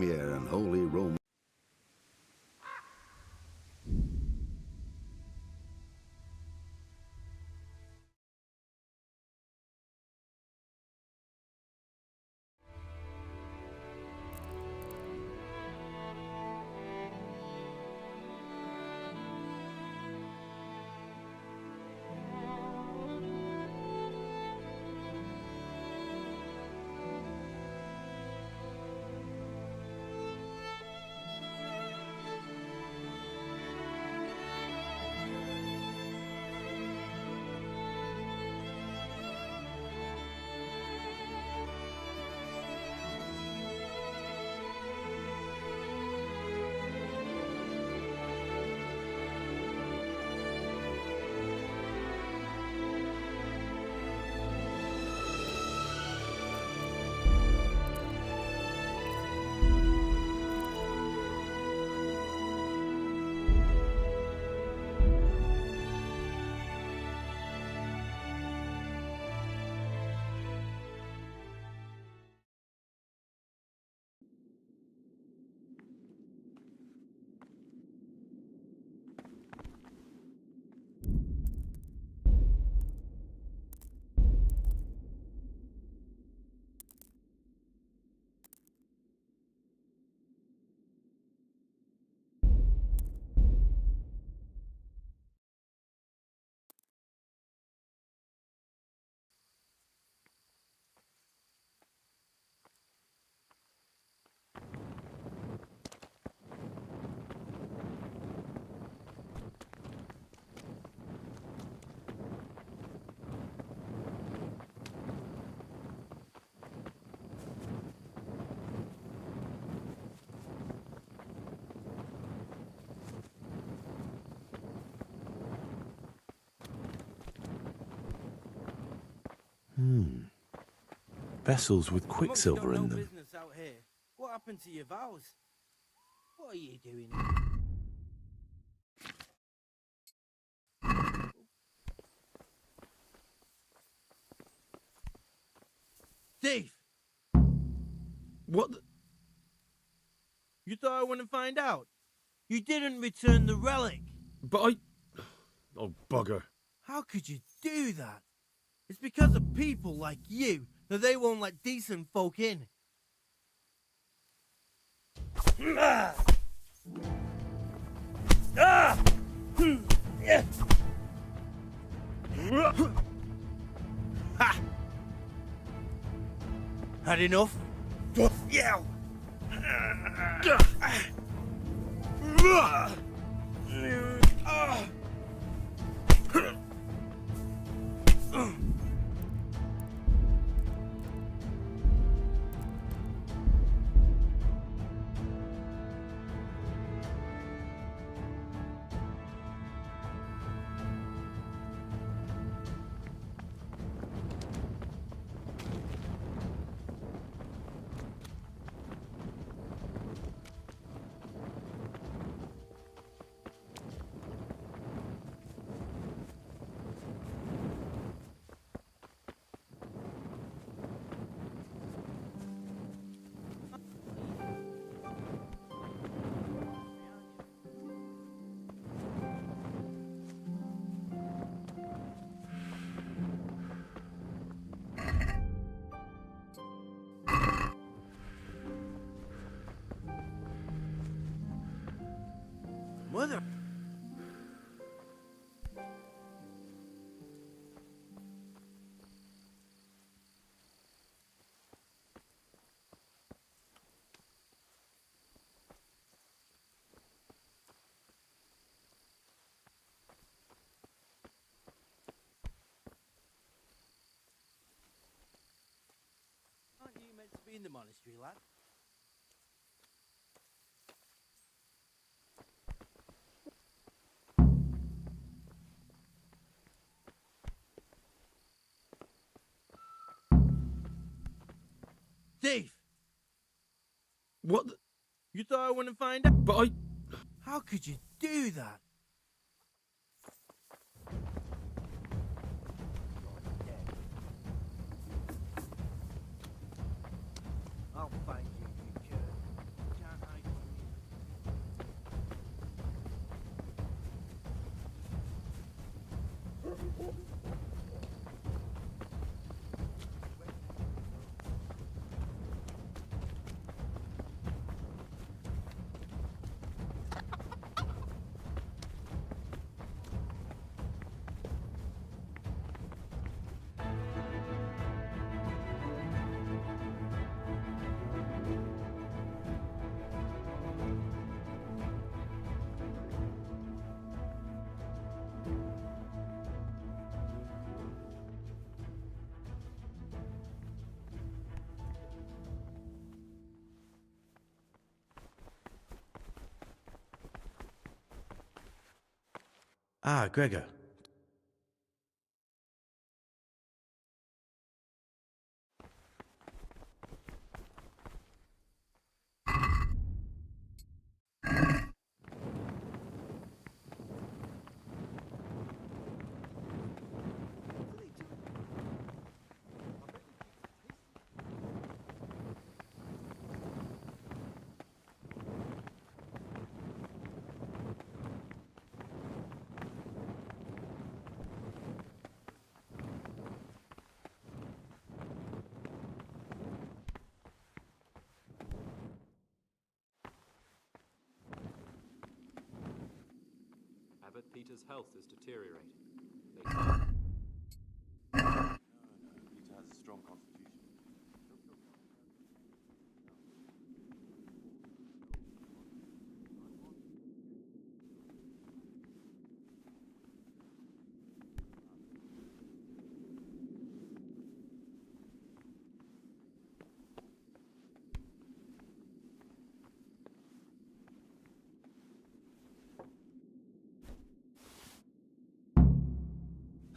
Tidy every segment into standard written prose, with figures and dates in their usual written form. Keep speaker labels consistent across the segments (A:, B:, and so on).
A: and Holy Roman.
B: Vessels with quicksilver in them.
C: Business out here. What happened to your vows? What are you doing? Thief!
D: What?
C: You thought I wouldn't find out? You didn't return the relic.
D: But I... Oh, bugger.
C: How could you do that? It's because of people like you that they won't let decent folk in. Ha! Had enough? Yeah. Mother. Aren't you meant to be in the monastery, lad? Thief!
D: What?
C: You thought I wouldn't find out?
D: But I...
C: How could you do that? I'll find you, you jerk.
B: Ah, Gregor.
A: Abbot Peter's health is deteriorating.
E: Peter has a strong constitution.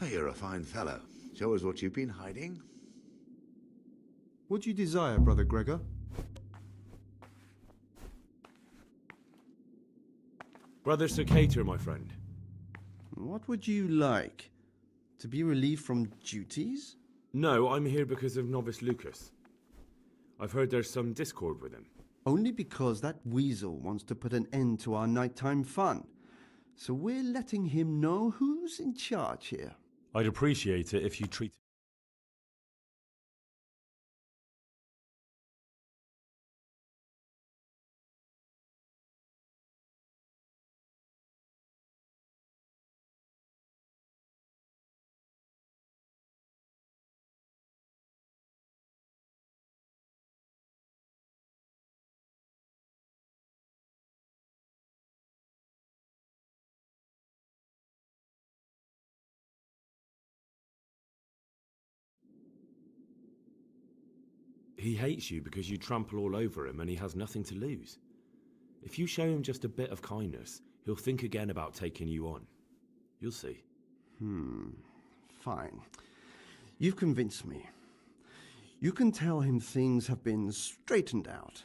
F: Hey, you're a fine fellow. Show us what you've been hiding.
G: What do you desire, Brother Gregor?
D: Brother Sir, my friend.
G: What would you like? To be relieved from duties?
D: No, I'm here because of Novice Lucas. I've heard there's some discord with him.
G: Only because that weasel wants to put an end to our nighttime fun. So we're letting him know who's in charge here.
B: I'd appreciate it if you treat...
D: He hates you because you trample all over him and he has nothing to lose. If you show him just a bit of kindness, he'll think again about taking you on. You'll see.
G: Fine. You've convinced me. You can tell him things have been straightened out.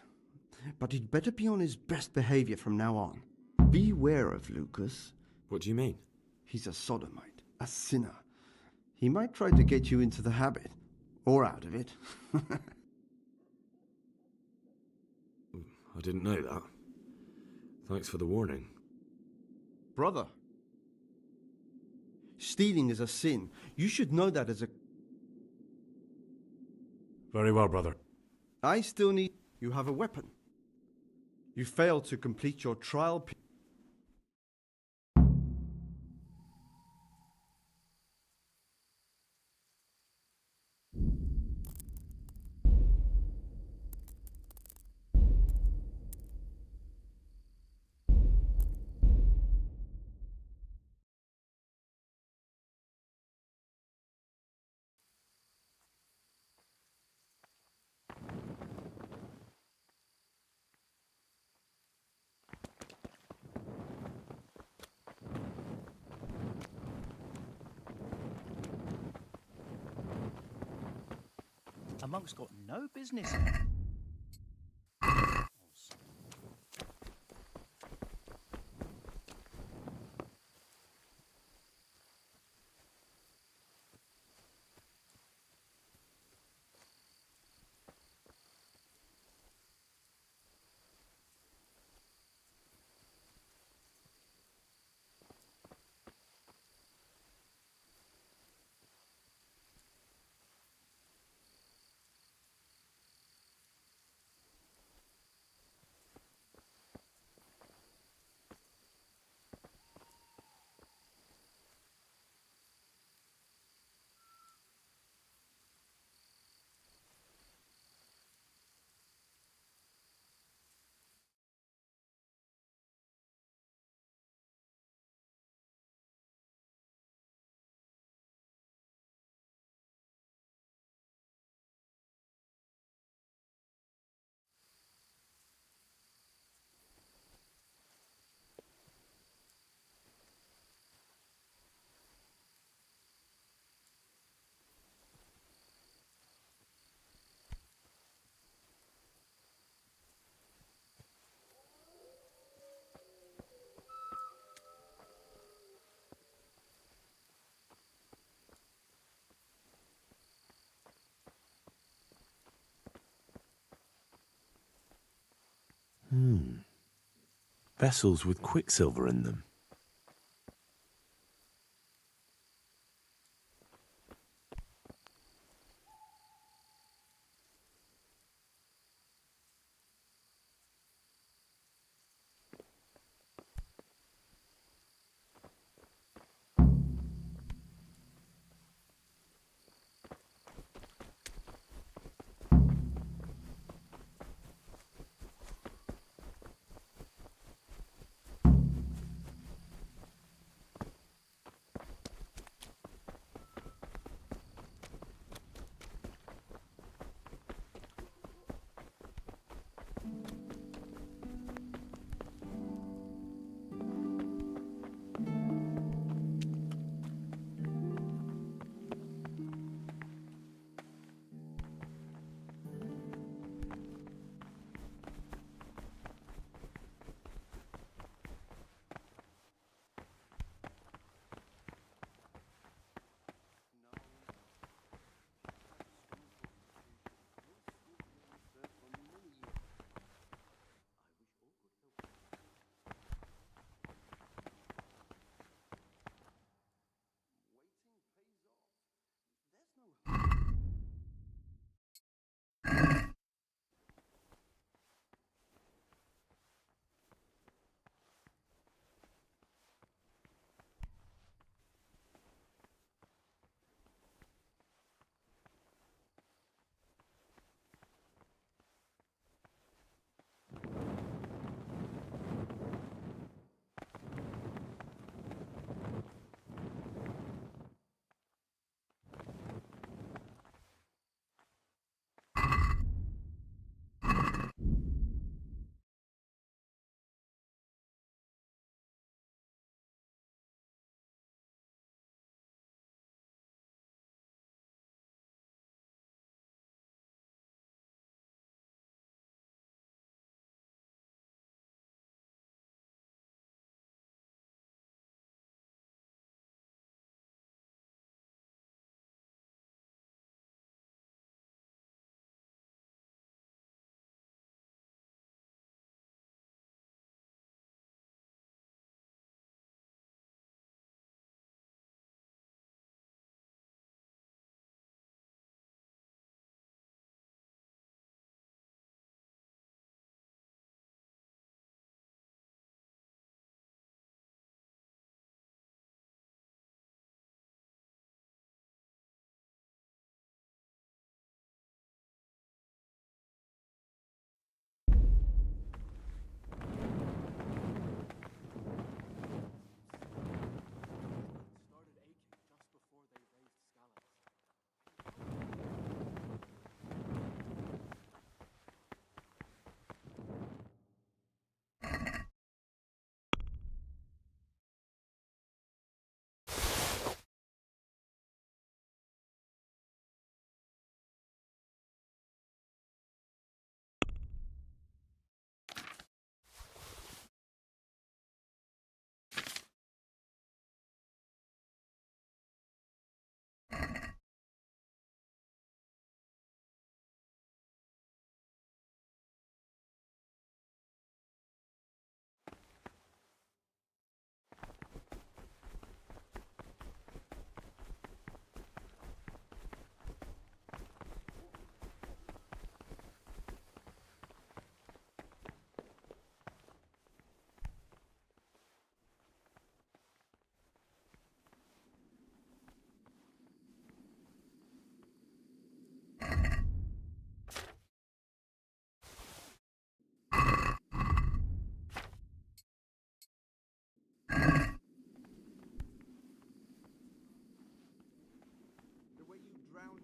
G: But he'd better be on his best behavior from now on. Beware of Lucas.
D: What do you mean?
G: He's a sodomite, a sinner. He might try to get you into the habit, or out of it.
D: I didn't know that. Thanks for the warning.
G: Brother, stealing is a sin. You should know that as a...
B: Very well, brother.
G: I still need... You have a weapon. You failed to complete your trial...
H: A monk's got no business.
D: Vessels with quicksilver in them.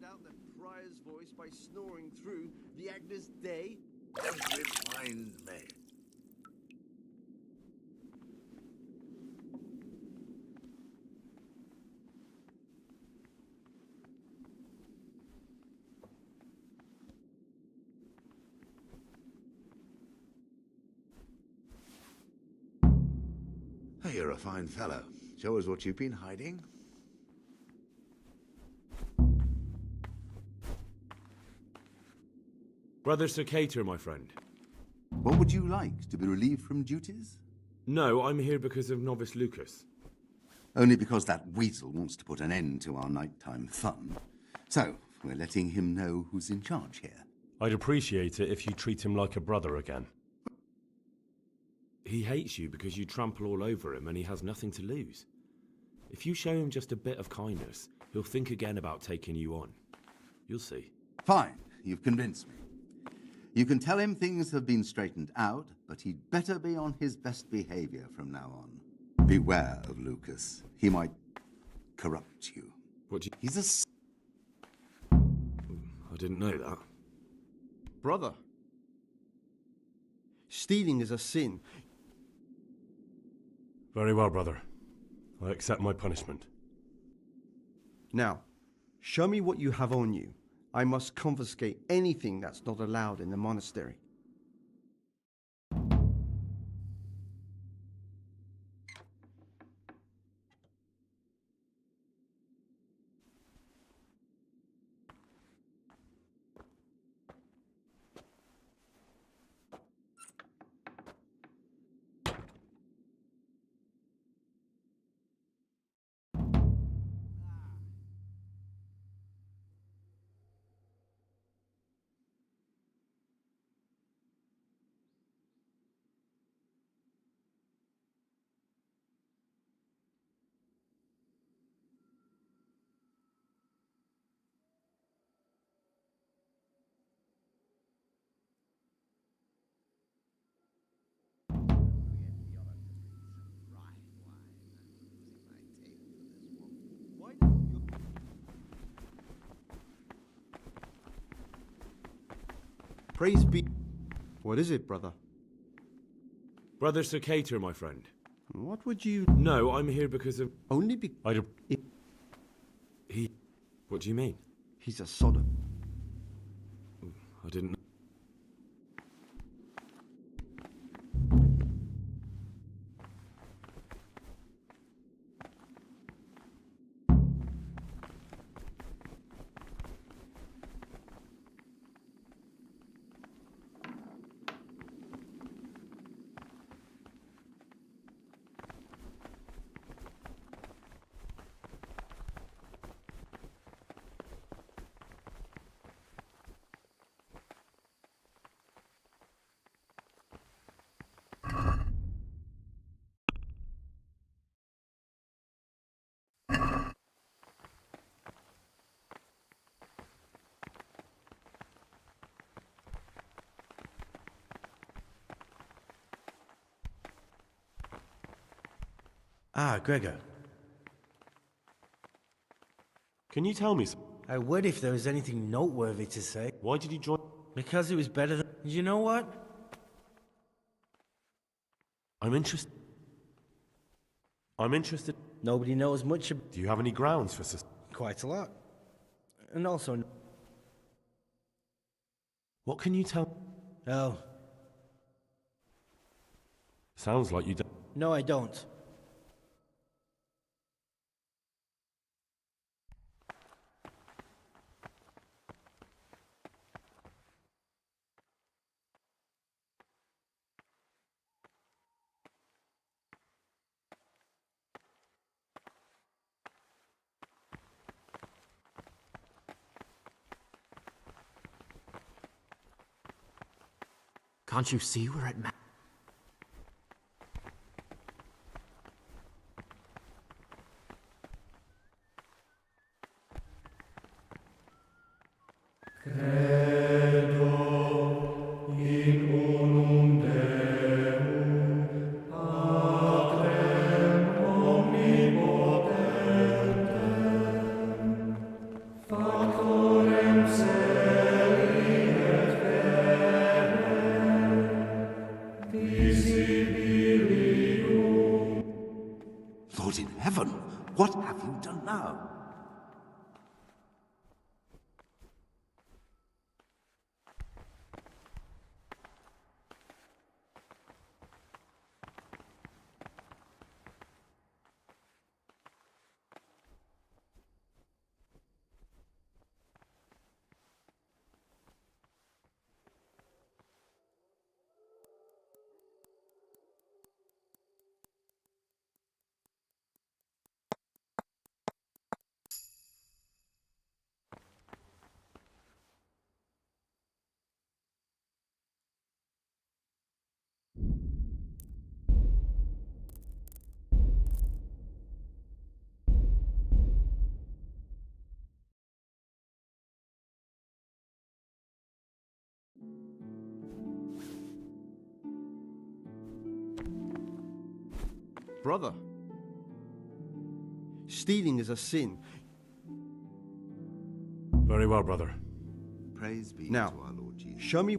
G: Out the prior's voice by snoring through the Agnus Dei?
F: Every fine man. Hey, you're a fine fellow. Show us what you've been hiding.
D: Brother Sir Cater, my friend.
F: What would you like? To be relieved from duties?
D: No, I'm here because of novice Lucas.
F: Only because that weasel wants to put an end to our nighttime fun. So, we're letting him know who's in charge here.
B: I'd appreciate it if you treat him like a brother again.
D: He hates you because you trample all over him and he has nothing to lose. If you show him just a bit of kindness, he'll think again about taking you on. You'll see.
F: Fine, you've convinced me. You can tell him things have been straightened out, but he'd better be on his best behavior from now on. Beware of Lucas. He might corrupt you.
D: What do you...
F: He's a...
D: I didn't know that.
G: Brother, stealing is a sin.
B: Very well, brother. I accept my punishment.
G: Now, show me what you have on you. I must confiscate anything that's not allowed in the monastery. Praise be... What is it, brother?
D: Brother Cicator, my friend.
G: What would you...
D: No, I'm here because of...
G: Only be...
D: He... What do you mean?
G: He's a Sodom.
D: I didn't...
I: Ah, Gregor.
B: Can you tell me
I: I would if there was anything noteworthy to say.
B: why did you join?
I: Because it was better than... You know what?
B: I'm interested.
I: Nobody knows much
B: Do you have any grounds for
I: quite a lot. And also...
B: What can you tell?
I: Oh,
B: Sounds like you don't.
I: no I don't.
J: Can't you see we're at
F: Lord in heaven, what have you done now?
G: Brother, stealing is a sin.
B: Very well, brother.
F: Praise be
G: Now,
F: to our Lord Jesus.
G: show me.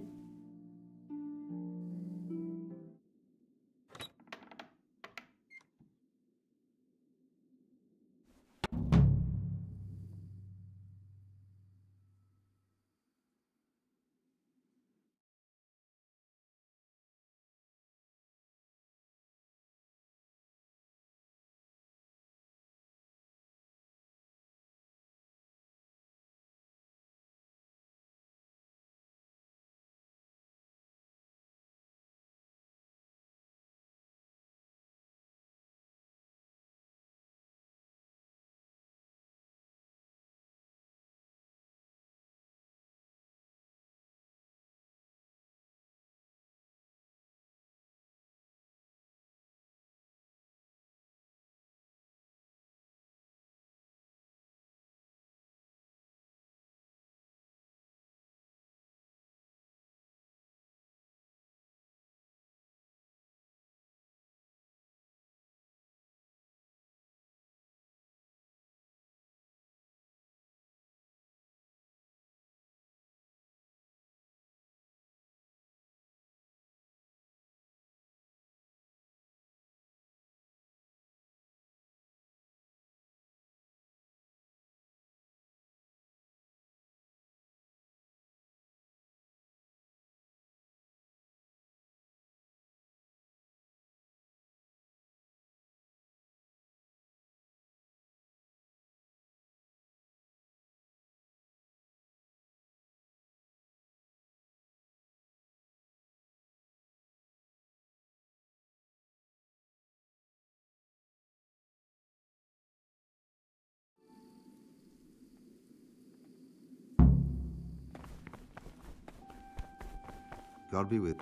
F: God be with.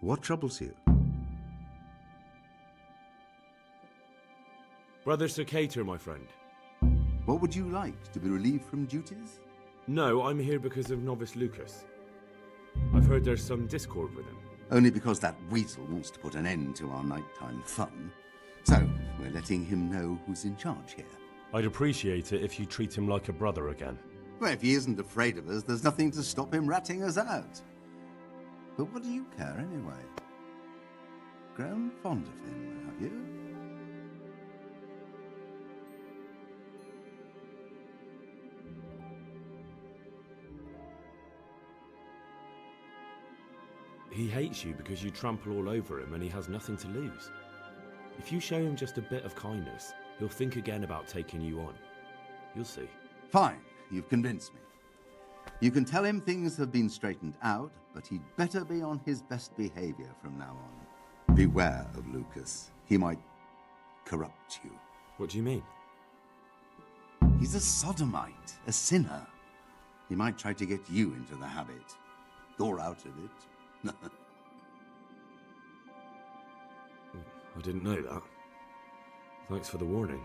F: What troubles you?
D: Brother Sir Cater, my friend.
F: What would you like? To be relieved from duties?
D: No, I'm here because of Novice Lucas. I've heard there's some discord with him.
F: Only because that weasel wants to put an end to our nighttime fun. So, we're letting him know who's in charge here.
B: I'd appreciate it if you treat him like a brother again.
F: Well, if he isn't afraid of us, there's nothing to stop him ratting us out. But what do you care anyway? Grown fond of him, have you?
D: He hates you because you trample all over him and he has nothing to lose. If you show him just a bit of kindness, he'll think again about taking you on. You'll see.
F: Fine, you've convinced me. You can tell him things have been straightened out, but he'd better be on his best behavior from now on. Beware of Lucas. He might corrupt you.
D: What do you mean?
F: He's a sodomite, a sinner. He might try to get you into the habit, or out of it.
D: I didn't know that. Thanks for the warning.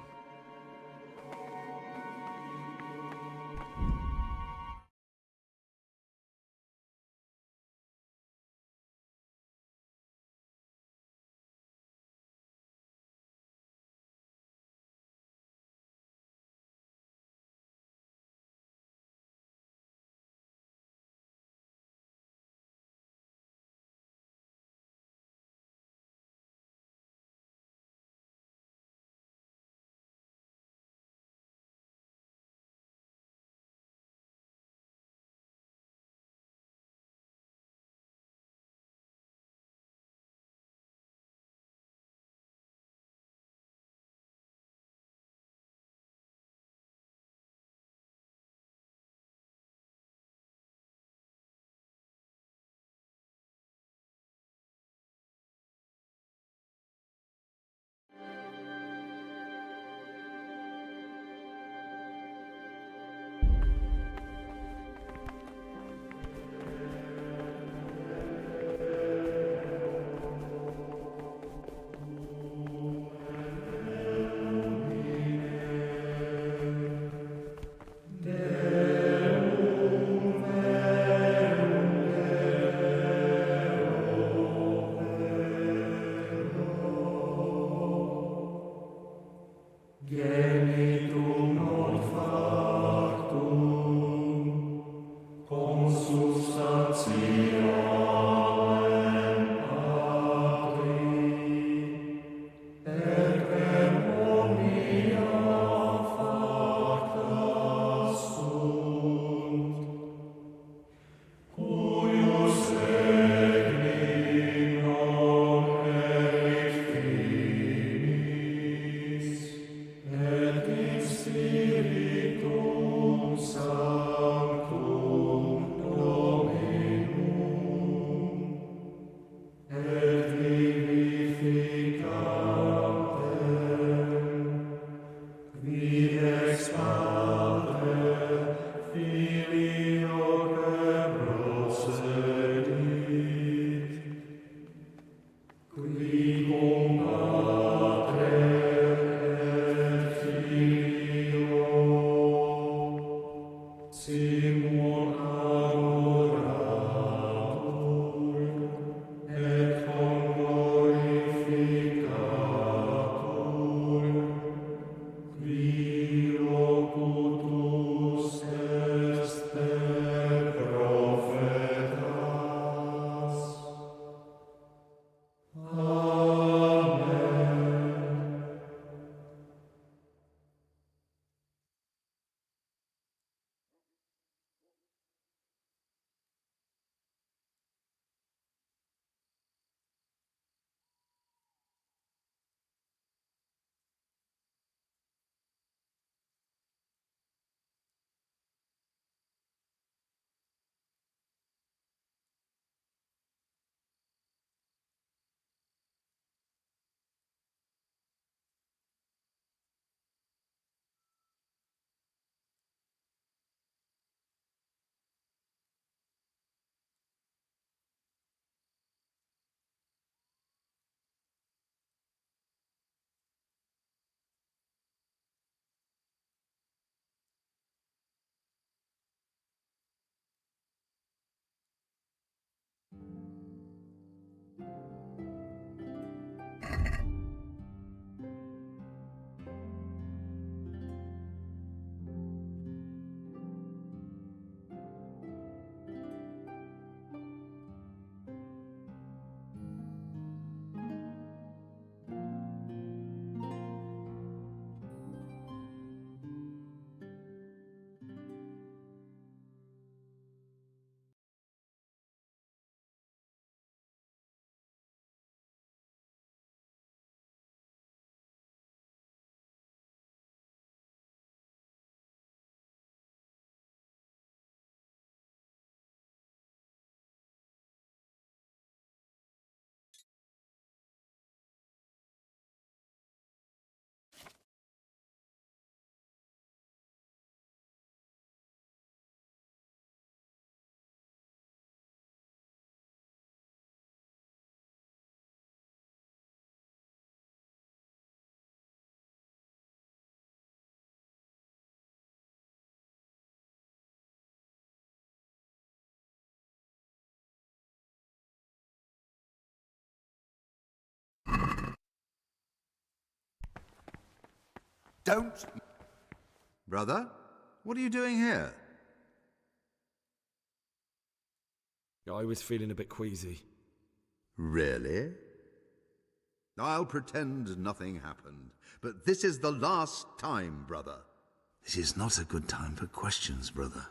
F: Don't! Brother, what are you doing here?
D: I was feeling a bit queasy.
F: Really? I'll pretend nothing happened, but this is the last time, brother. This is not a good time for questions, brother.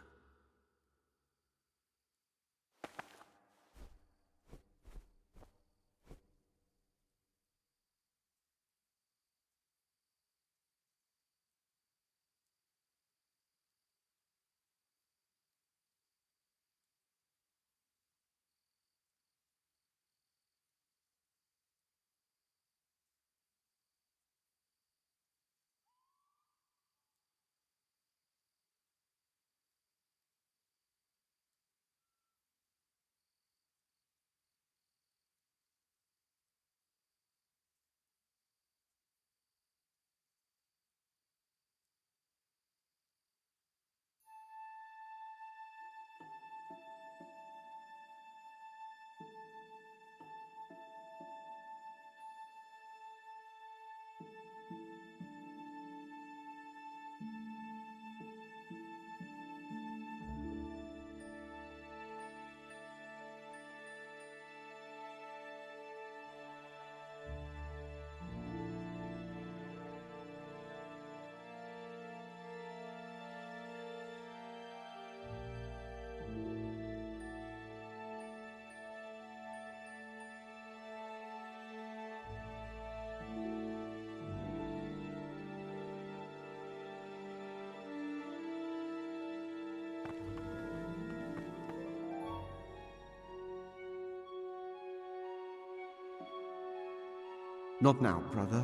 G: Not now, brother.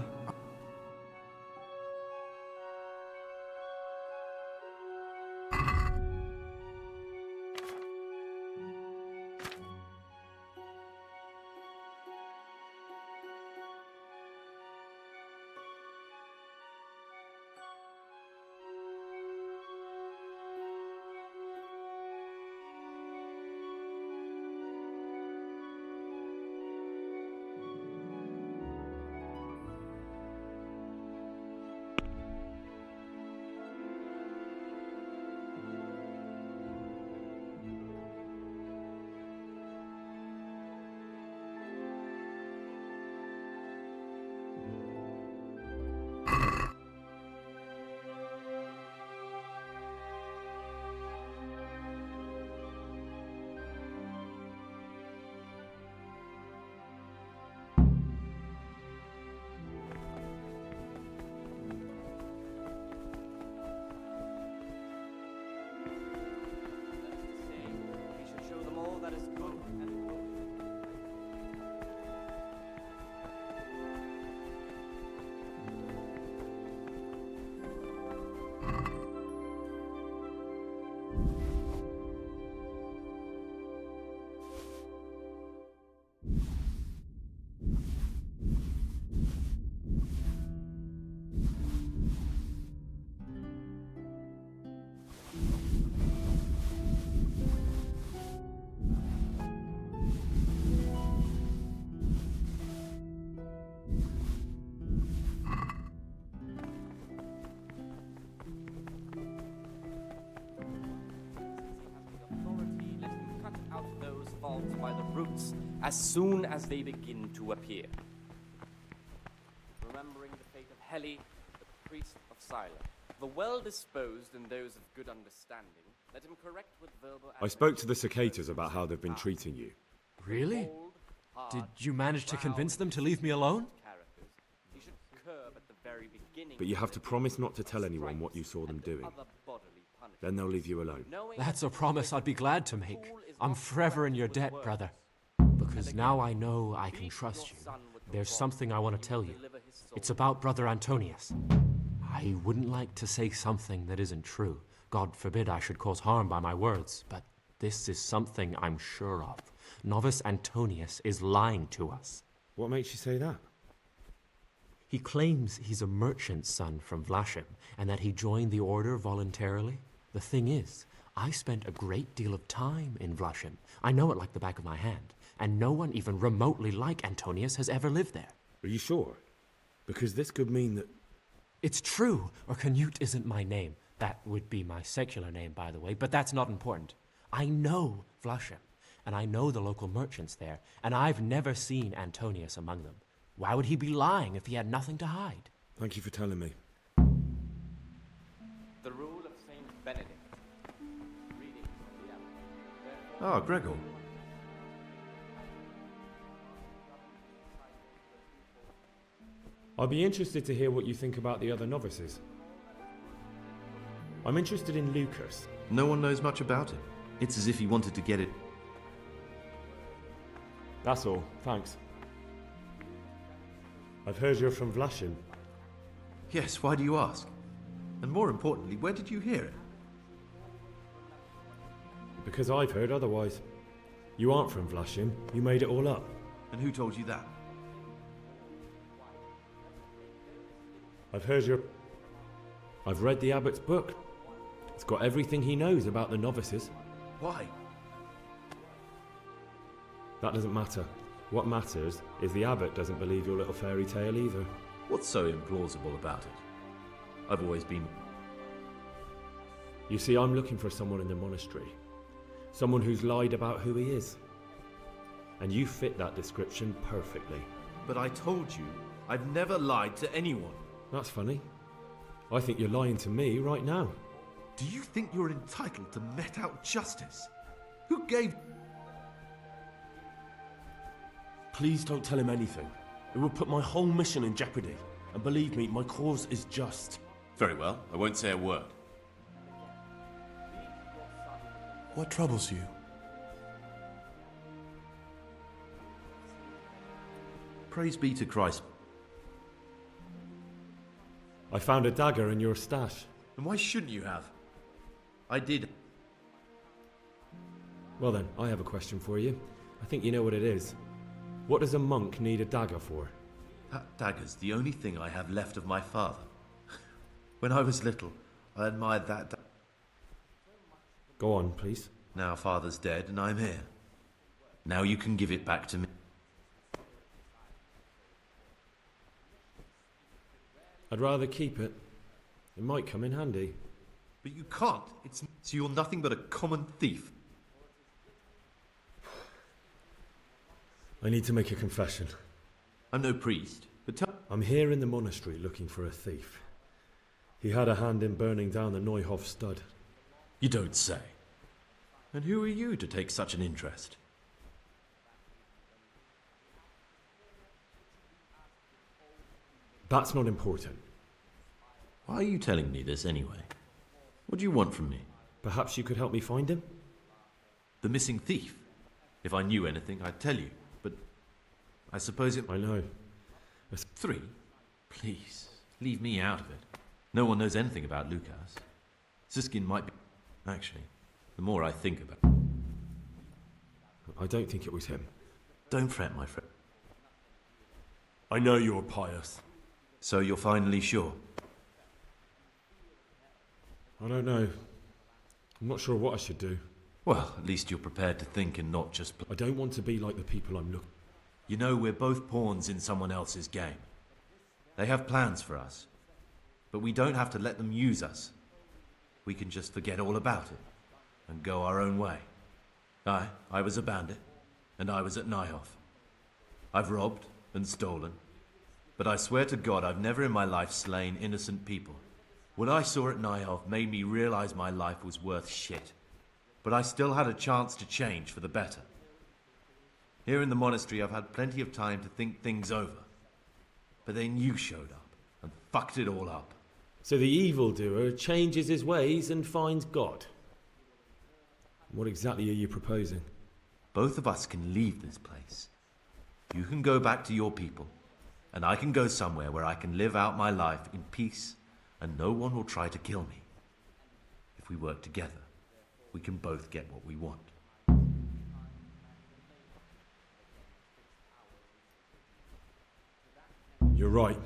K: out by the roots as soon as they begin to appear. Remembering the fate of Heli, the priest of Silence, the well-disposed and those of good understanding, let him correct with verbal...
D: I spoke to the cicadas about how they've been treating you.
J: Really? Did you manage to convince them to leave me alone?
K: He should curb at the very beginning.
D: But you have to promise not to tell anyone what you saw them doing. Then they'll leave you alone.
J: That's a promise I'd be glad to make. I'm forever in your debt, brother. Because now I know I can trust you. There's something I want to tell you. It's about Brother Antonius. I wouldn't like to say something that isn't true. God forbid I should cause harm by my words, but this is something I'm sure of. Novice Antonius is lying to us.
D: What makes you say that?
J: He claims he's a merchant's son from Vlashim, and that he joined the order voluntarily. The thing is, I spent a great deal of time in Vlashim. I know it like the back of my hand, and no one even remotely like Antonius has ever lived there.
D: Are you sure? Because this could mean that...
J: It's true, or Canute isn't my name. That would be my secular name, by the way, but that's not important. I know Vlashim, and I know the local merchants there, and I've never seen Antonius among them. Why would he be lying if he had nothing to hide?
D: Thank you for telling me.
K: The rule of Saint Benedict. Reading from the
E: Ah, Gregor.
D: I'd be interested to hear what you think about the other novices. I'm interested in Lucas.
E: No one knows much about him. It's as if he wanted to get it.
D: That's all, thanks. I've heard you're from Vlashim.
E: Yes, why do you ask? And more importantly, where did you hear it?
D: Because I've heard otherwise. You aren't from Vlashim, you made it all up.
E: And who told you that?
D: I've heard you're... I've read the abbot's book. It's got everything he knows about the novices.
E: Why?
D: That doesn't matter. What matters is the abbot doesn't believe your little fairy tale either.
E: What's so implausible about it? I've always been...
D: You see, I'm looking for someone in the monastery. Someone who's lied about who he is. And you fit that description perfectly.
E: But I told you, I've never lied to anyone.
D: That's funny. I think you're lying to me right now.
E: Do you think you're entitled to met out justice? Who gave...
B: Please don't tell him anything. It will put my whole mission in jeopardy. And believe me, my cause is just.
E: Very well, I won't say a word.
B: What troubles you?
E: Praise be to Christ.
D: I found a dagger in your stash.
E: And why shouldn't you have? I did.
D: Well then, I have a question for you. I think you know what it is. What does a monk need a dagger for?
E: That dagger's the only thing I have left of my father. When I was little, I admired that dagger.
D: Go on, please.
E: Now father's dead and I'm here. Now you can give it back to me.
D: I'd rather keep it. It might come in handy.
E: But you can't. So you're nothing but a common thief.
D: I need to make a confession.
E: I'm no priest, but
D: I'm here in the monastery looking for a thief. He had a hand in burning down the Neuhof stud.
E: You don't say. And who are you to take such an interest?
D: That's not important.
E: Why are you telling me this anyway? What do you want from me?
D: Perhaps you could help me find him?
E: The missing thief. If I knew anything, I'd tell you. But I suppose it...
D: I know.
E: 3? Please, leave me out of it. No one knows anything about Lucas. Siskin might be... Actually, the more I think about it...
D: I don't think it was him.
E: Don't fret, my friend.
B: I know you're pious.
E: So you're finally sure?
D: I don't know. I'm not sure what I should do.
E: Well, at least you're prepared to think and not just...
D: I don't want to be like the people I'm looking...
E: You know, we're both pawns in someone else's game. They have plans for us. But we don't have to let them use us. We can just forget all about it and go our own way. I was a bandit. and I was at Nyhoff. I've robbed and stolen, but I swear to God I've never in my life slain innocent people. What I saw at Nyhoff made me realize my life was worth shit, but I still had a chance to change for the better. Here in the monastery I've had plenty of time to think things over, but then you showed up and fucked it all up.
D: So the evildoer changes his ways and finds God. What exactly are you proposing?
E: Both of us can leave this place. You can go back to your people, and I can go somewhere where I can live out my life in peace, and no one will try to kill me. If we work together, we can both get what we want.
D: You're right.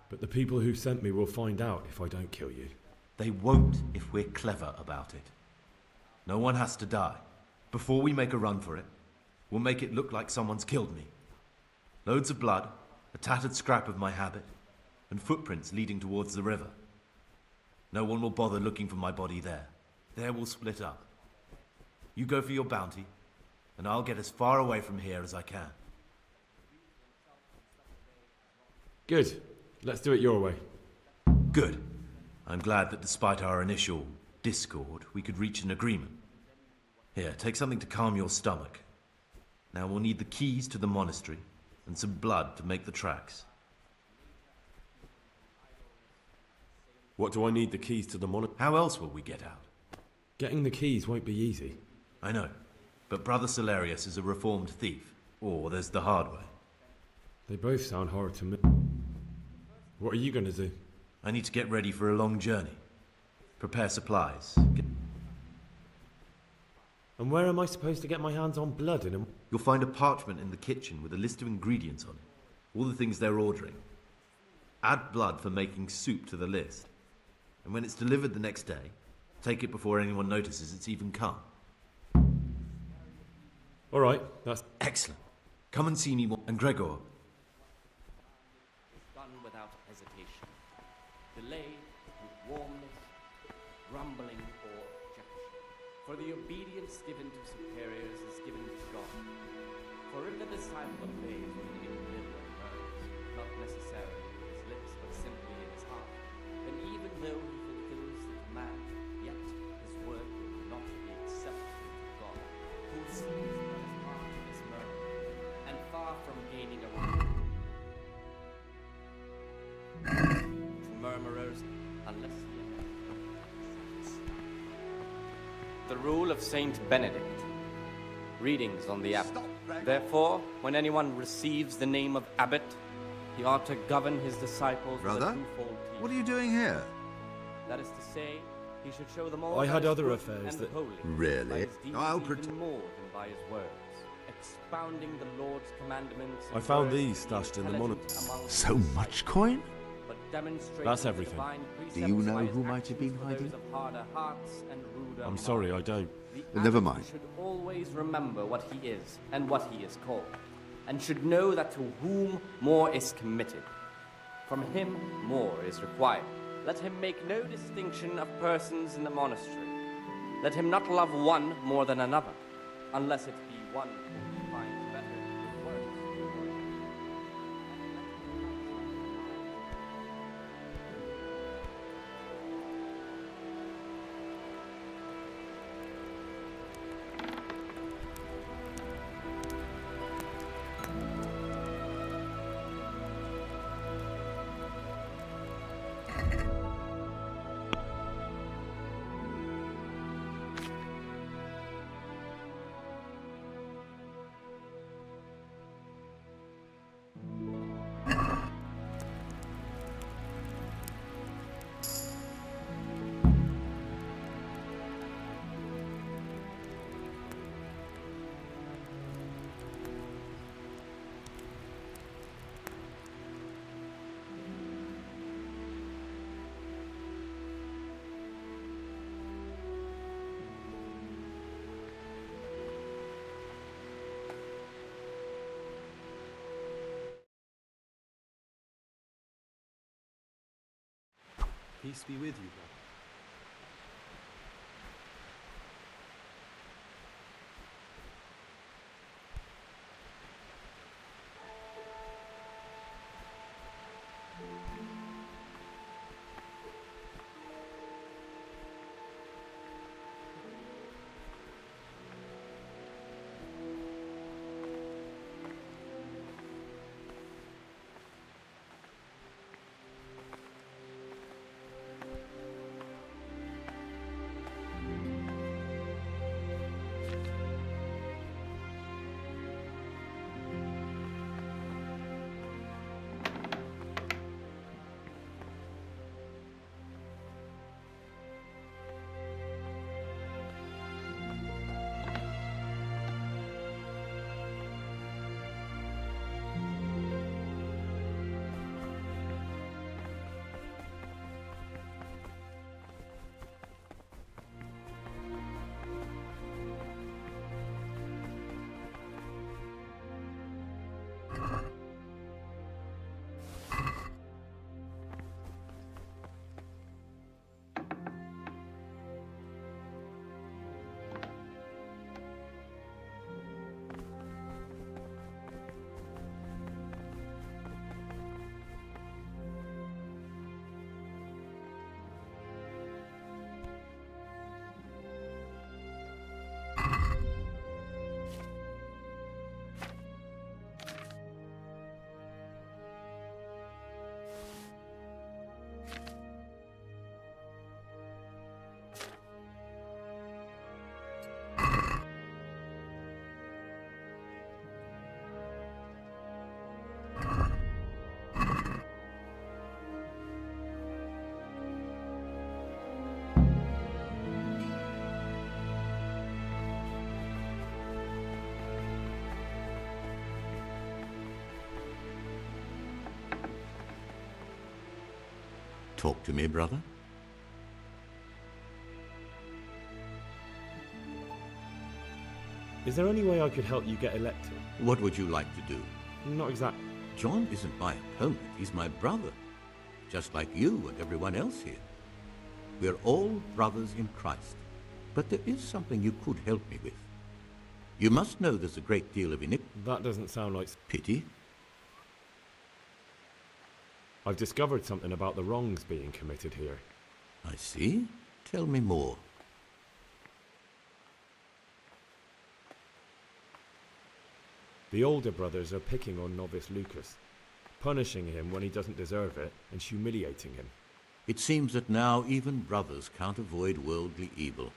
D: But the people who sent me will find out if I don't kill you.
E: They won't if we're clever about it. No one has to die. Before we make a run for it, we'll make it look like someone's killed me. Loads of blood, a tattered scrap of my habit, and footprints leading towards the river. No one will bother looking for my body there. There we'll split up. You go for your bounty, and I'll get as far away from here as I can.
D: Good. Let's do it your way.
E: Good. I'm glad that despite our initial discord, we could reach an agreement. Here, take something to calm your stomach. Now we'll need the keys to the monastery and some blood to make the tracks.
B: What do I need the keys to the monastery?
E: How else will we get out?
D: Getting the keys won't be easy.
E: I know, but Brother Solarius is a reformed thief. Or there's the hard way.
D: They both sound hard to me. What are you going to do?
E: I need to get ready for a long journey. Prepare supplies.
D: And where am I supposed to get my hands on blood in a...
E: You'll find a parchment in the kitchen with a list of ingredients on it. All the things they're ordering. Add blood for making soup to the list. And when it's delivered the next day, take it before anyone notices it's even come.
D: All right, that's...
E: Excellent. Come and see me more. And Gregor.
K: Done without hesitation. Delay with warmness, grumbling or objection. For the obedience given to superiors is given to God. For if the disciple obeys with an ill words, not necessarily with his lips, but simply in his heart, then even though he fulfills the command, yet his word will not be acceptable to God, who sees that his heart is murmuring, and far from gaining a reward. To murmurers, unless he the rule of Saint Benedict. Readings on the abbot. Therefore, when anyone receives the name of abbot, he ought to govern his disciples with a
F: Brother,
K: twofold teaching.
F: what are you doing here?
K: That is to say, he should show them all
D: I
K: that
D: had
K: is
D: other
K: good
D: affairs
K: and
D: that-
K: holy,
F: Really?
K: by his deeds
F: I'll
K: even
F: pretend.
K: more than by his words, expounding the Lord's commandments.
B: I
K: in
B: found
K: words
B: these stashed in the
K: intelligent
B: monastery.
K: among
F: So
K: his
F: much
K: disciples,
F: coin?
K: but demonstrating
B: That's
K: the
B: everything.
K: divine
F: Do you
K: precepts
F: know
K: by his
F: who might have been
K: actions for
F: hiding?
K: those of harder hearts and ruder
B: I'm sorry, I
K: minds.
B: don't.
K: The
F: Never
K: abbot
F: mind.
K: should always remember what he is and what he is called, and should know that to whom more is committed, from him more is required. Let him make no distinction of persons in the monastery. Let him not love one more than another, unless it be one whom he finds better with words.
A: Peace be with you, brother.
L: Talk to me, brother.
D: Is there any way I could help you get elected?
L: What would you like to do?
D: Not exactly.
L: John isn't my opponent. He's my brother. Just like you and everyone else here. We're all brothers in Christ. But there is something you could help me with. You must know there's a great deal of iniquity.
D: That doesn't sound like...
L: Pity?
D: I've discovered something about the wrongs being committed here.
L: I see. Tell me more.
D: The older brothers are picking on novice Lucas, punishing him when he doesn't deserve it, and humiliating him.
L: It seems that now even brothers can't avoid worldly evil.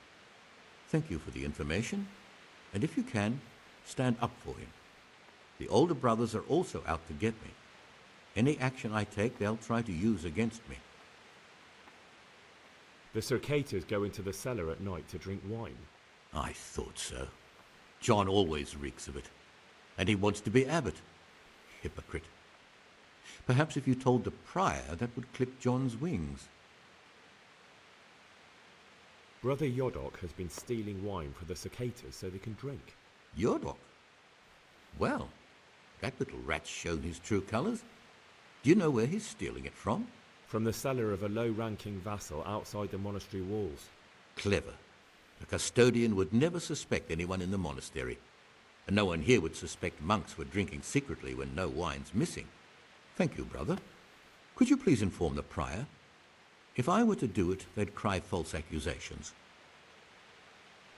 L: Thank you for the information, and if you can, stand up for him. The older brothers are also out to get me. Any action I take, they'll try to use against me.
D: The circators go into the cellar at night to drink wine.
L: I thought so. John always reeks of it. And he wants to be abbot. Hypocrite. Perhaps if you told the prior, that would clip John's wings.
D: Brother Yodok has been stealing wine for the cicadas so they can drink.
L: Yodok? Well, that little rat's shown his true colours. Do you know where he's stealing it from?
D: From the cellar of a low-ranking vassal outside the monastery walls.
L: Clever. A custodian would never suspect anyone in the monastery. And no one here would suspect monks were drinking secretly when no wine's missing. Thank you, brother. Could you please inform the prior? If I were to do it, they'd cry false accusations.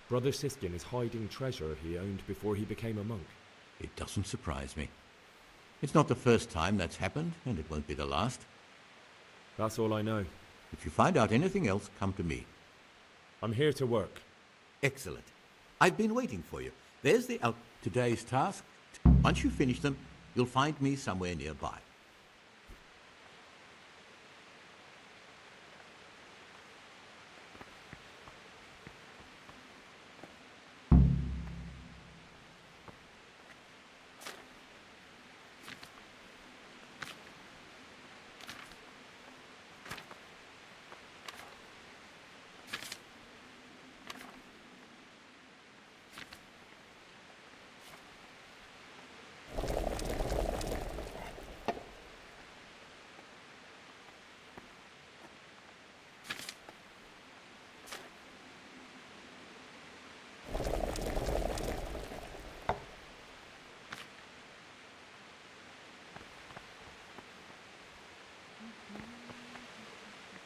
D: Brother Siskin is hiding treasure he owned before he became a monk.
L: It doesn't surprise me. It's not the first time that's happened, and it won't be the last.
D: That's all I know.
L: If you find out anything else, come to me.
D: I'm here to work.
L: Excellent. I've been waiting for you. There's the today's task. Once you finish them, you'll find me somewhere nearby.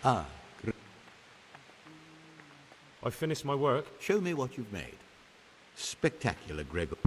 L: Ah,
D: I've finished my work.
L: Show me what you've made. Spectacular, Gregor.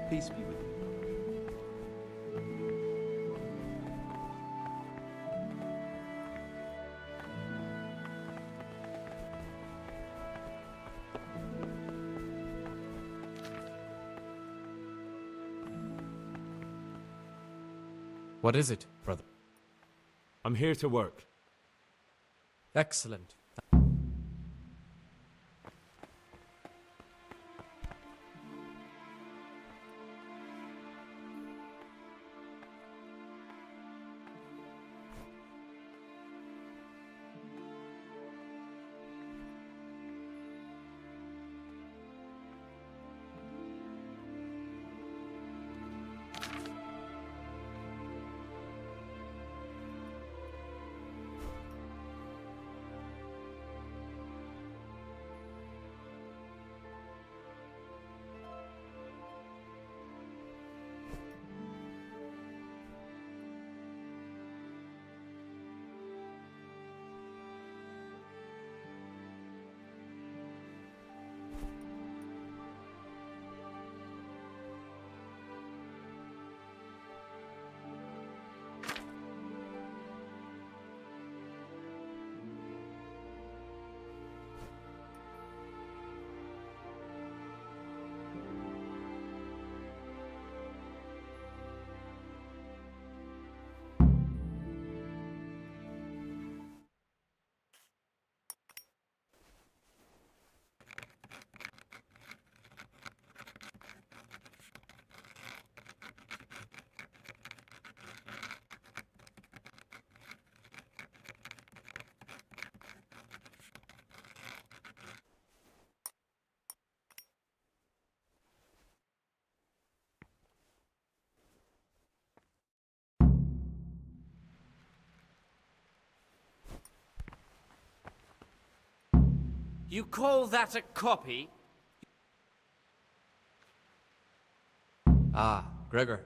A: Peace be with you.
J: What is it, brother?
D: I'm here to work.
J: Excellent.
K: You call that a copy?
J: Ah, Gregor.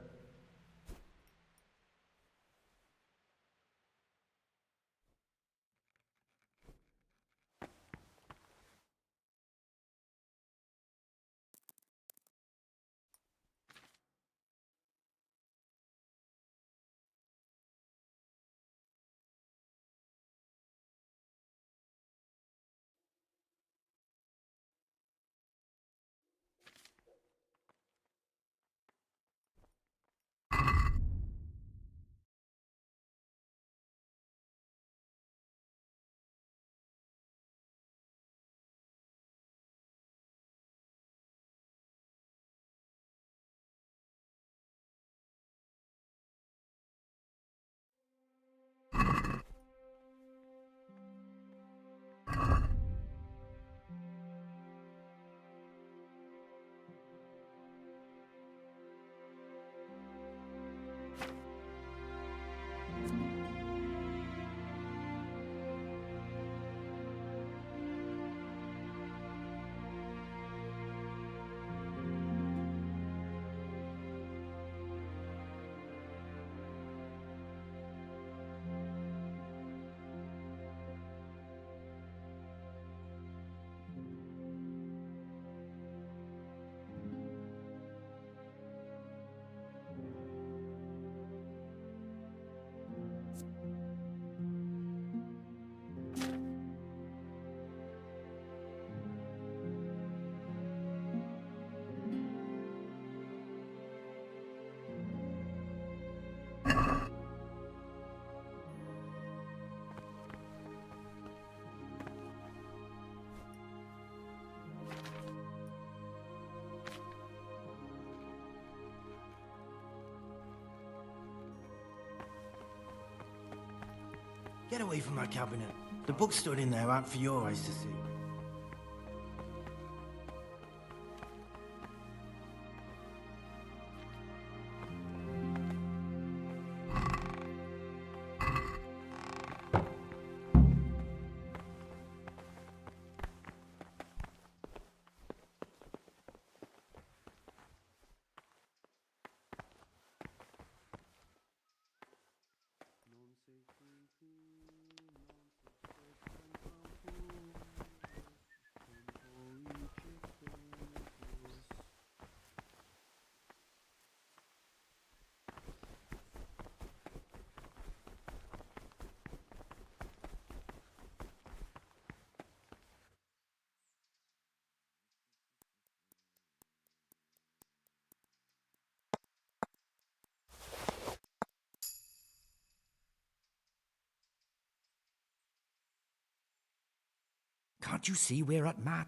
I: Get away from that cabinet. The books stood in there aren't for your eyes to see.
M: Can't you see we're at mat?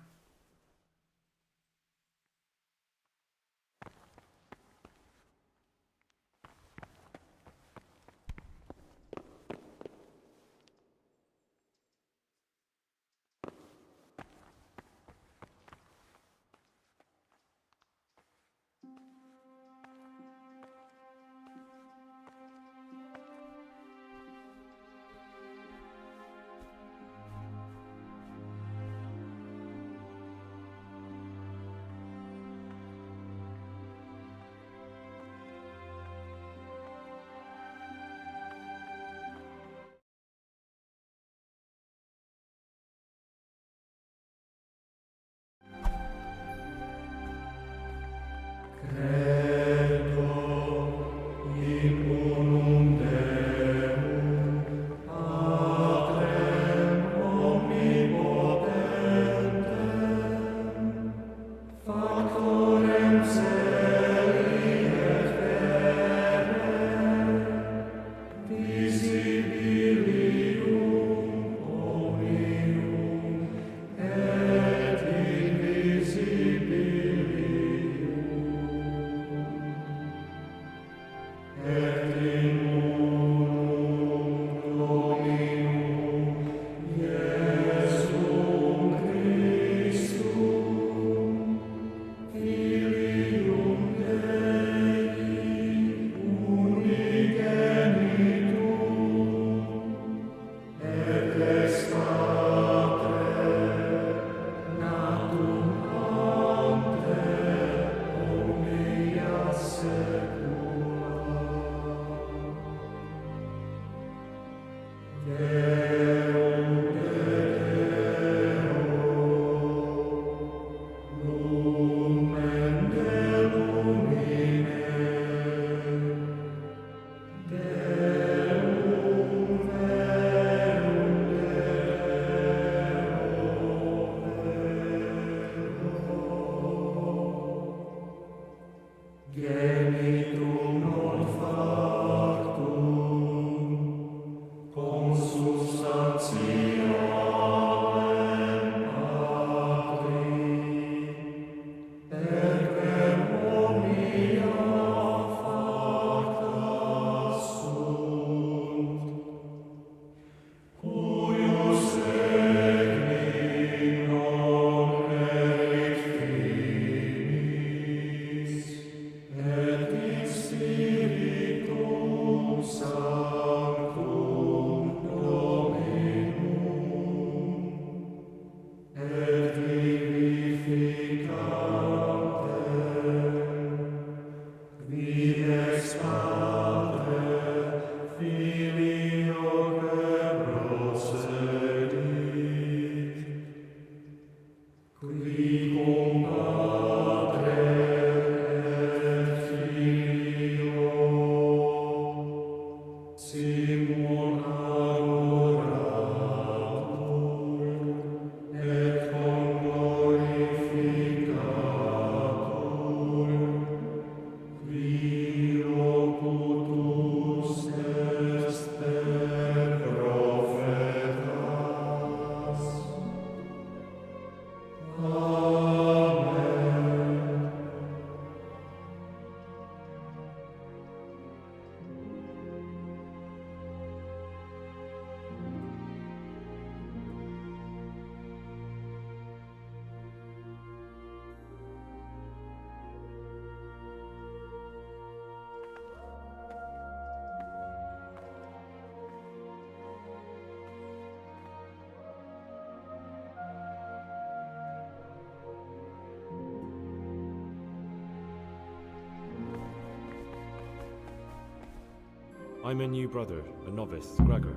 D: I'm a new brother, a novice, Gregor.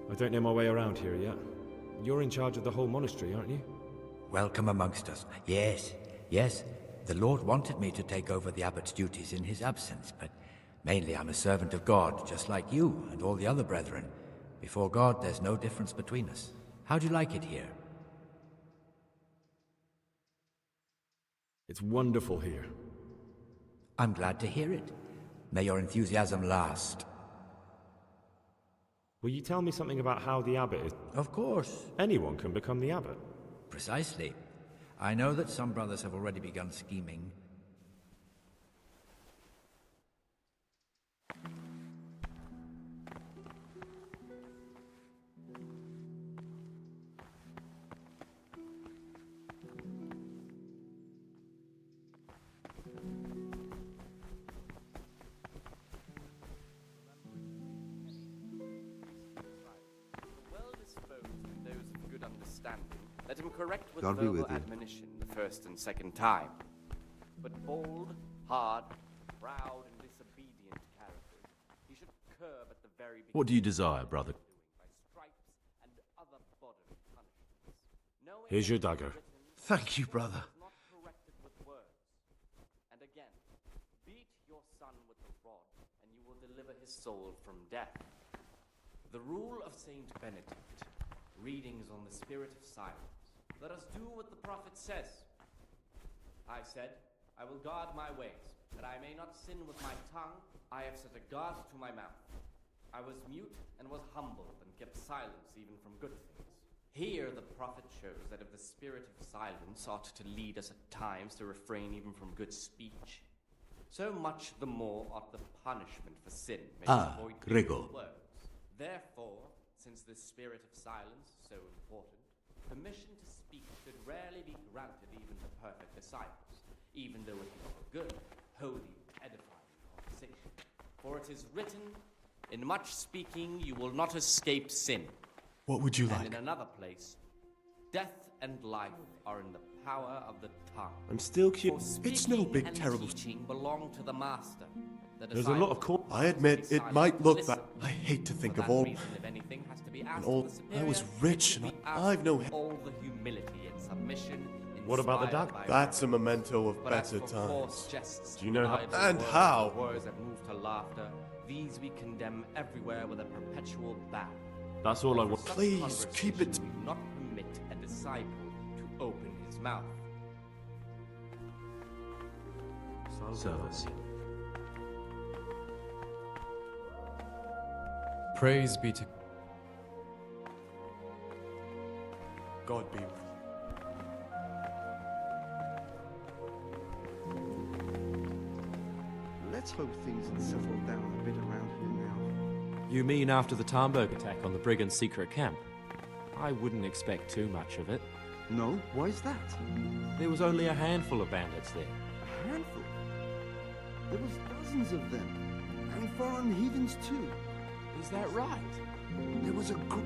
D: I don't know my way around here yet. You're in charge of the whole monastery, aren't you?
M: Welcome amongst us. Yes, yes. The Lord wanted me to take over the abbot's duties in his absence, but mainly I'm a servant of God, just like you and all the other brethren. Before God, there's no difference between us. How do you like it here?
D: It's wonderful here.
M: I'm glad to hear it. May your enthusiasm last.
D: Will you tell me something about how the abbot is?
M: Of course.
D: Anyone can become the abbot.
M: Precisely. I know that some brothers have already begun scheming.
K: Let him correct with
F: God be
K: verbal
F: with you.
K: admonition the first and second time. But bold, hard, proud, and disobedient characters he should curb at the very beginning.
E: What do you desire, brother?
K: By stripes and other bodily punishments. Knowing
D: Here's your dagger.
E: Thank you, brother.
K: not corrected with words. And again, beat your son with the rod, and you will deliver his soul from death. The rule of Saint Benedict, readings on the spirit of silence. Let us do what the prophet says. I said, I will guard my ways, that I may not sin with my tongue. I have set a guard to my mouth. I was mute and was humble and kept silence even from good things. Here the prophet shows that if the spirit of silence ought to lead us at times to refrain even from good speech, so much the more ought the punishment for sin make us avoid
E: Gregor.
K: words. Therefore, since the spirit of silence is so important, permission to speak should rarely be granted even to perfect disciples, even though it be for good, holy, edifying conversation. For it is written, in much speaking you will not escape sin.
N: What would you
K: And
N: like?
K: in another place, death and life are in the power of the tongue.
B: I'm still
K: For
B: curious.
N: It's no
K: speaking
N: big
K: and
N: terrible...
K: teaching belong to the master. The
B: There's a lot of
K: disciple
N: I admit,
K: must be
N: it
K: silent
N: might
K: and
N: look
K: listen.
N: that... I hate to
K: For
N: think of
K: that
N: all...
K: reason, if anything has to be asked
N: And
K: of
N: all...
K: the
N: I was
K: superior,
N: rich,
K: it should
N: and
K: be
N: I've no...
K: asked with all the humility and submission.
B: What about the
K: inspired
B: dagger?
K: by
N: That's a
K: reverence.
N: memento of
K: But as
N: better
K: for coarse
N: times.
K: jests
B: Do you know how-
K: idle
N: And
K: words,
N: how?
K: Words that move to laughter, these we condemn everywhere with a perpetual ban.
B: That's all I
K: For
B: want.
K: such
N: Please, keep it-
K: conversation we do not permit a disciple to open his mouth.
E: Service.
J: Praise be to...
N: God be with
G: Let's hope things have settled down a bit around here now.
J: You mean after the Tarnberg attack on the Brigands' secret camp? I wouldn't expect too much of it.
G: No? Why is that?
J: There was only a handful of bandits there.
G: A handful? There was dozens of them. And foreign heathens too.
J: Is that right?
G: There was a group...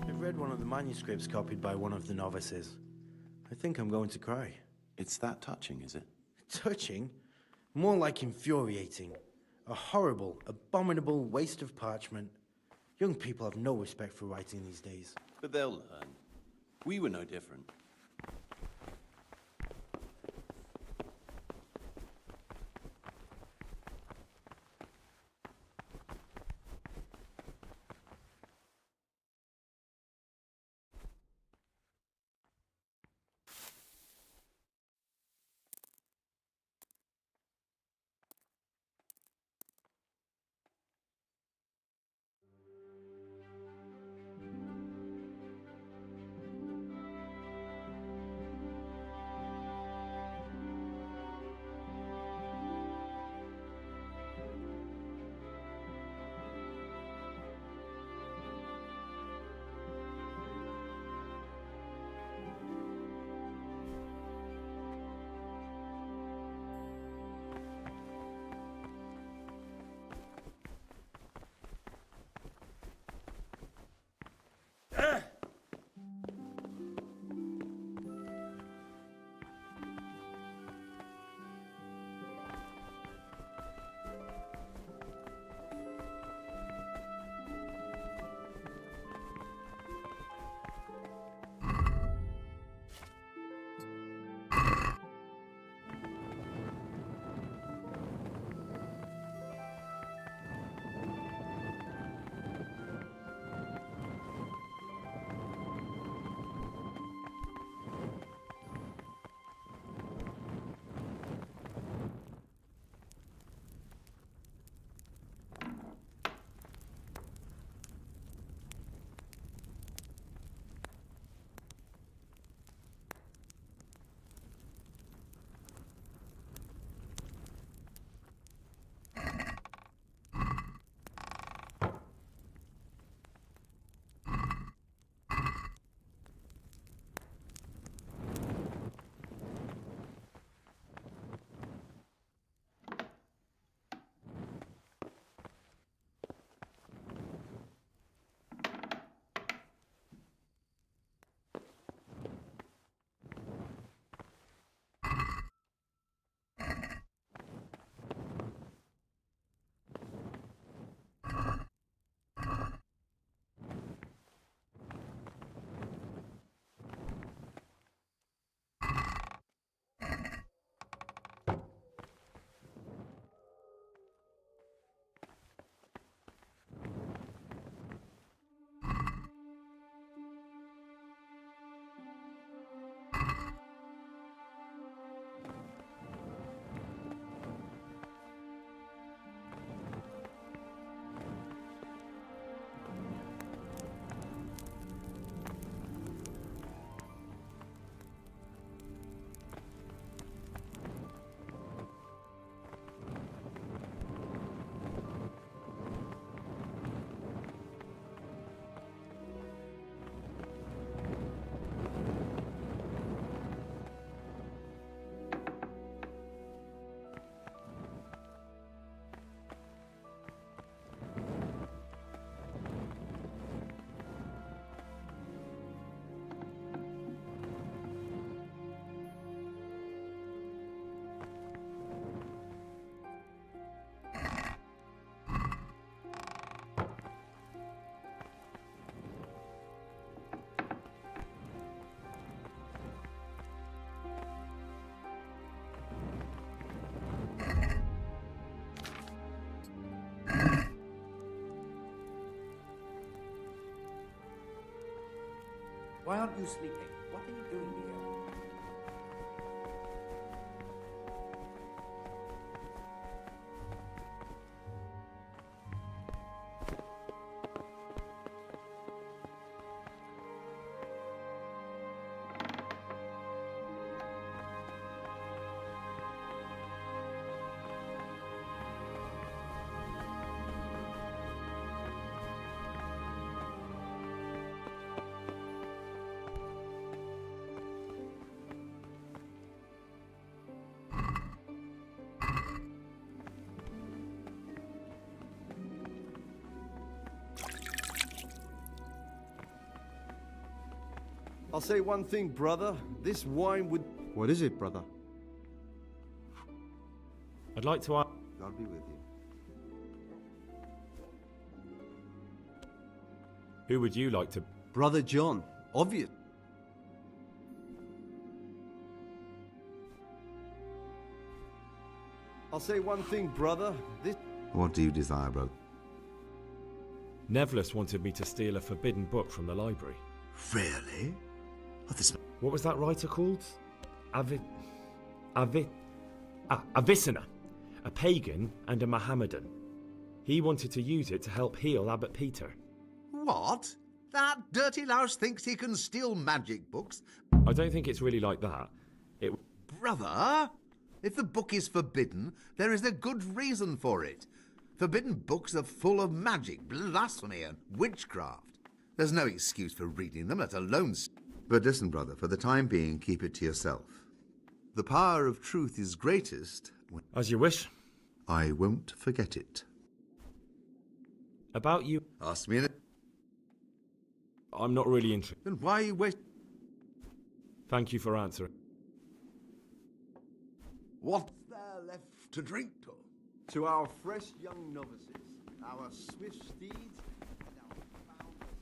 I: I've read one of the manuscripts copied by one of the novices. I think I'm going to cry.
E: It's that touching, is it?
I: Touching? More like infuriating. A horrible, abominable waste of parchment. Young people have no respect for writing these days.
E: But they'll learn. We were no different.
M: Why aren't you sleeping? What are you doing here?
G: I'll say one thing, brother. This wine would... What is it, brother?
D: I'd like to ask...
F: God be with you.
D: Who would you like to...
G: Brother John. Obvious. I'll say one thing, brother. This...
F: What do you desire, brother?
D: Nevlis wanted me to steal a forbidden book from the library.
F: Really?
D: What was that writer called? Avicenna, a pagan and a Mohammedan. He wanted to use it to help heal Abbot Peter.
F: What? That dirty louse thinks he can steal magic books?
D: I don't think it's really like that.
F: Brother, if the book is forbidden, there is a good reason for it. Forbidden books are full of magic, blasphemy, and witchcraft. There's no excuse for reading them, let alone... But listen, brother, for the time being, keep it to yourself. The power of truth is greatest when...
D: As you wish.
F: I won't forget it.
D: About you...
F: Ask me in it.
D: I'm not really interested.
F: Then why are you waiting?
D: Thank you for answering.
F: What's there left to drink to?
G: To our fresh young novices, our swift steeds, and our boundless...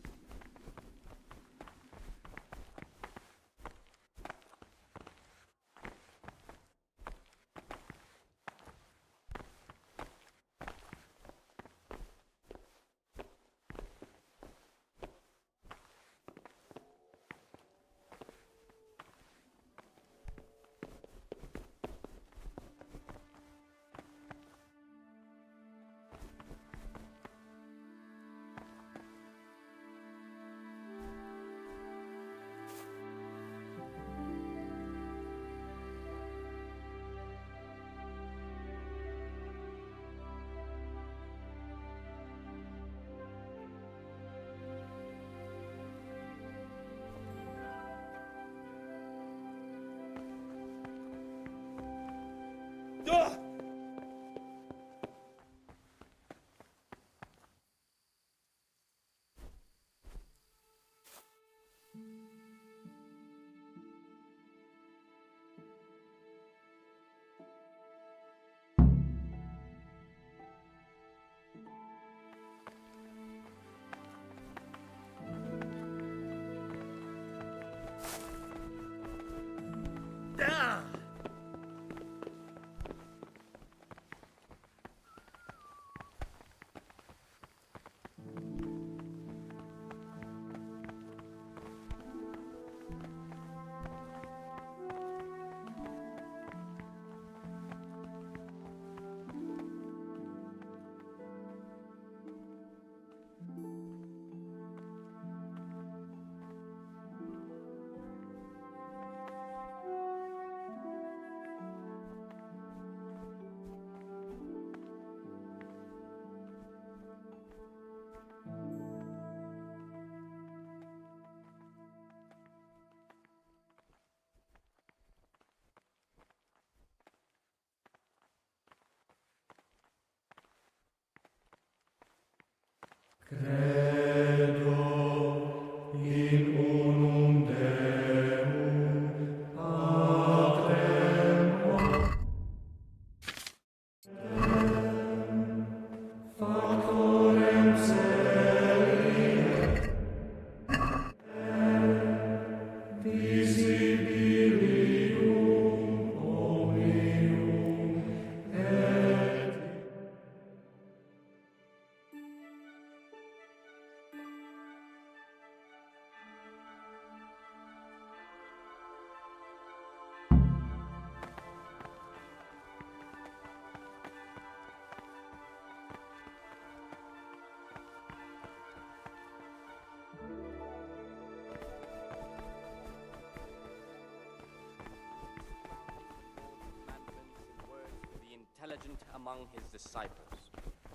K: among his disciples,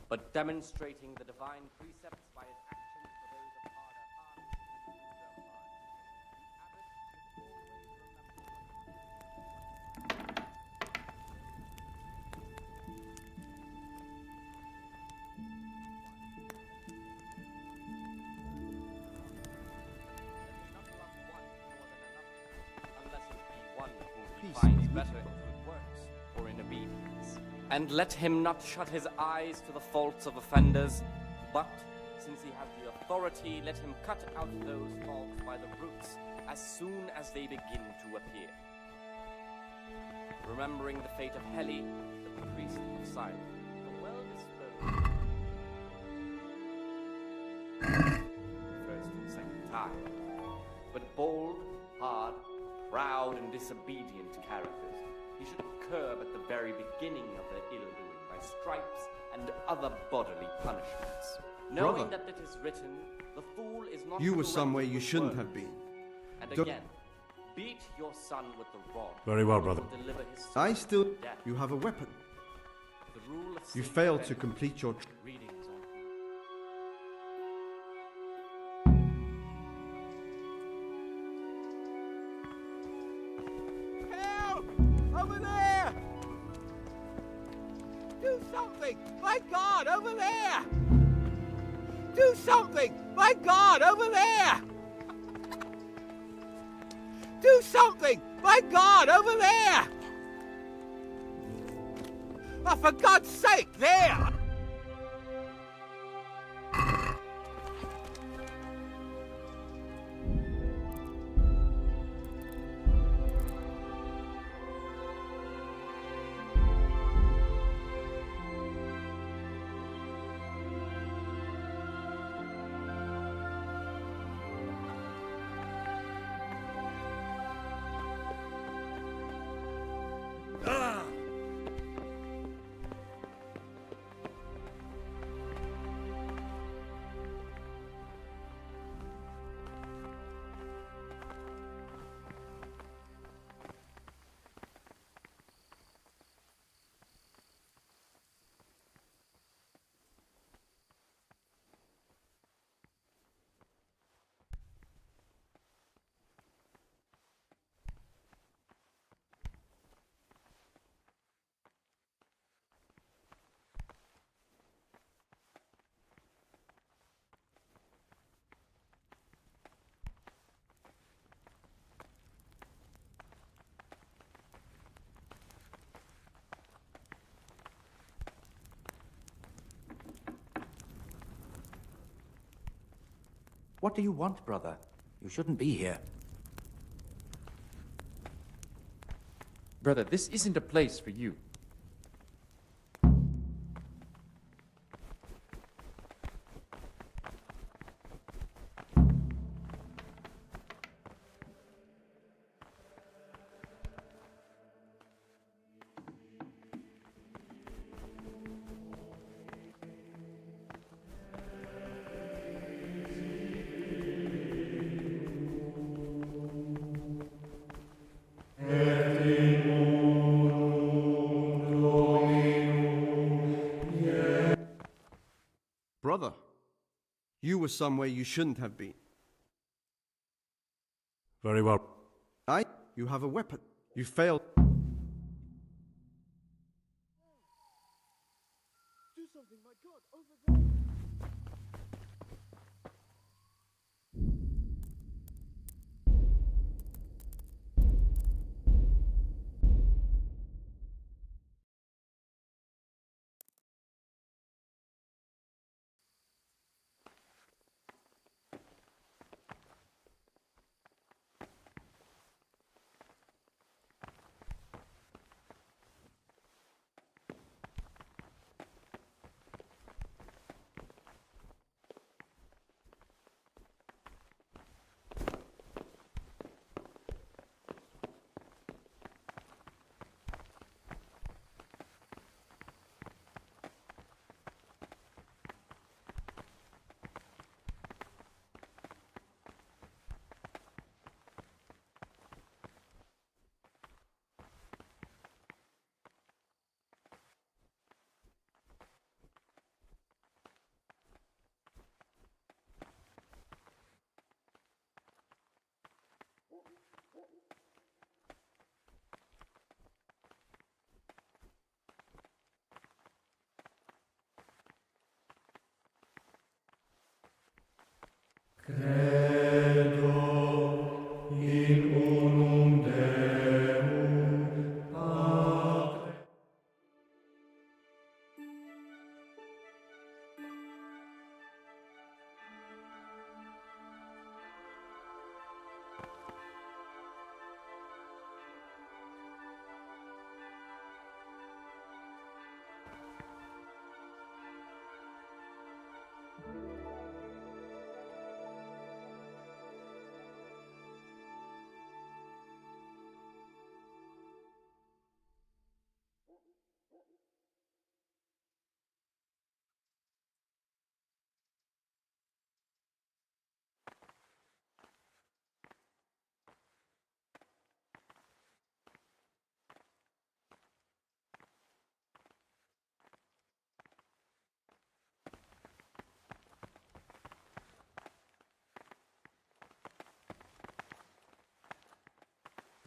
K: but demonstrating the divine precepts by his actions for those of harder heart and smoother minds. Unless it be one whom he finds better in good works or in obedience. And let him not shut his eyes to the faults of offenders, but, since he has the authority, let him cut out those faults by the roots as soon as they begin to appear. Remembering the fate of Heli, the priest of Cyrus, the well-disposed first and second time, but bold, hard, proud, and disobedient characters he should curb at the very beginning of their ill-doing by stripes and other bodily punishments. Knowing
G: Brother,
K: that it is written, the fool is not
G: you were
K: correct
G: somewhere you
K: with
G: shouldn't
K: words.
G: have been.
K: And
G: Don't-
K: again, beat your son with the rod.
D: Very well, brother.
K: and deliver his soul
G: I still...
K: to death.
G: You have a weapon.
K: The rule of
G: You
K: Saint
G: failed to
K: Benedict.
G: complete your...
K: Readings on
C: Help! Over there! Do something! My God, over there! Do something! My God, over there! Do something! My God, over there! Oh, for God's sake, there!
M: What do you want, brother? You shouldn't be here.
O: Brother, this isn't a place for you.
G: Brother, you were somewhere you shouldn't have been.
D: Very well.
G: You have a weapon. You failed.
C: Do something, my God, over there!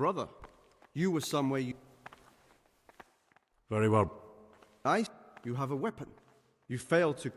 G: Brother, you were somewhere you...
D: Very well.
G: I... You have a weapon. You failed to...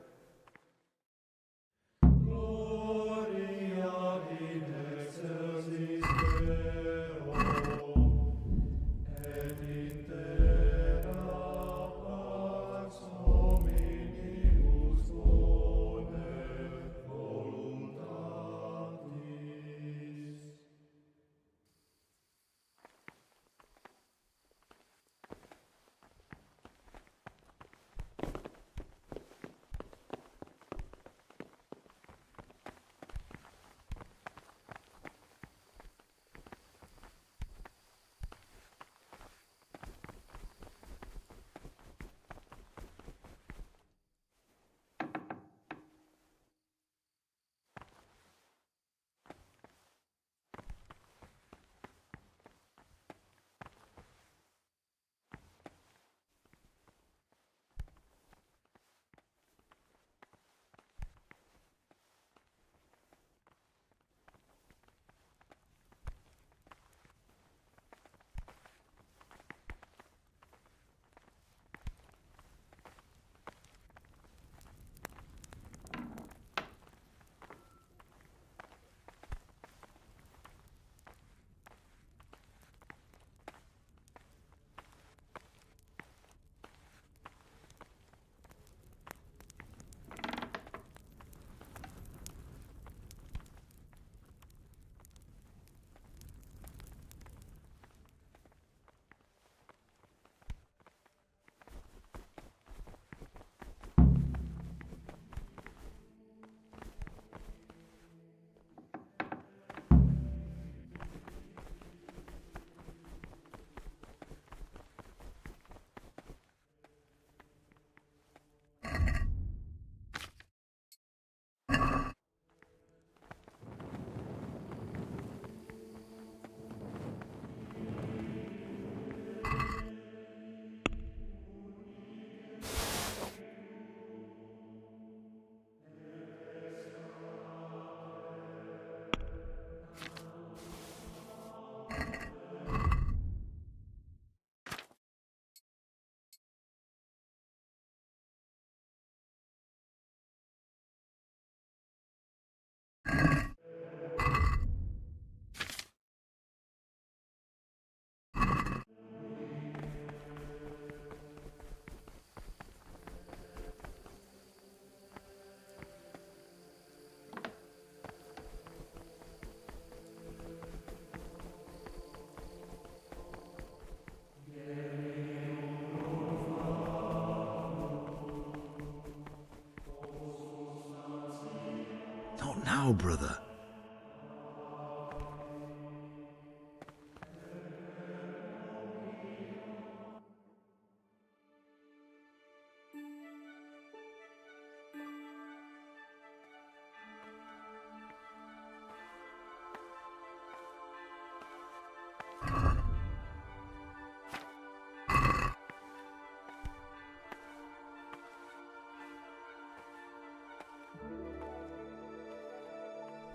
F: Not now, brother.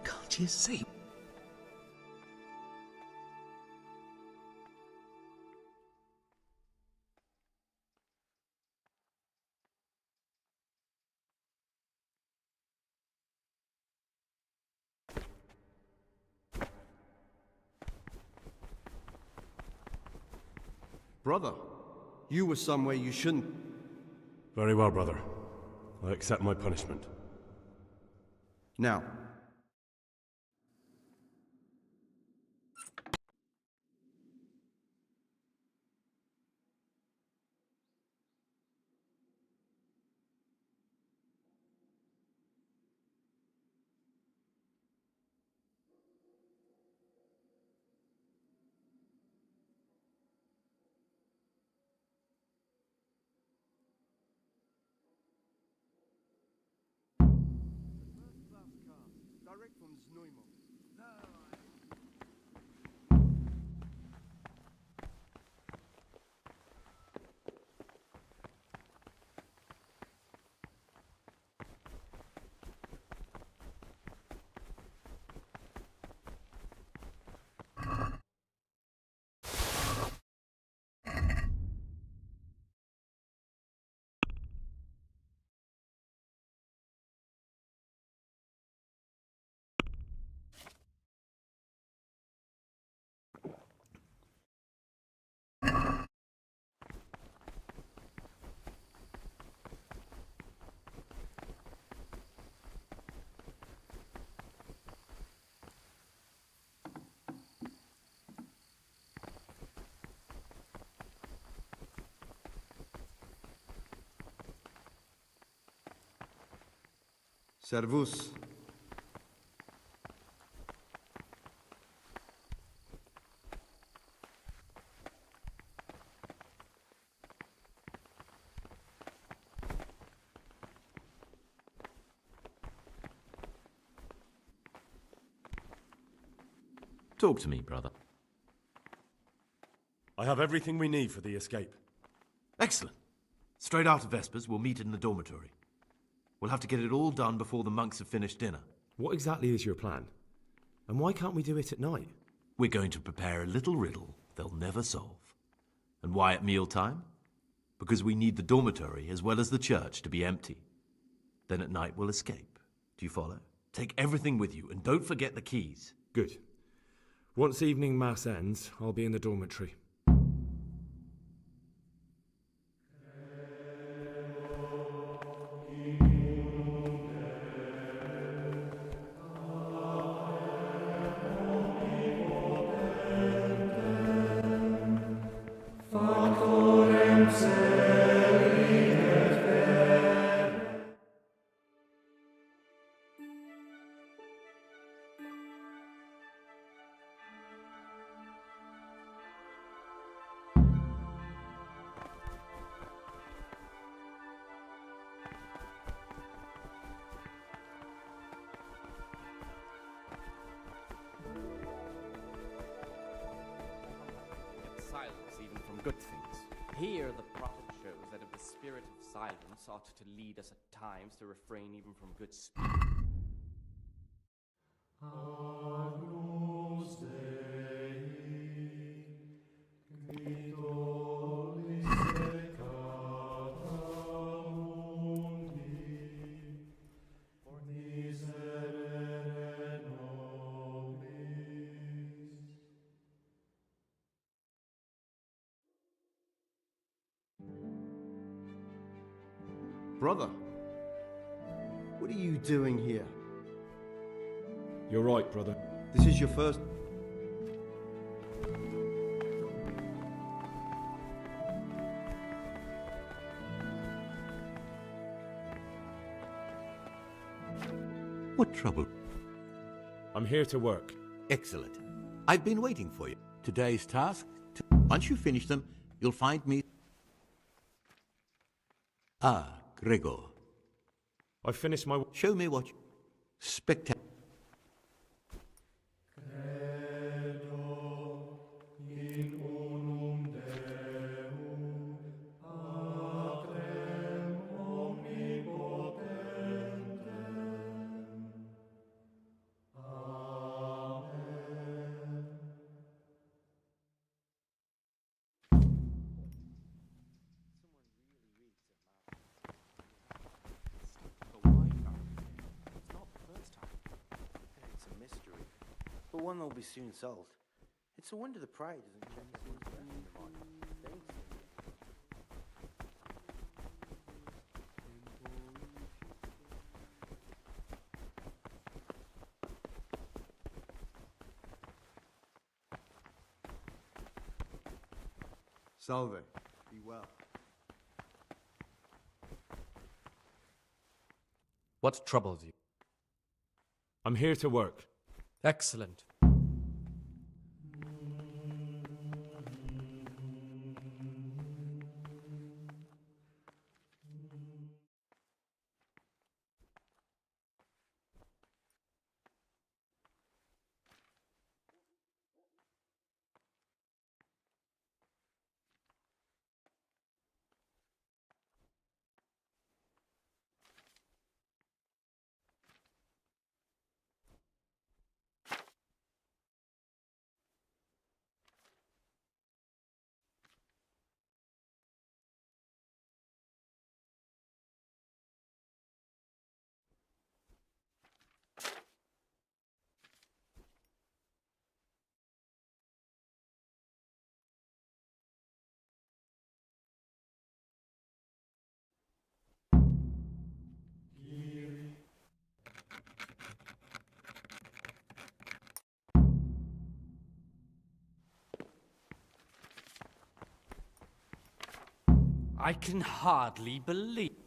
F: Can't you see?
G: Brother, you were somewhere you shouldn't.
B: Very well, brother. I accept my punishment.
G: Now,
C: direct from Znojmo.
G: Servus.
E: Talk to me, brother.
B: I have everything we need for the escape.
E: Excellent. Straight after Vespers, we'll meet in the dormitory. We'll have to get it all done before the monks have finished dinner.
D: What exactly is your plan? And why can't we do it at night?
E: We're going to prepare a little riddle they'll never solve. And why at mealtime? Because we need the dormitory as well as the church to be empty. Then at night we'll escape. Do you follow? Take everything with you and don't forget the keys.
D: Good. Once evening mass ends, I'll be in the dormitory.
K: Silence even from good things. Here the prophet shows that if the spirit of silence ought to lead us at times to refrain even from good speech.
G: Brother, what are you doing here?
B: You're right, brother.
G: This is your first...
L: What trouble?
D: I'm here to work.
L: Excellent. I've been waiting for you. Today's task, once you finish them, you'll find me... Ah, Gregor.
D: I've finished my...
L: Show me what you... Spectacular.
I: But one that will be soon solved. It's a wonder the pride isn't checked since the rest of the morning. Thanks.
G: Salve. Be well.
J: What troubles you?
D: I'm here to work.
J: Excellent.
K: I can hardly believe.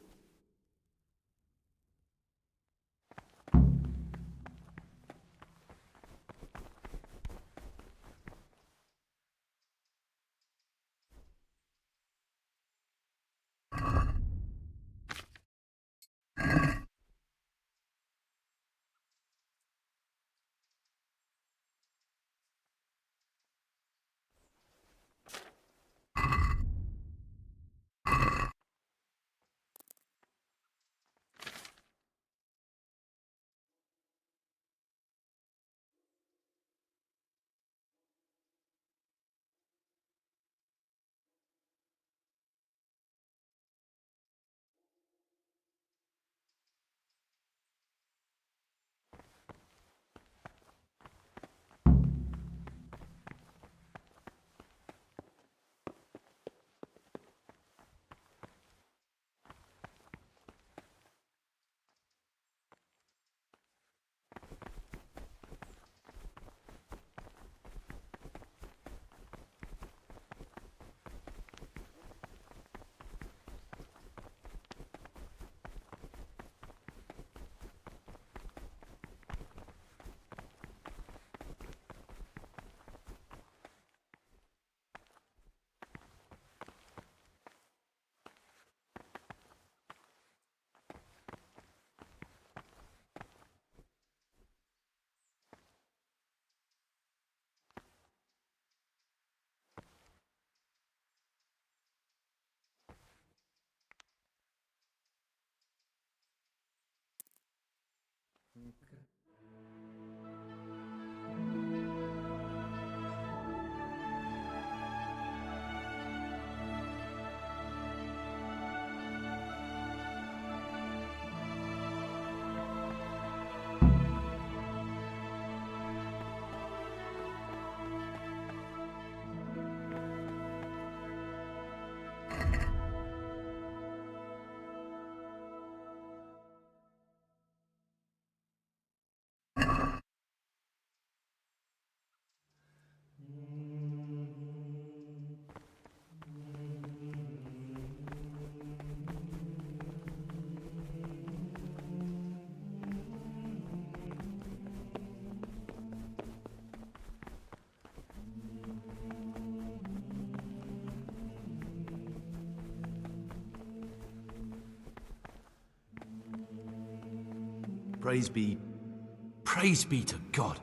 E: Praise be to God.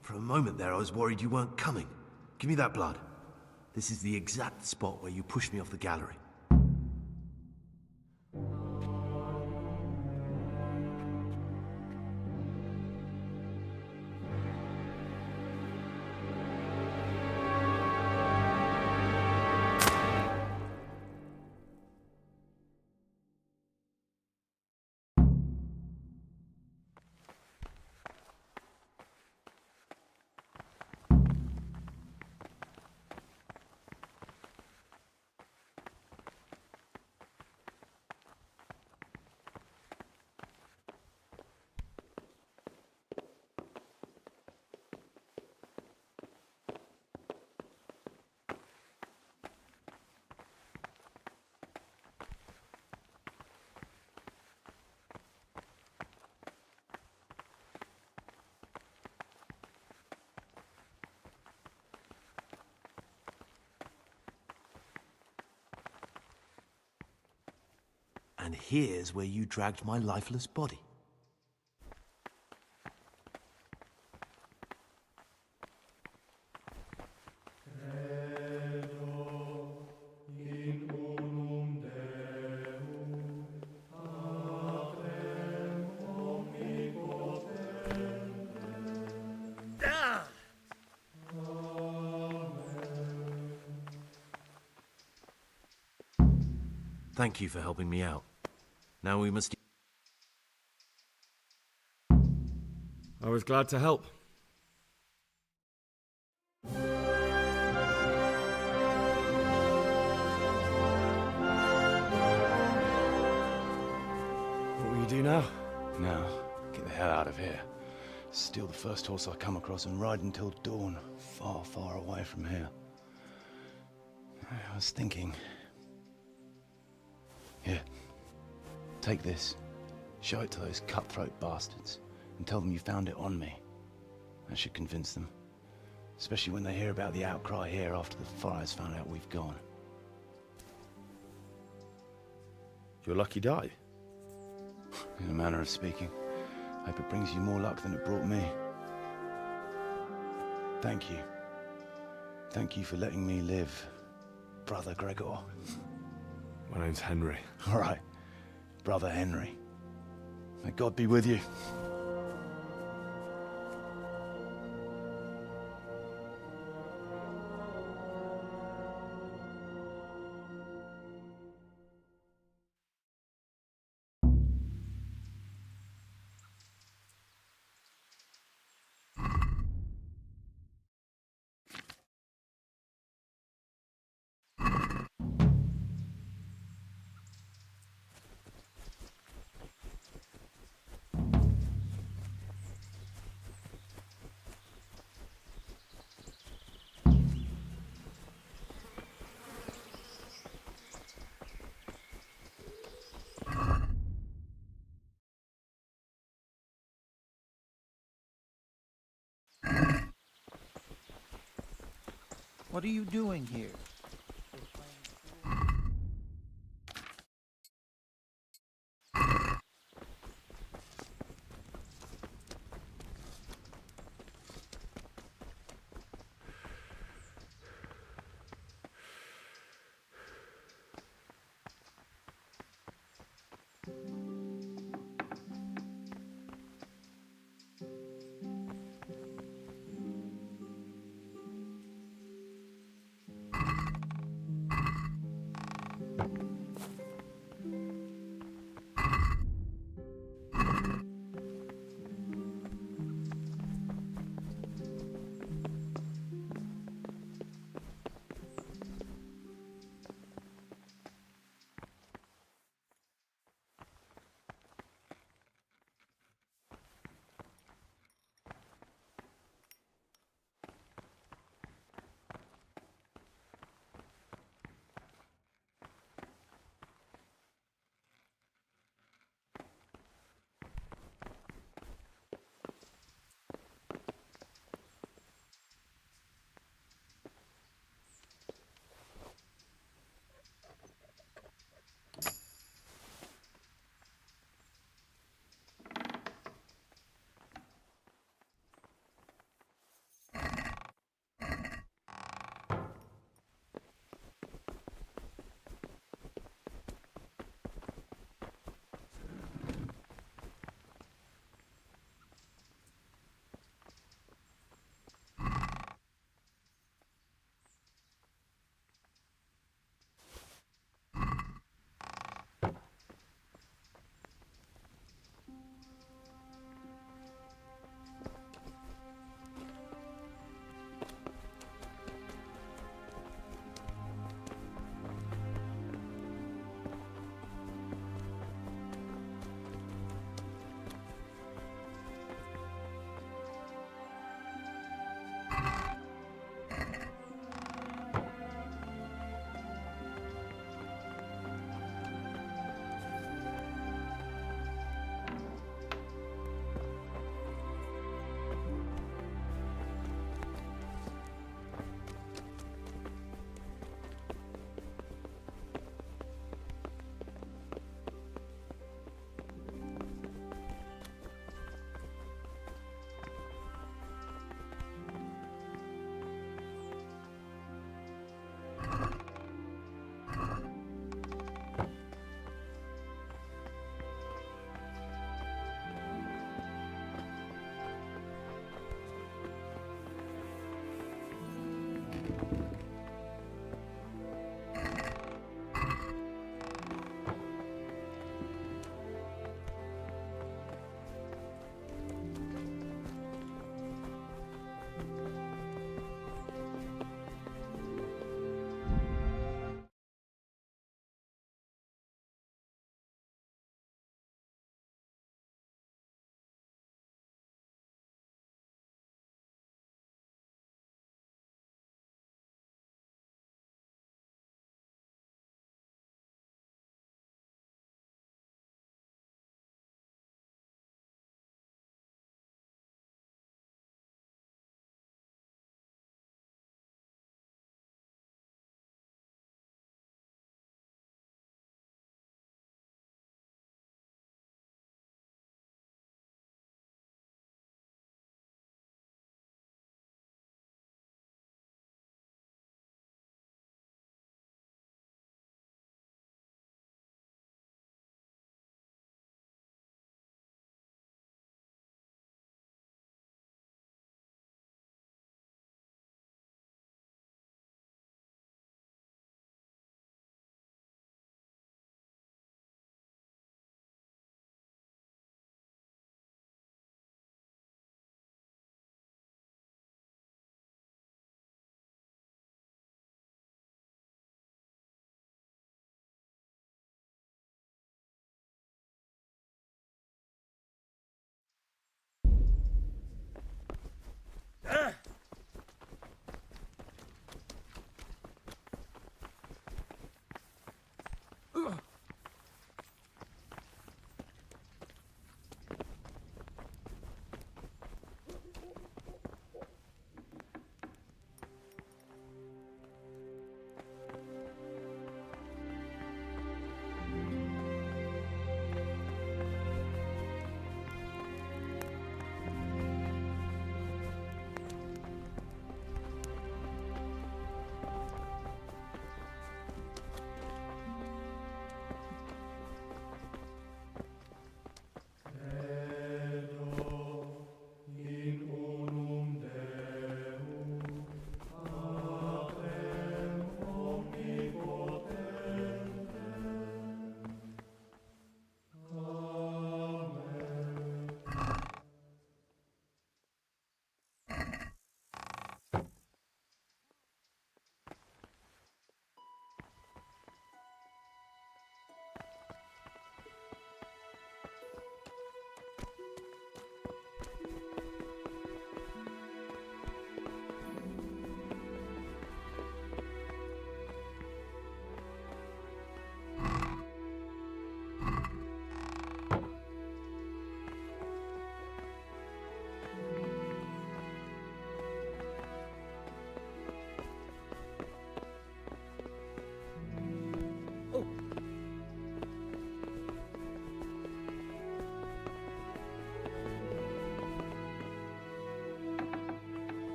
E: For a moment there I was worried you weren't coming. Give me that blood. This is the exact spot where you pushed me off the gallery. And here's where you dragged my lifeless body. Thank you for helping me out. Now we must...
D: I was glad to help. What will you do now?
P: Now, get the hell out of here. Steal the first horse I come across and ride until dawn, far, far away from here. I was thinking... Here, take this. Show it to those cutthroat bastards and tell them you found it on me. That should convince them. Especially when they hear about the outcry here after the Friars found out we've gone.
D: Your lucky die?
P: In a manner of speaking. Hope it brings you more luck than it brought me. Thank you. Thank you for letting me live, Brother Gregor.
D: My name's Henry.
P: All right, Brother Henry. May God be with you.
H: What are you doing here?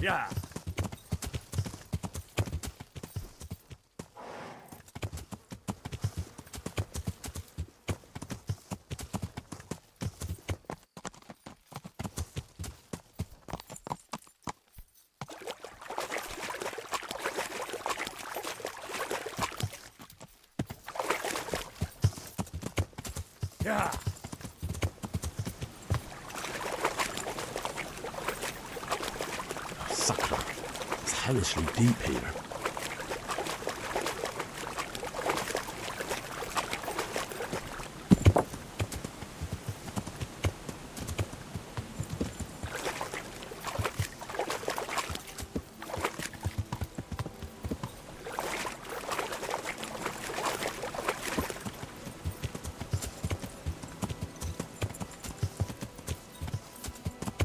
B: Yeah. Yeah.
D: Sucker. It's hellishly deep here.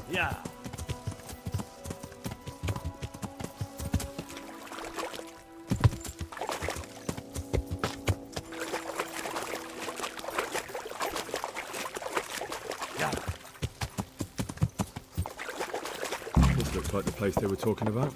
B: Yeah.
D: This looks like the place they were talking about.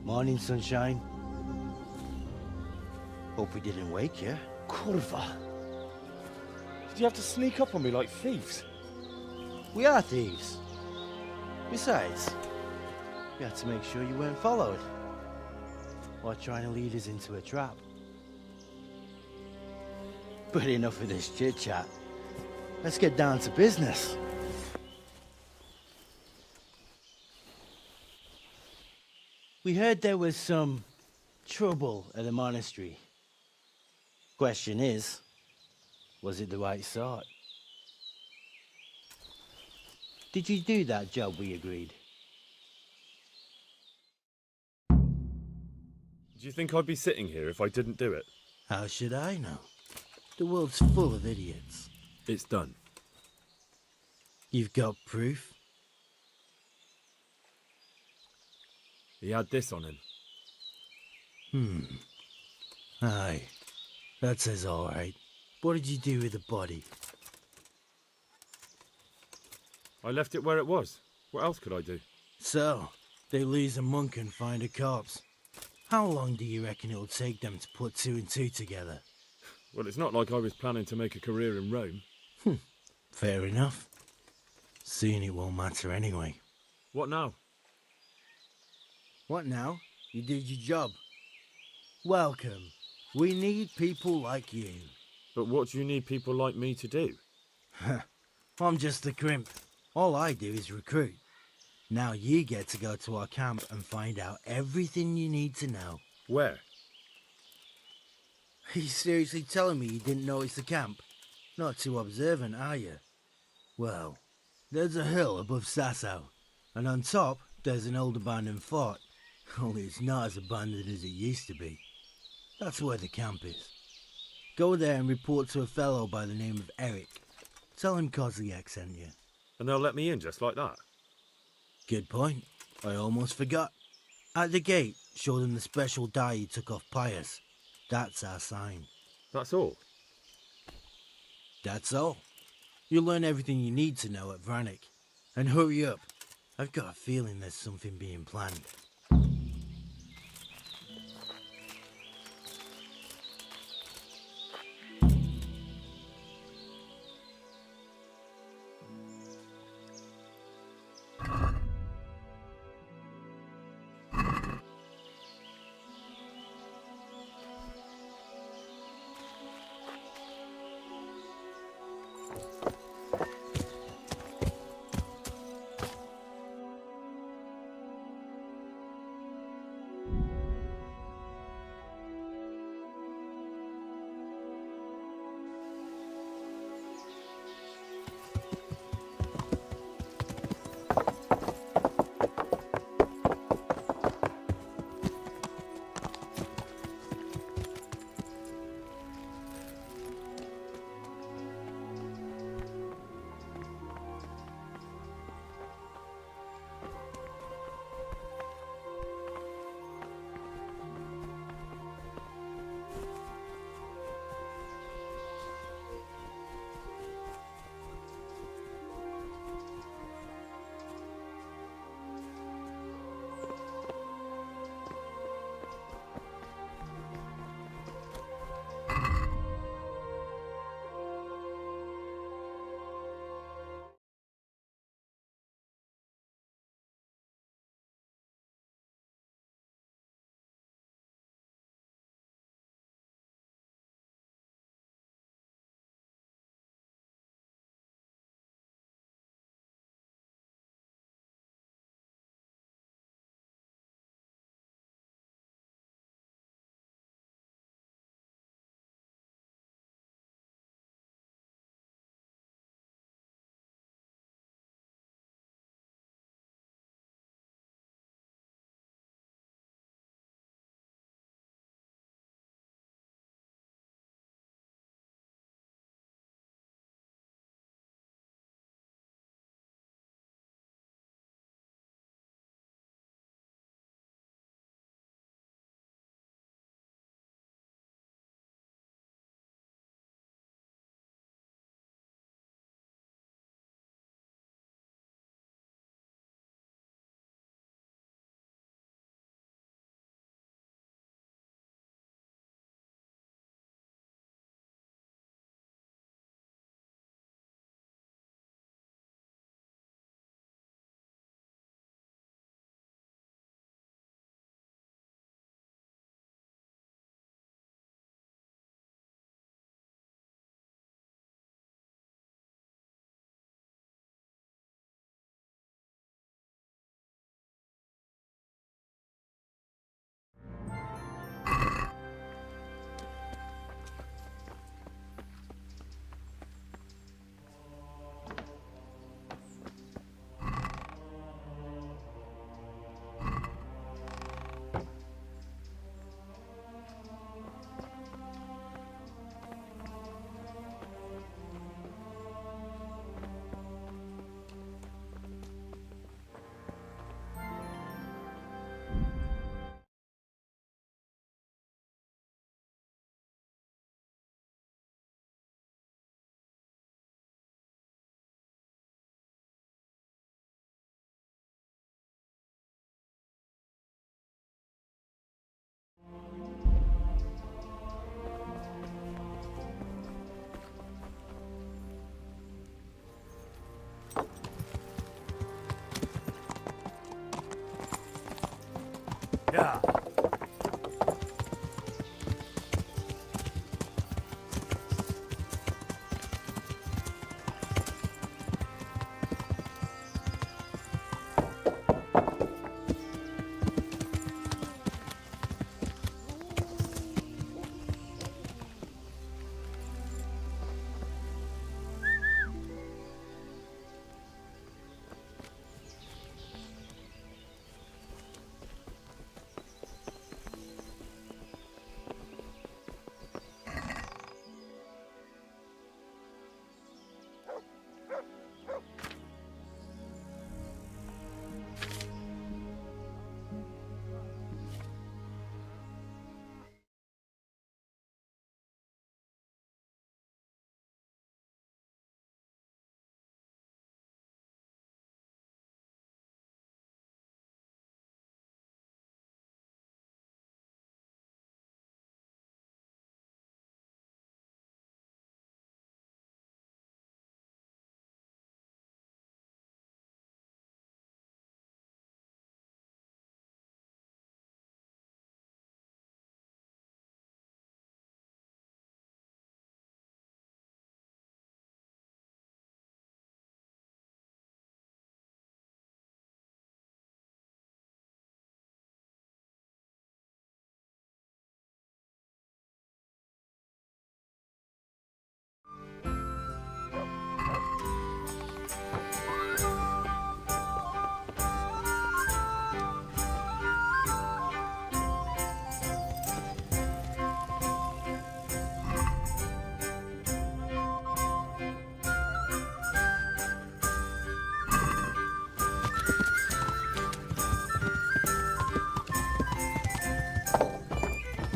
I: Morning, sunshine. Hope we didn't wake you.
P: Kurva. Did you have to sneak up on me like thieves?
I: We are thieves. Besides, we had to make sure you weren't followed. Or trying to lead us into a trap. But enough of this chit-chat. Let's get down to business. We heard there was some trouble at the monastery. Question is, was it the right sort? Did you do that job we agreed?
D: Do you think I'd be sitting here if I didn't do it?
I: How should I know? The world's full of idiots.
D: It's done.
I: You've got proof?
D: He had this on him.
I: Aye. That says all right. What did you do with the body?
D: I left it where it was. What else could I do?
I: So, they lose a monk and find a corpse. How long do you reckon it'll take them to put two and two together?
D: Well, it's not like I was planning to make a career in Rome.
I: Fair enough. Soon it won't matter anyway.
D: What now?
I: What now? You did your job. Welcome. We need people like you.
D: But what do you need people like me to do?
I: I'm just a crimp. All I do is recruit. Now you get to go to our camp and find out everything you need to know.
D: Where?
I: Are you seriously telling me you didn't notice the camp? Not too observant, are you? Well, there's a hill above Sasau, and on top there's an old abandoned fort. Only it's not as abandoned as it used to be. That's where the camp is. Go there and report to a fellow by the name of Eric. Tell him Kozliak sent you.
D: And they'll let me in just like that?
I: Good point. I almost forgot. At the gate, show them the special dye you took off Pius. That's our sign.
D: That's all?
I: That's all. You'll learn everything you need to know at Vranik. And hurry up. I've got a feeling there's something being planned.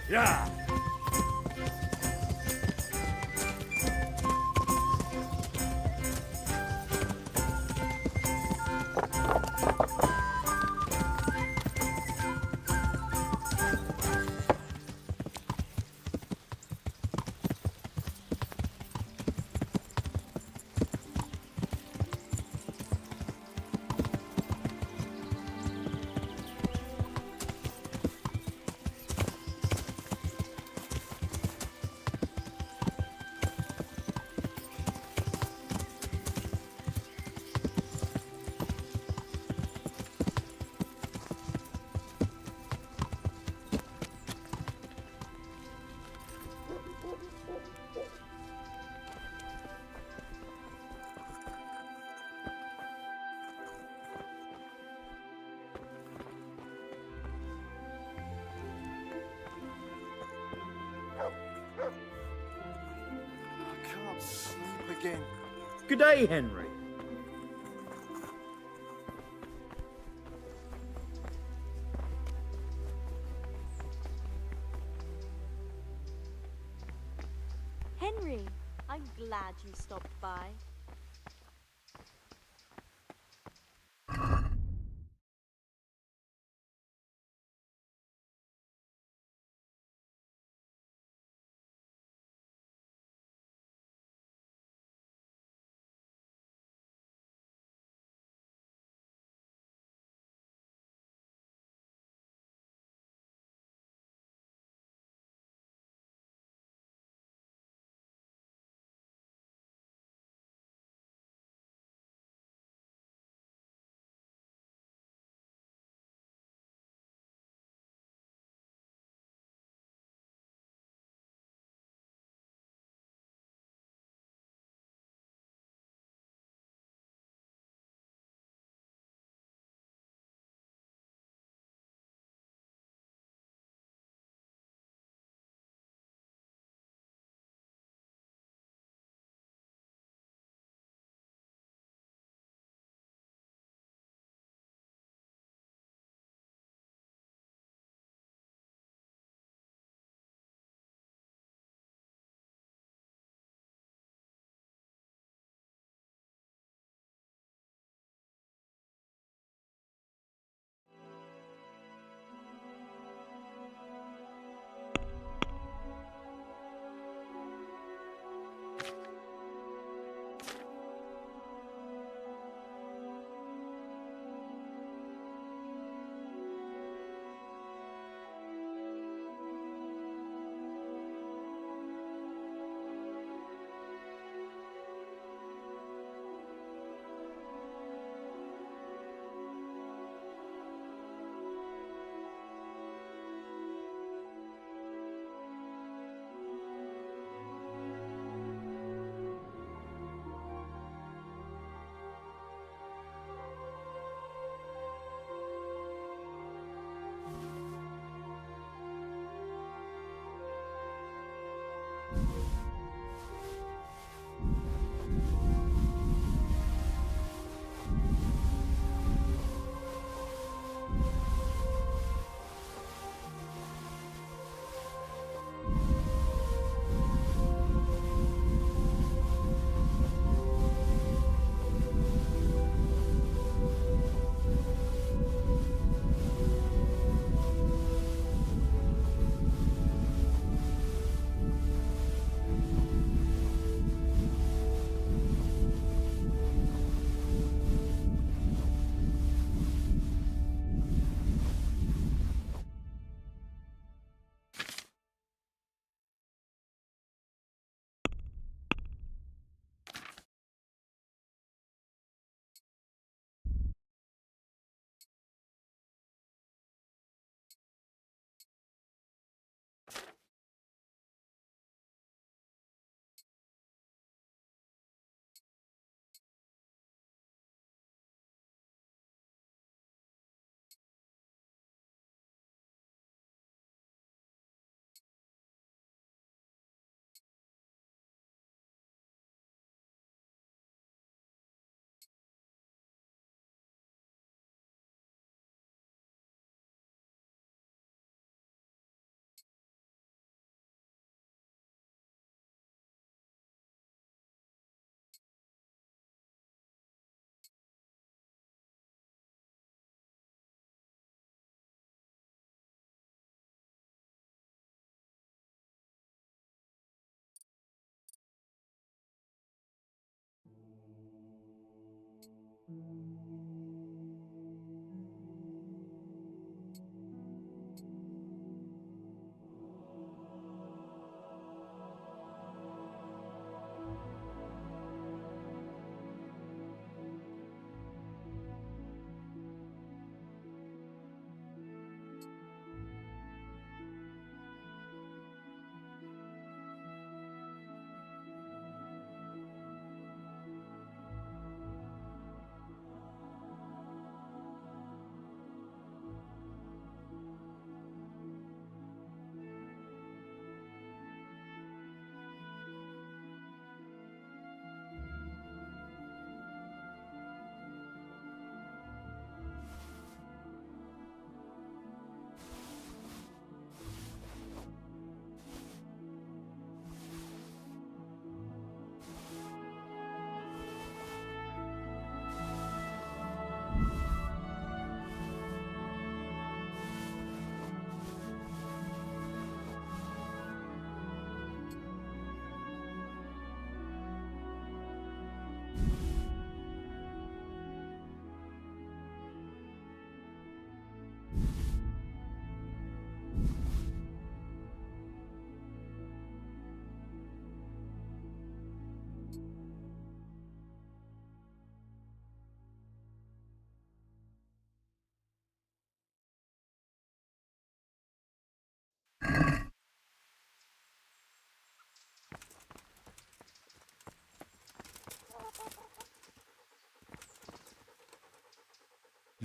B: Yeah!
N: I can't sleep again.
H: Good day, Henry.
Q: Henry, I'm glad you stopped by.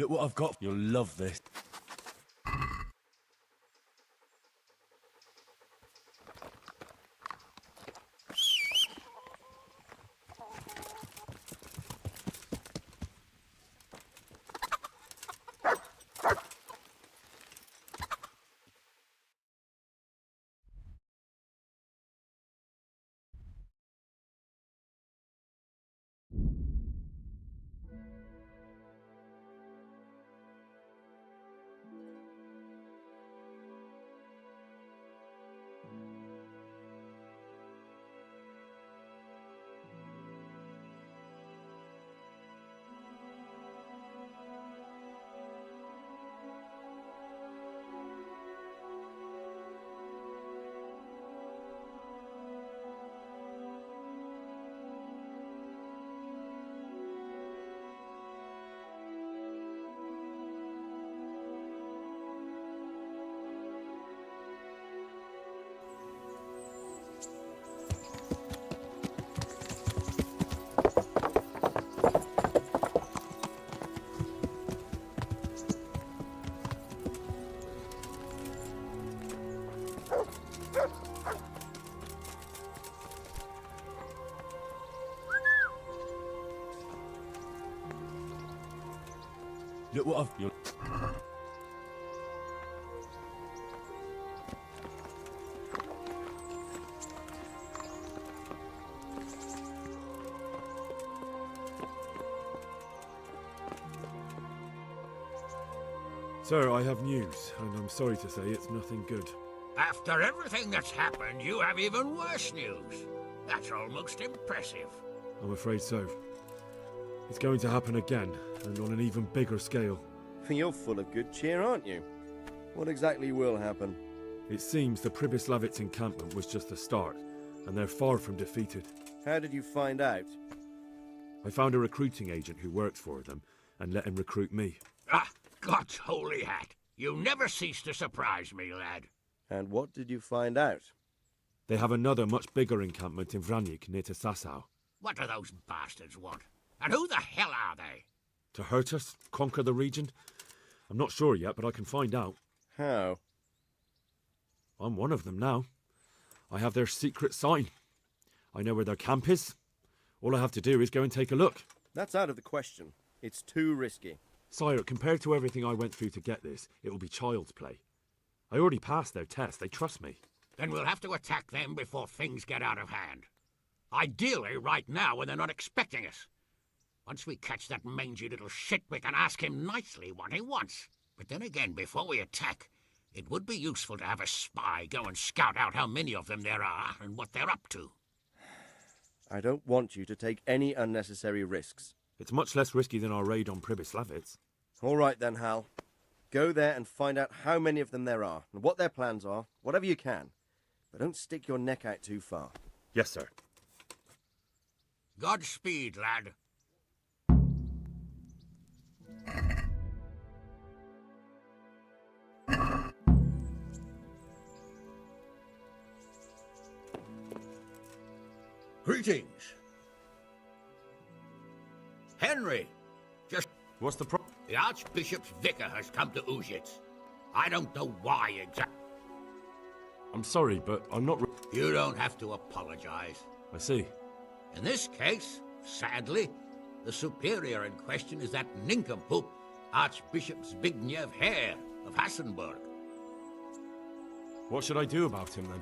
B: Look what I've got. You'll love this. Look what I've...
D: Sir, I have news, and I'm sorry to say it's nothing good.
L: After everything that's happened, you have even worse news. That's almost impressive.
D: I'm afraid so. It's going to happen again, and on an even bigger scale.
R: You're full of good cheer, aren't you? What exactly will happen?
D: It seems the Pribyslavitz encampment was just the start, and they're far from defeated.
R: How did you find out?
D: I found a recruiting agent who works for them, and let him recruit me.
L: Ah, God's holy hat! You never cease to surprise me, lad.
R: And what did you find out?
D: They have another much bigger encampment in Vranyk near to Sasau.
L: What do those bastards want? And who the hell are they?
D: To hurt us? Conquer the region? I'm not sure yet, but I can find out.
R: How?
D: I'm one of them now. I have their secret sign. I know where their camp is. All I have to do is go and take a look.
R: That's out of the question. It's too risky.
D: Sire, compared to everything I went through to get this, it will be child's play. I already passed their test. They trust me.
L: Then we'll have to attack them before things get out of hand. Ideally, right now, when they're not expecting us. Once we catch that mangy little shit, we can ask him nicely what he wants. But then again, before we attack, it would be useful to have a spy go and scout out how many of them there are and what they're up to.
R: I don't want you to take any unnecessary risks.
D: It's much less risky than our raid on Pribyslavitz.
R: All right then, Hal. Go there and find out how many of them there are, and what their plans are, whatever you can. But don't stick your neck out too far.
D: Yes, sir.
L: Godspeed, lad. Greetings. Henry, just...
D: What's the problem?
L: The Archbishop's vicar has come to Uzhitz. I don't know why exactly.
D: I'm sorry, but I'm not...
L: You don't have to apologize.
D: I see.
L: In this case, sadly, the superior in question is that nincompoop, Archbishop Zbigniew Hare of Hassenburg.
D: What should I do about him, then?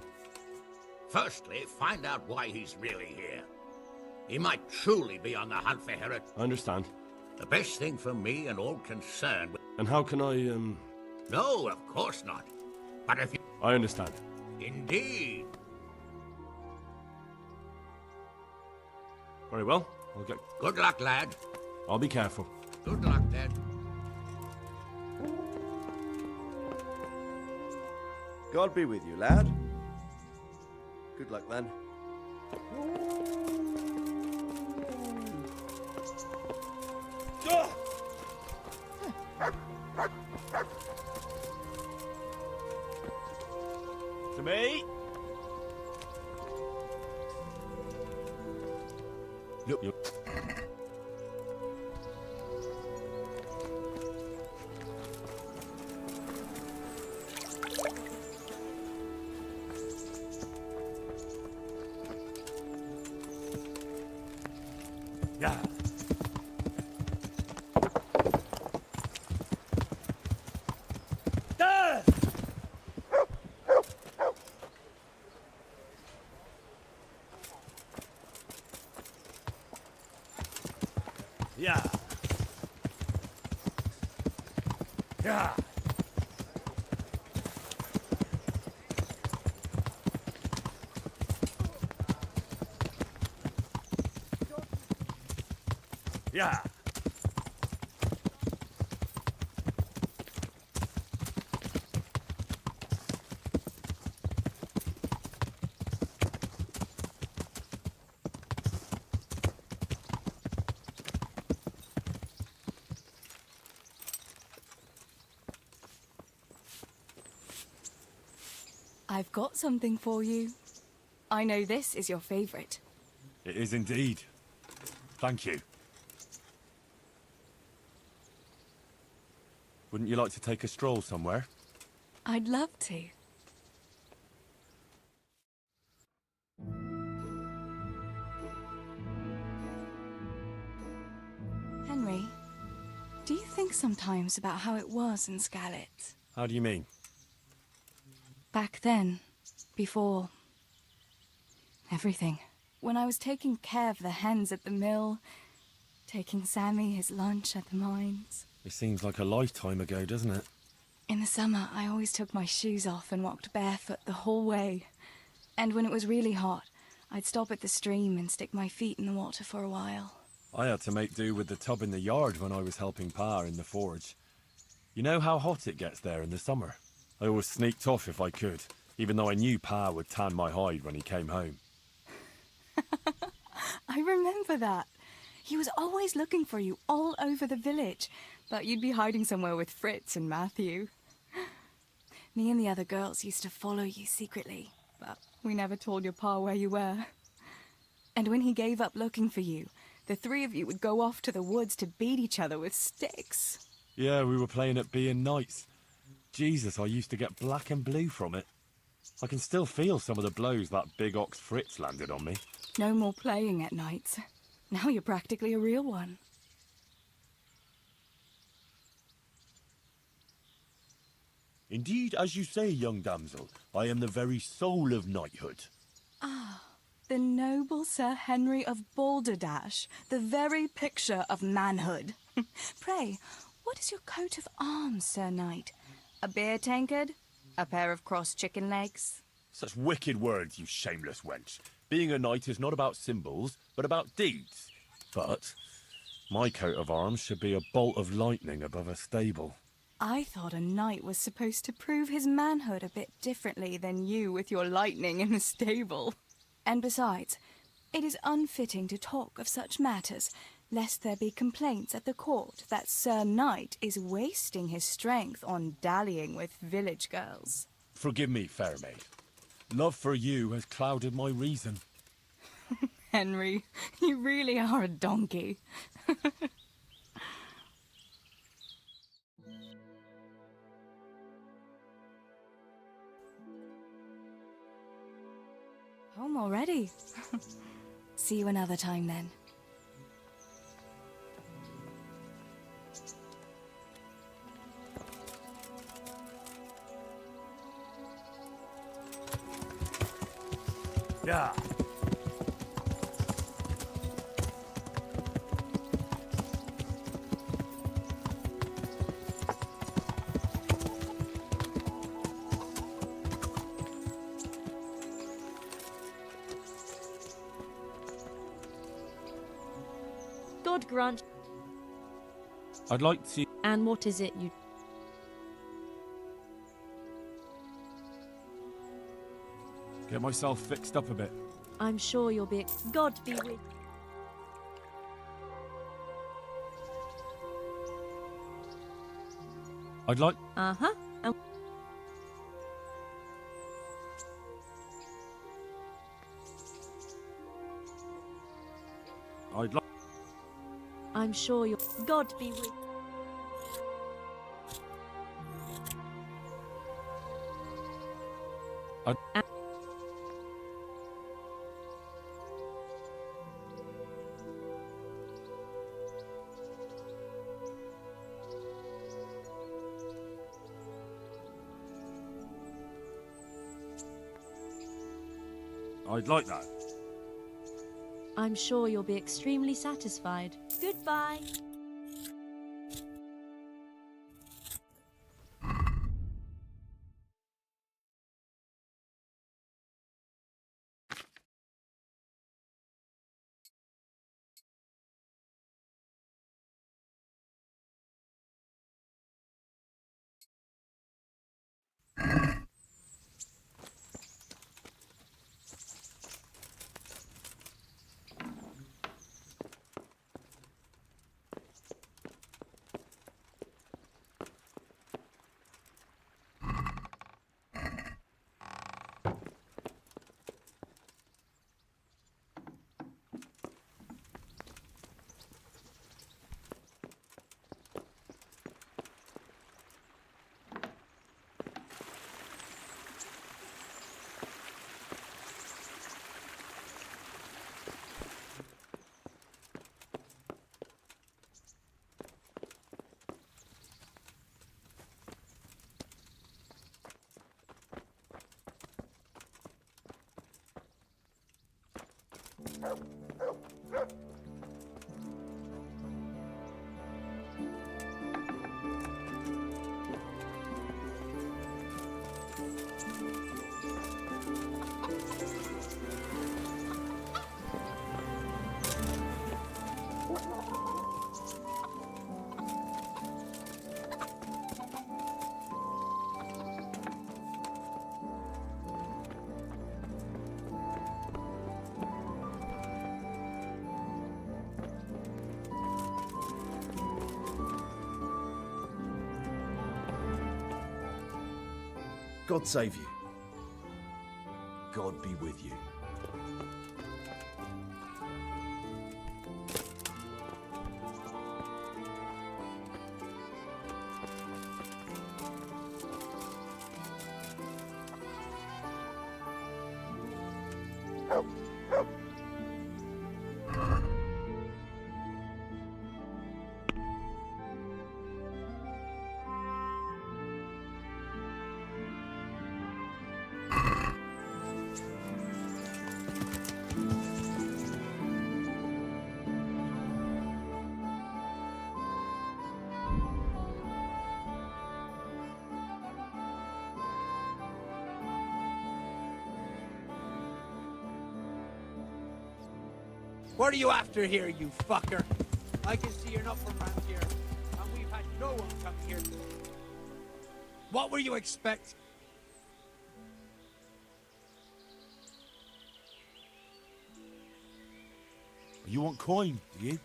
L: Firstly, find out why he's really here. He might truly be on the hunt for heretics.
B: I understand.
L: The best thing for me and all concerned...
B: And how can I,
L: No, of course not. But if you...
B: I understand.
L: Indeed.
B: Very well. I'll get...
L: Good luck, lad.
B: I'll be careful.
L: Good luck, then.
R: God be with you, lad. Good luck, then.
B: To me. Look.
D: Yeah. Yeah. Yeah.
S: I've got something for you. I know this is your favorite.
D: It is indeed. Thank you. Wouldn't you like to take a stroll somewhere?
S: I'd love to. Henry, do you think sometimes about how it was in Scarlet?
D: How do you mean?
S: Back then, before everything. When I was taking care of the hens at the mill, taking Sammy his lunch at the mines.
D: It seems like a lifetime ago, doesn't it?
S: In the summer, I always took my shoes off and walked barefoot the whole way. And when it was really hot, I'd stop at the stream and stick my feet in the water for a while.
D: I had to make do with the tub in the yard when I was helping Pa in the forge. You know how hot it gets there in the summer? I always sneaked off if I could, even though I knew Pa would tan my hide when he came home.
S: I remember that. He was always looking for you all over the village, but you'd be hiding somewhere with Fritz and Matthew. Me and the other girls used to follow you secretly, but we never told your Pa where you were. And when he gave up looking for you, the three of you would go off to the woods to beat each other with sticks.
D: Yeah, we were playing at being knights. Jesus, I used to get black and blue from it. I can still feel some of the blows that big ox Fritz landed on me.
S: No more playing at nights. Now you're practically a real one.
D: Indeed, as you say, young damsel, I am the very soul of knighthood.
S: Ah, the noble Sir Henry of Balderdash, the very picture of manhood. Pray, what is your coat of arms, Sir Knight? A beer tankard? A pair of crossed chicken legs?
D: Such wicked words, you shameless wench. Being a knight is not about symbols, but about deeds. But my coat of arms should be a bolt of lightning above a stable.
S: I thought a knight was supposed to prove his manhood a bit differently than you with your lightning in the stable. And besides, it is unfitting to talk of such matters, lest there be complaints at the court that Sir Knight is wasting his strength on dallying with village girls.
D: Forgive me, fair maid. Love for you has clouded my reason.
S: Henry, you really are a donkey. Home already. See you another time then.
D: Yeah.
T: God grant.
D: I'd like to...
T: And what is it you...
D: get myself fixed up a bit.
T: I'm sure you'll be... God be with...
D: I'd like...
T: Uh-huh. And...
D: I'd like...
T: I'm sure you'll... God be with...
D: I'd like that.
T: I'm sure you'll be extremely satisfied. Goodbye.
E: God save you. God be with you.
U: What are you after here, you fucker? I can see you're not from around here, and we've had no one come here. What were you expecting?
B: You want coin, do you?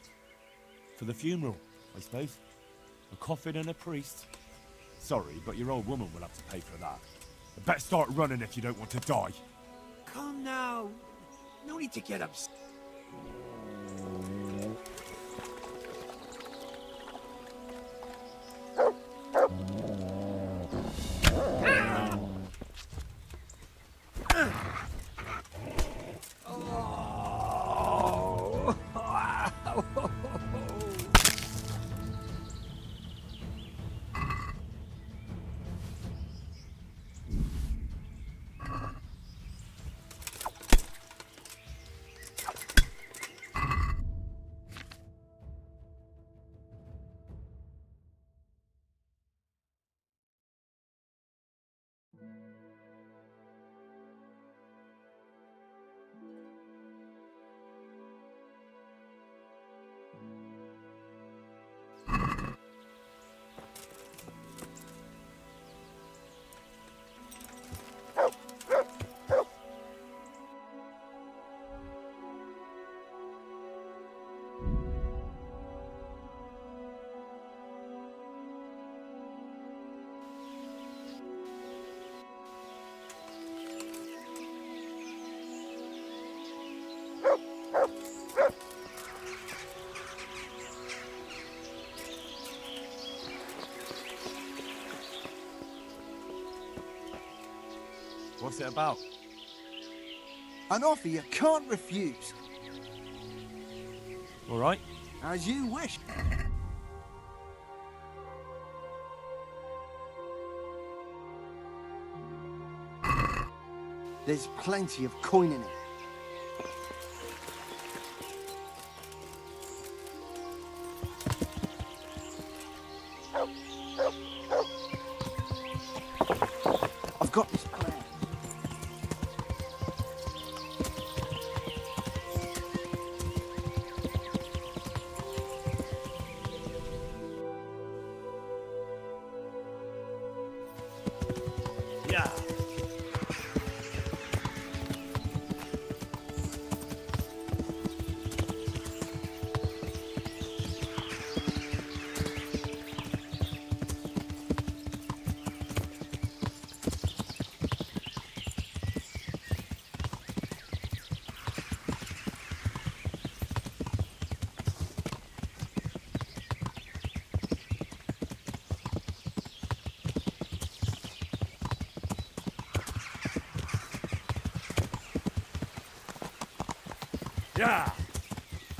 B: For the funeral, I suppose. A coffin and a priest. Sorry, but your old woman will have to pay for that. Better start running if you don't want to die.
U: Come now. No need to get upset.
B: What's it about?
N: An offer you can't refuse.
B: All right.
N: As you wish. There's plenty of coin in it.
B: Yeah.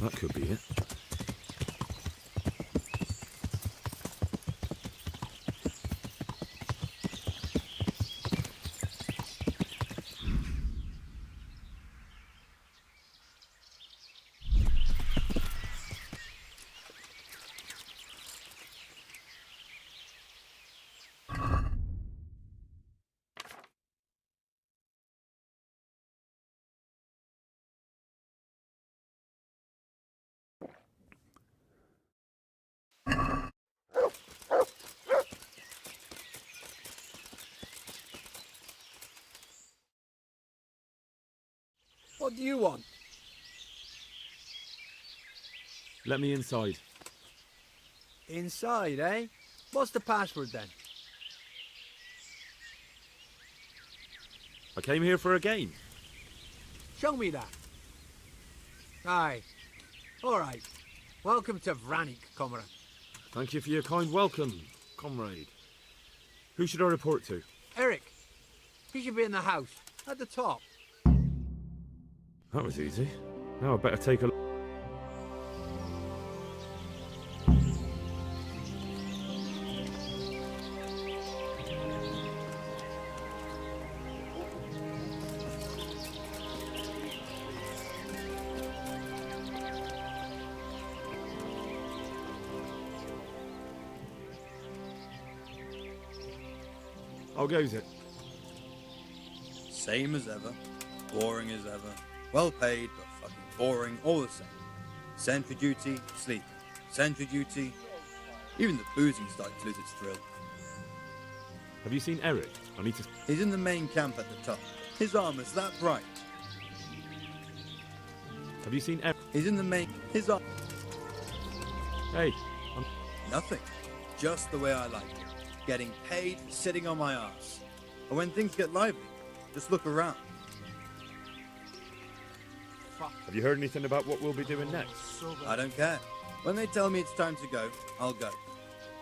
D: That could be it.
U: What do you want?
D: Let me inside.
U: Inside, eh? What's the password then?
D: I came here for a game.
U: Show me that. Aye. All right. Welcome to Vranik, comrade.
D: Thank you for your kind welcome, comrade. Who should I report to?
U: Eric. He should be in the house, at the top.
D: That was easy. Now I better take a... How goes it?
A: Same as ever. Boring as ever. Well paid, but fucking boring, all the same. Send for duty, sleep. Send for duty. Even the boozing's starting to lose its thrill.
D: Have you seen Eric? I need to...
A: He's in the main camp at the top. His armor's that bright.
D: Have you seen Eric?
A: He's in the main... His armor...
D: Hey,
A: Nothing. Just the way I like it. Getting paid for sitting on my ass. And when things get lively, just look around.
D: Have you heard anything about what we'll be doing next?
A: I don't care. When they tell me it's time to go, I'll go.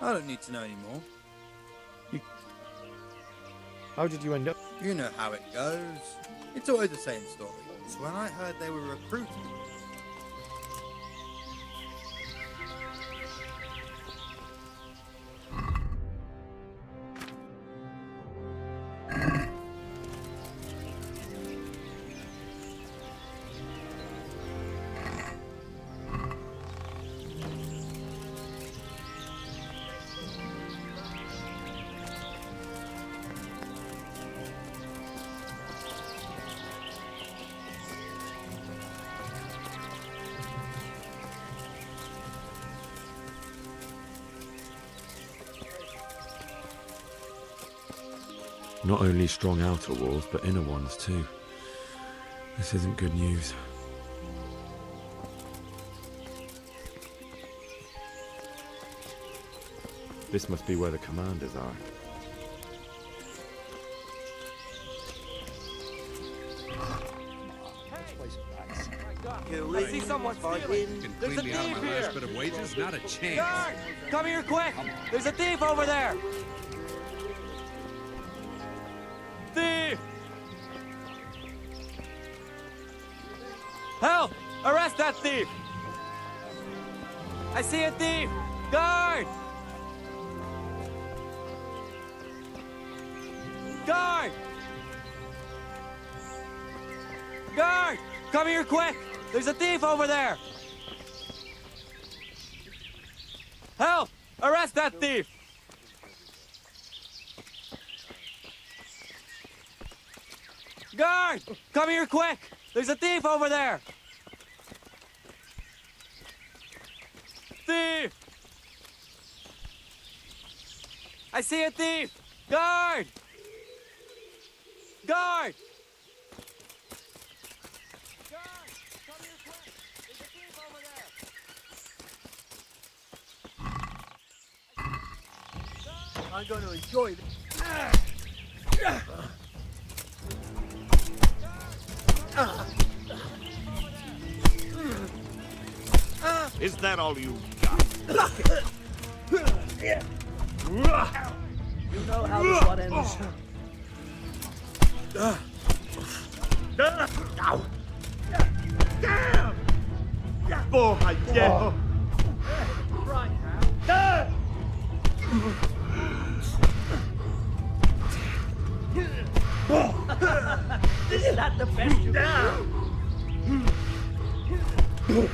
A: I don't need to know anymore.
D: How did you end up?
A: You know how it goes. It's always the same story. So when I heard they were recruiting...
D: Not only strong outer walls, but inner ones too. This isn't good news. This must be where the commanders are.
U: I see someone stealing. There's a thief here.
V: Bit of wages, not a chance.
U: Guard! Come here quick! There's a thief over there! Thief! Help! Arrest that thief! I see a thief! Guard! Guard! Guard! Come here quick! There's a thief over there! Help! Arrest that thief! Guard! Come here quick! There's a thief over there! Thief! I see a thief! Guard! Guard! I'm going to enjoy this.
V: Is that all you got?
U: You know how this one ends.
V: Damn!
U: Porra, yeah. Right now. Is that the best you can do?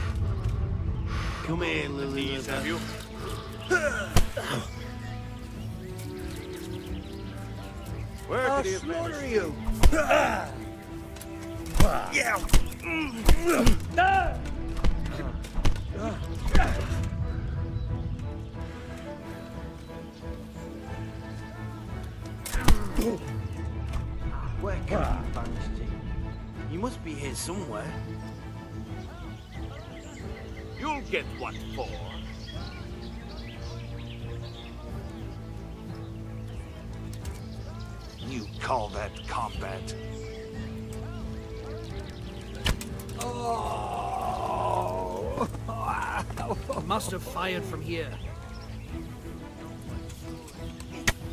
I: Come here, Lily.
U: Have you?
I: Where could he have slaughter you?
U: Yeah.
I: Where can you vanish to? You must be here somewhere.
V: You'll get what for. You call that combat?
U: Must have fired from here.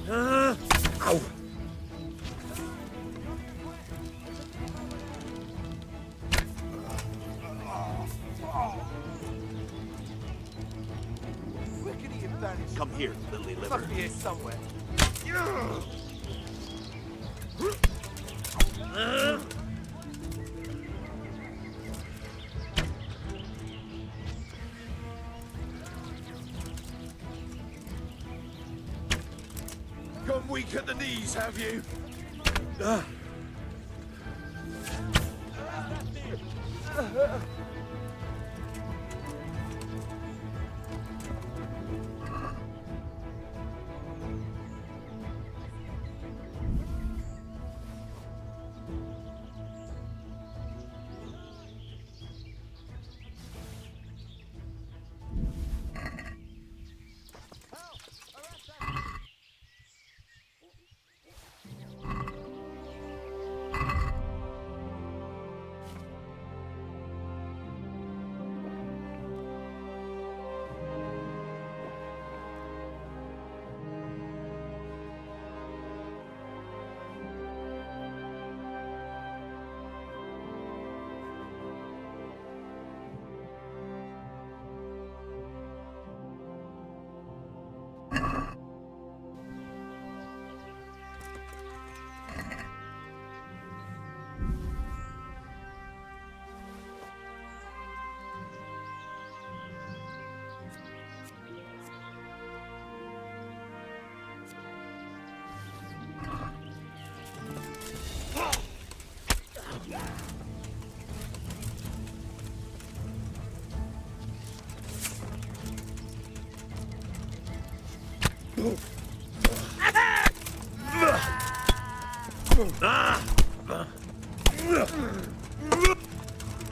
V: Ow!
U: Where could he have vanished?
V: Come here, lily liver.
U: Must be here somewhere.
V: Gone weak at the knees, have you?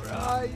U: Right.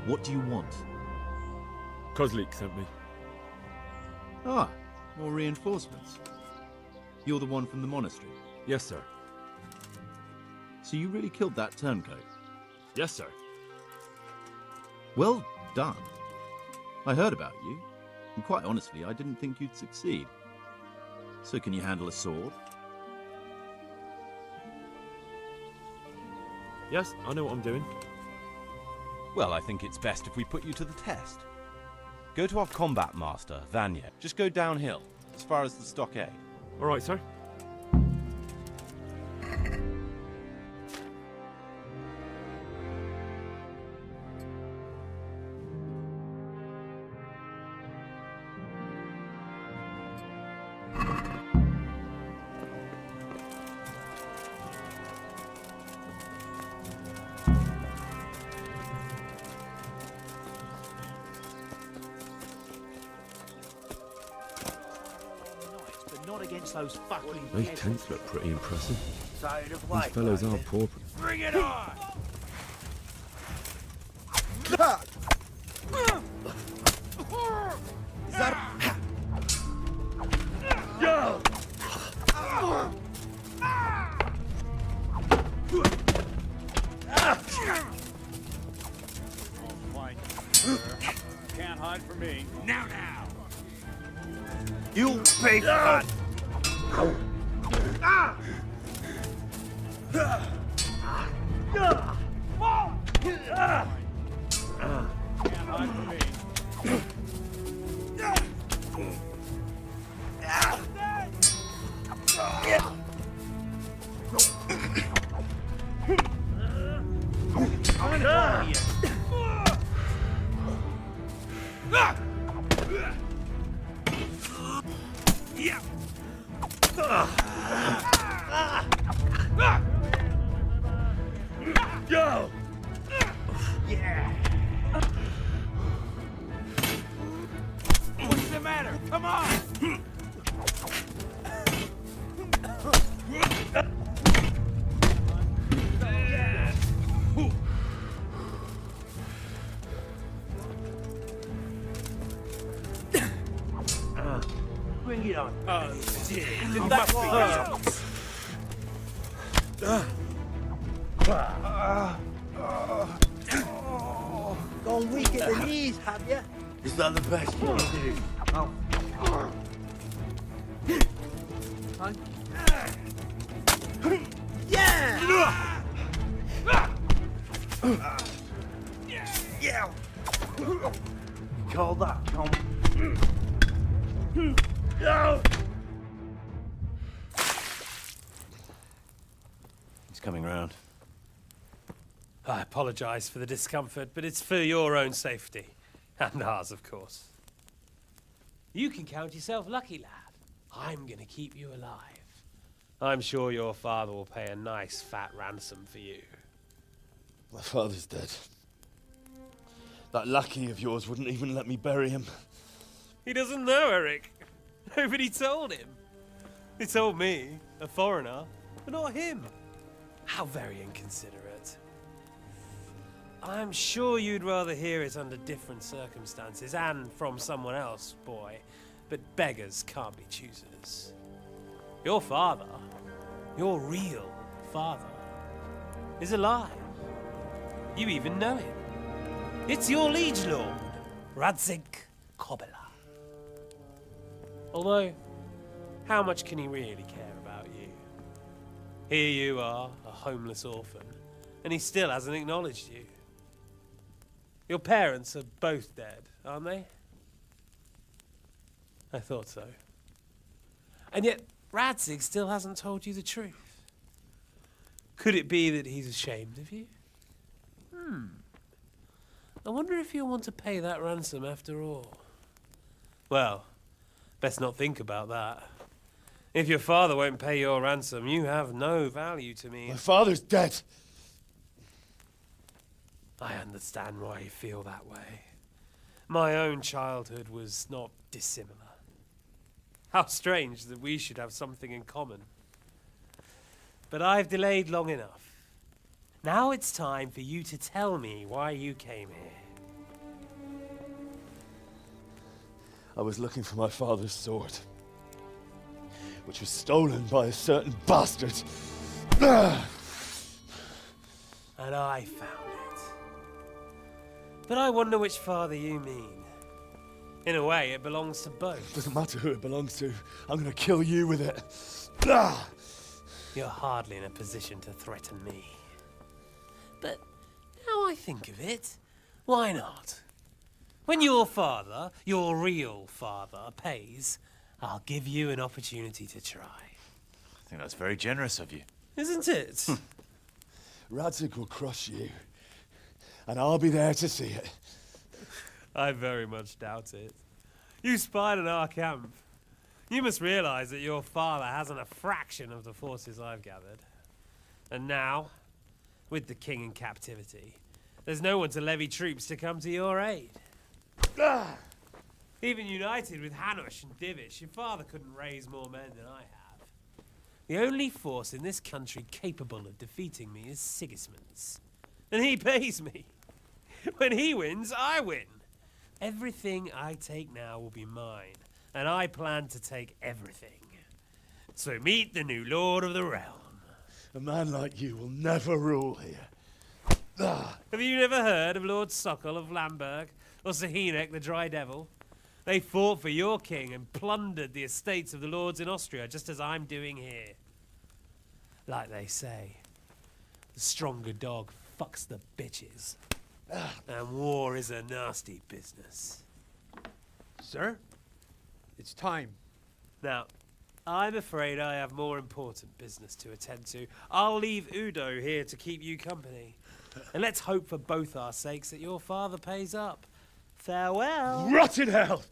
E: What do you want?
D: Kozlik sent me.
E: Ah, more reinforcements. You're the one from the monastery?
D: Yes, sir.
E: So you really killed that turncoat?
D: Yes, sir.
E: Well done. I heard about you, and quite honestly, I didn't think you'd succeed. So can you handle a sword?
D: Yes, I know what I'm doing.
E: Well, I think it's best if we put you to the test.
M: Go to our combat master, Vanya. Just go downhill, as far as the stockade.
D: All right, sir.
O: Not against those fucking
D: Those tents look pretty impressive.
O: Tired of
D: These
O: white
D: fellows are
O: guys,
D: poor.
O: Bring it on!
U: Is that...
O: Yo!
V: Can't hide from me. Now!
O: You big gun!
V: Can't hide from me.
O: Yo! Yeah!
U: What's the matter? Come on!
O: Bring it on.
U: Oh, shit.
O: Lift that up. Gone weak at the knees, have you? Is that the best you can do? Oh. Yeah! Yeah! Call that, Tom. No!
M: He's coming round.
W: I apologise for the discomfort, but it's for your own safety. And ours, of course. You can count yourself lucky, lad. I'm gonna keep you alive. I'm sure your father will pay a nice fat ransom for you.
B: My father's dead. That lackey of yours wouldn't even let me bury him.
W: He doesn't know, Eric. Nobody told him. He told me, a foreigner, but not him. How very inconsiderate. I'm sure you'd rather hear it under different circumstances and from someone else, boy. But beggars can't be choosers. Your father, your real father, is alive. You even know him. It's your liege lord, Radzig Kobyla. Although, how much can he really care about you? Here you are, a homeless orphan, and he still hasn't acknowledged you. Your parents are both dead, aren't they? I thought so. And yet, Radzig still hasn't told you the truth. Could it be that he's ashamed of you? I wonder if you'll want to pay that ransom after all. Well, best not think about that. If your father won't pay your ransom, you have no value to me.
B: My father's dead.
W: I understand why you feel that way. My own childhood was not dissimilar. How strange that we should have something in common. But I've delayed long enough. Now it's time for you to tell me why you came here.
B: I was looking for my father's sword, which was stolen by a certain bastard.
W: And I found it. But I wonder which father you mean. In a way, it belongs to both.
B: Doesn't matter who it belongs to. I'm gonna kill you with it.
W: You're hardly in a position to threaten me. But now I think of it, why not? When your father, your real father, pays, I'll give you an opportunity to try.
C: I think that's very generous of you.
W: Isn't it?
B: Radzig will crush you, and I'll be there to see it.
W: I very much doubt it. You spied on our camp. You must realize that your father hasn't a fraction of the forces I've gathered. And now, with the king in captivity, there's no one to levy troops to come to your aid. Even united with Hanush and Divish, your father couldn't raise more men than I have. The only force in this country capable of defeating me is Sigismund's. And he pays me. When he wins, I win. Everything I take now will be mine, and I plan to take everything. So meet the new lord of the realm.
B: A man like you will never rule here.
W: Have you never heard of Lord Sokol of Lamberg, or Sahinek the Dry Devil? They fought for your king and plundered the estates of the lords in Austria, just as I'm doing here. Like they say, the stronger dog fucks the bitches. And war is a nasty business.
U: Sir, it's time.
W: Now, I'm afraid I have more important business to attend to. I'll leave Udo here to keep you company. And let's hope for both our sakes that your father pays up. Farewell.
B: Rot in hell!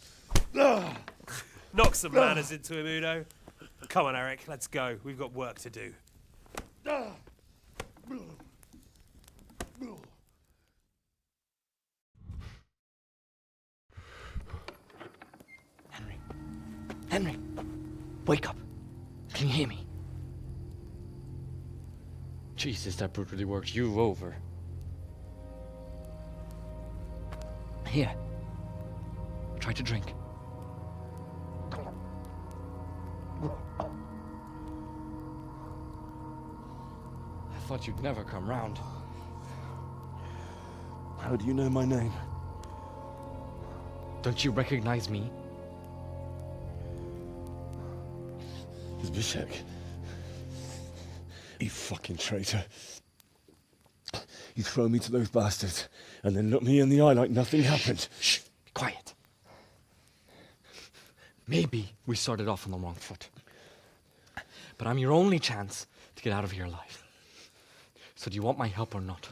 W: Knock some manners into him, Udo. Come on, Eric, let's go. We've got work to do.
F: Henry, wake up. Can you hear me?
J: Jesus, that brutally worked you over.
F: Here. Try to drink.
J: I thought you'd never come round.
B: How do you know my name?
J: Don't you recognize me?
B: Zbyszek. You fucking traitor. You throw me to those bastards, and then look me in the eye like nothing happened.
J: Shh, be quiet. Maybe we started off on the wrong foot. But I'm your only chance to get out of here alive. So do you want my help or not?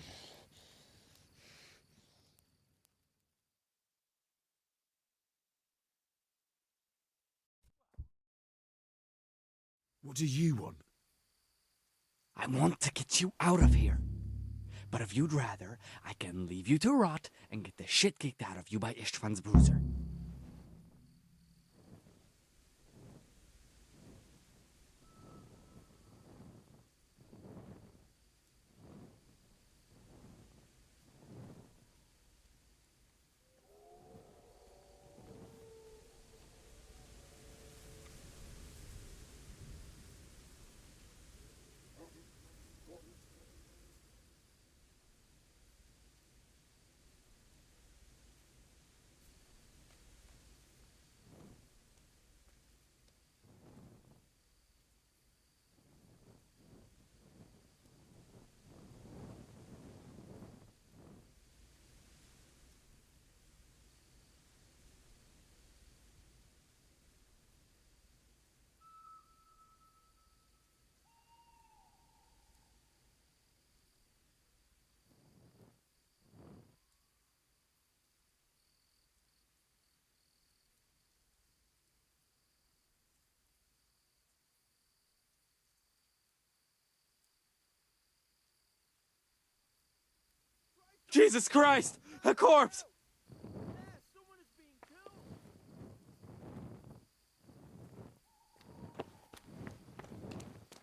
B: What do you want?
U: I want to get you out of here. But if you'd rather, I can leave you to rot and get the shit kicked out of you by Ishtvan's bruiser.
J: Jesus Christ! A corpse!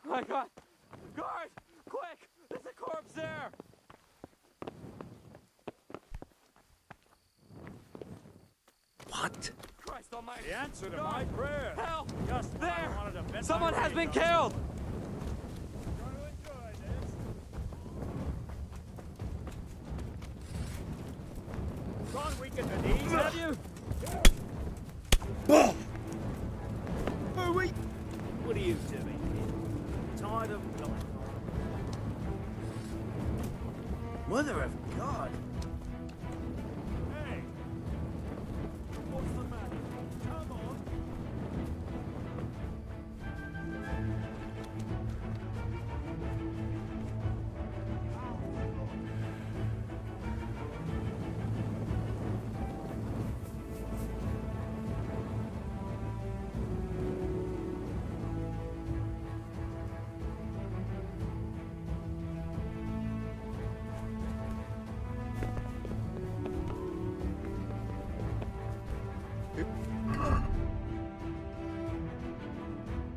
J: My God! Guard! Quick! There's a corpse there!
U: What?
J: Christ almighty!
G: The answer to my prayer.
J: Help!
G: Just
J: There!
G: wanted to bend
J: Someone
G: my
J: has
G: way
J: been
G: down.
J: killed!
G: Going to enjoy this. Gone weak at the knees, have you?
N: Are we?
G: What are you doing? Tired of blowing?
N: Mother of God.
G: Hey,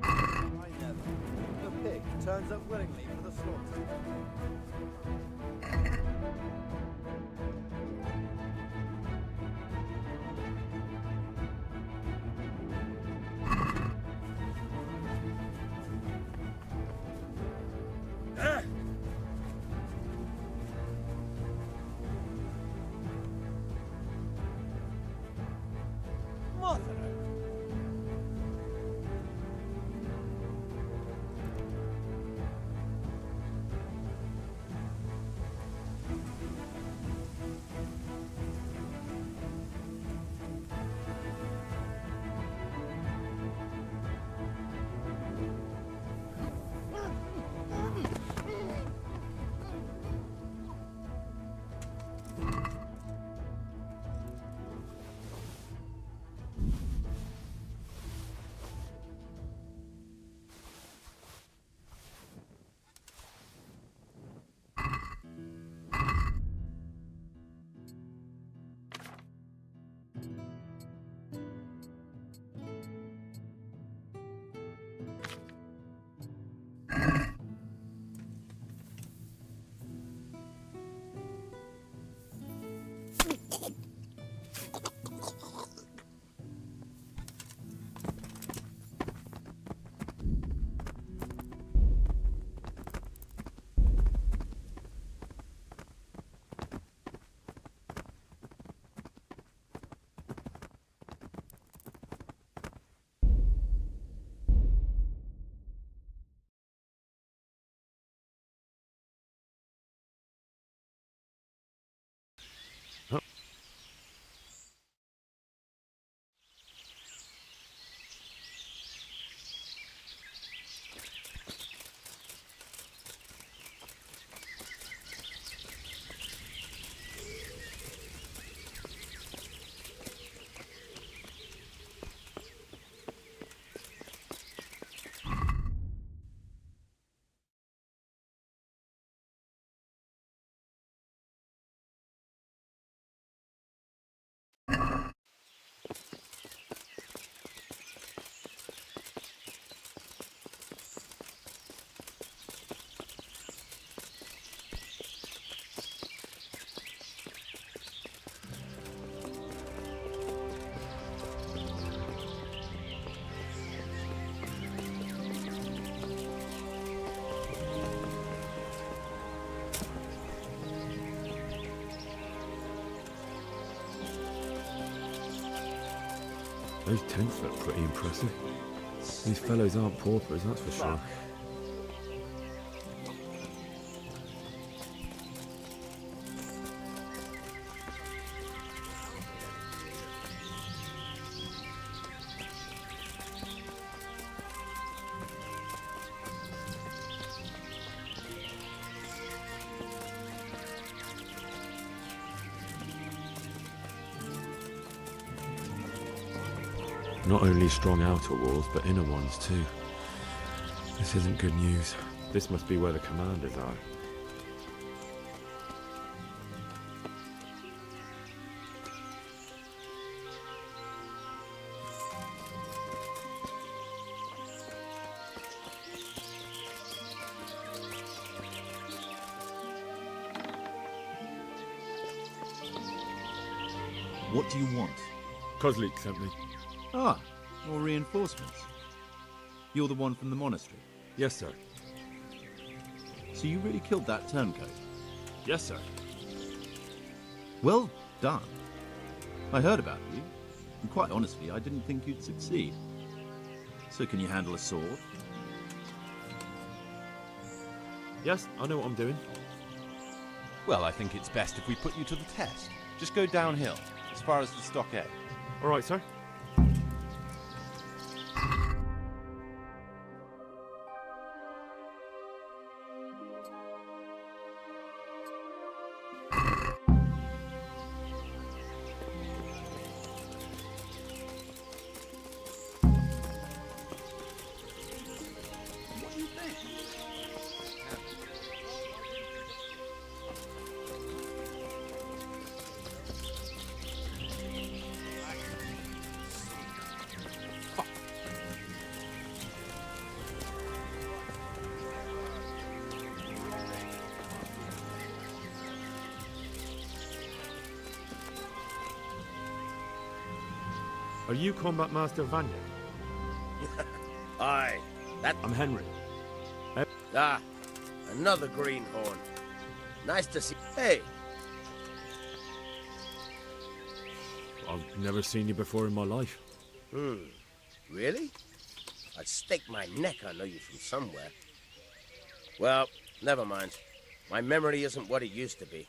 U: I never. The pig turns up willingly for the slaughter.
D: Those tents look pretty impressive. These fellows aren't paupers, that's for sure. Not only strong outer walls, but inner ones too. This isn't good news. This must be where the commanders are.
H: What do you want?
D: Kozlik sent me.
H: Ah, more reinforcements. You're the one from the monastery?
D: Yes, sir.
H: So you really killed that turncoat?
D: Yes, sir.
H: Well done. I heard about you, and quite honestly, I didn't think you'd succeed. So can you handle a sword?
D: Yes, I know what I'm doing.
M: Well, I think it's best if we put you to the test. Just go downhill, as far as the stockade.
D: All right, sir. Are you Combat Master Vanya?
R: Aye, that...
D: I'm Henry.
R: Ah, another greenhorn. Nice to see... Hey!
D: I've never seen you before in my life.
R: Really? I'd stake my neck I know you from somewhere. Well, never mind. My memory isn't what it used to be.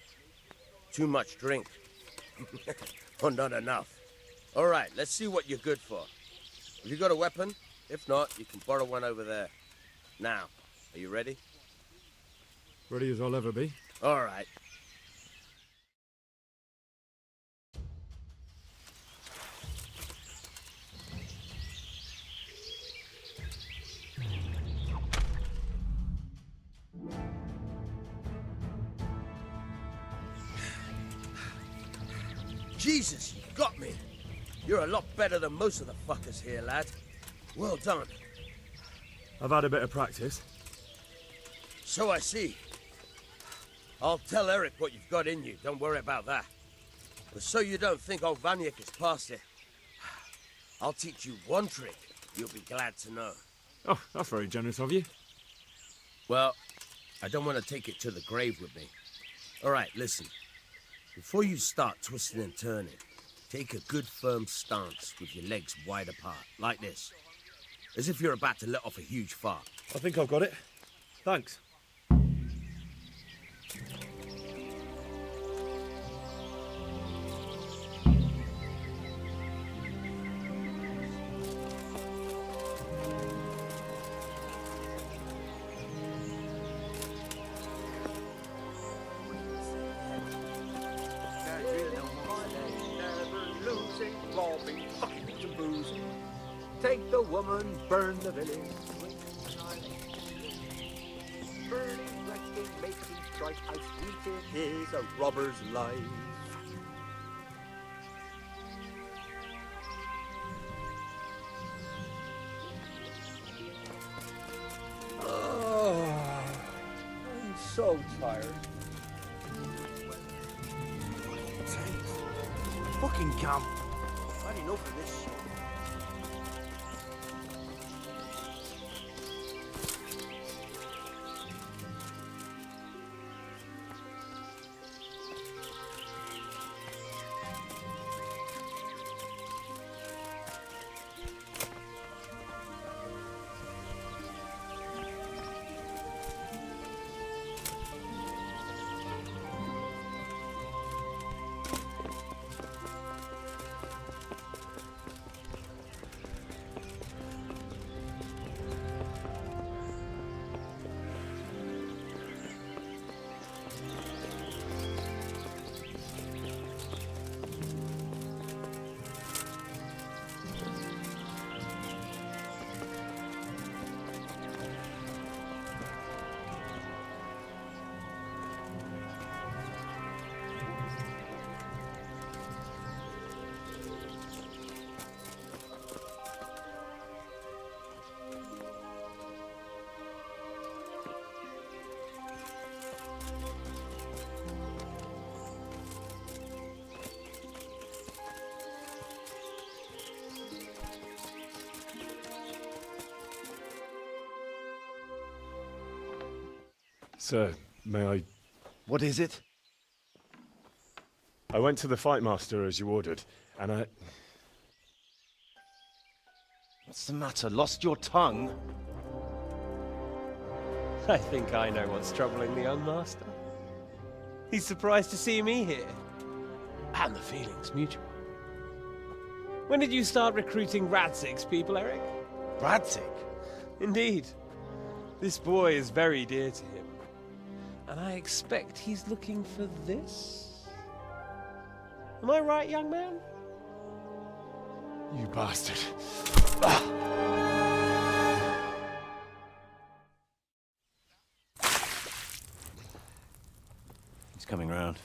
R: Too much drink. Or not enough. All right, let's see what you're good for. Have you got a weapon? If not, you can borrow one over there. Now, are you ready?
D: Ready as I'll ever be.
R: All right. Jesus, you got me. You're a lot better than most of the fuckers here, lad. Well done.
D: I've had a bit of practice.
R: So I see. I'll tell Eric what you've got in you. Don't worry about that. But so you don't think old Vanyek is past it, I'll teach you one trick you'll be glad to know.
D: Oh, that's very generous of you.
R: Well, I don't want to take it to the grave with me. All right, listen. Before you start twisting and turning, take a good firm stance with your legs wide apart, like this. As if you're about to let off a huge fart.
D: I think I've got it. Thanks.
K: Take the woman, burn the village. Burning, wrecking, making strike, how sweet it is, a robber's life. Oh, I'm so tired.
U: Fucking camp. I had enough of this shit.
D: Sir, may I...
M: What is it?
D: I went to the Fight Master as you ordered, and I...
M: What's the matter? Lost your tongue?
W: I think I know what's troubling the young master. He's surprised to see me here. And the feeling's mutual. When did you start recruiting Radzig's people, Eric?
M: Radzig?
W: Indeed. This boy is very dear to him. And I expect he's looking for this? Am I right, young man?
D: You bastard.
M: He's coming round.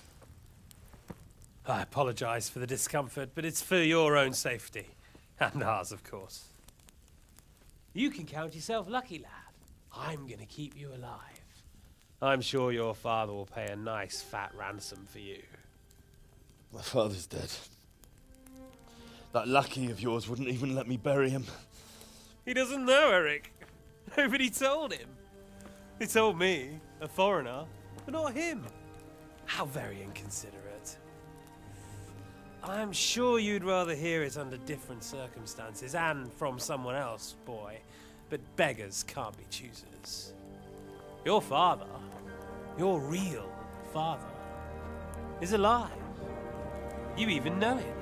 W: I apologize for the discomfort, but it's for your own safety. And ours, of course. You can count yourself lucky, lad. I'm gonna keep you alive. I'm sure your father will pay a nice fat ransom for you.
M: My father's dead.
B: That lackey of yours wouldn't even let me bury him.
W: He doesn't know, Eric. Nobody told him. He told me, a foreigner, but not him. How very inconsiderate. I'm sure you'd rather hear it under different circumstances and from someone else, boy. But beggars can't be choosers. Your father, your real father, is alive. You even know him.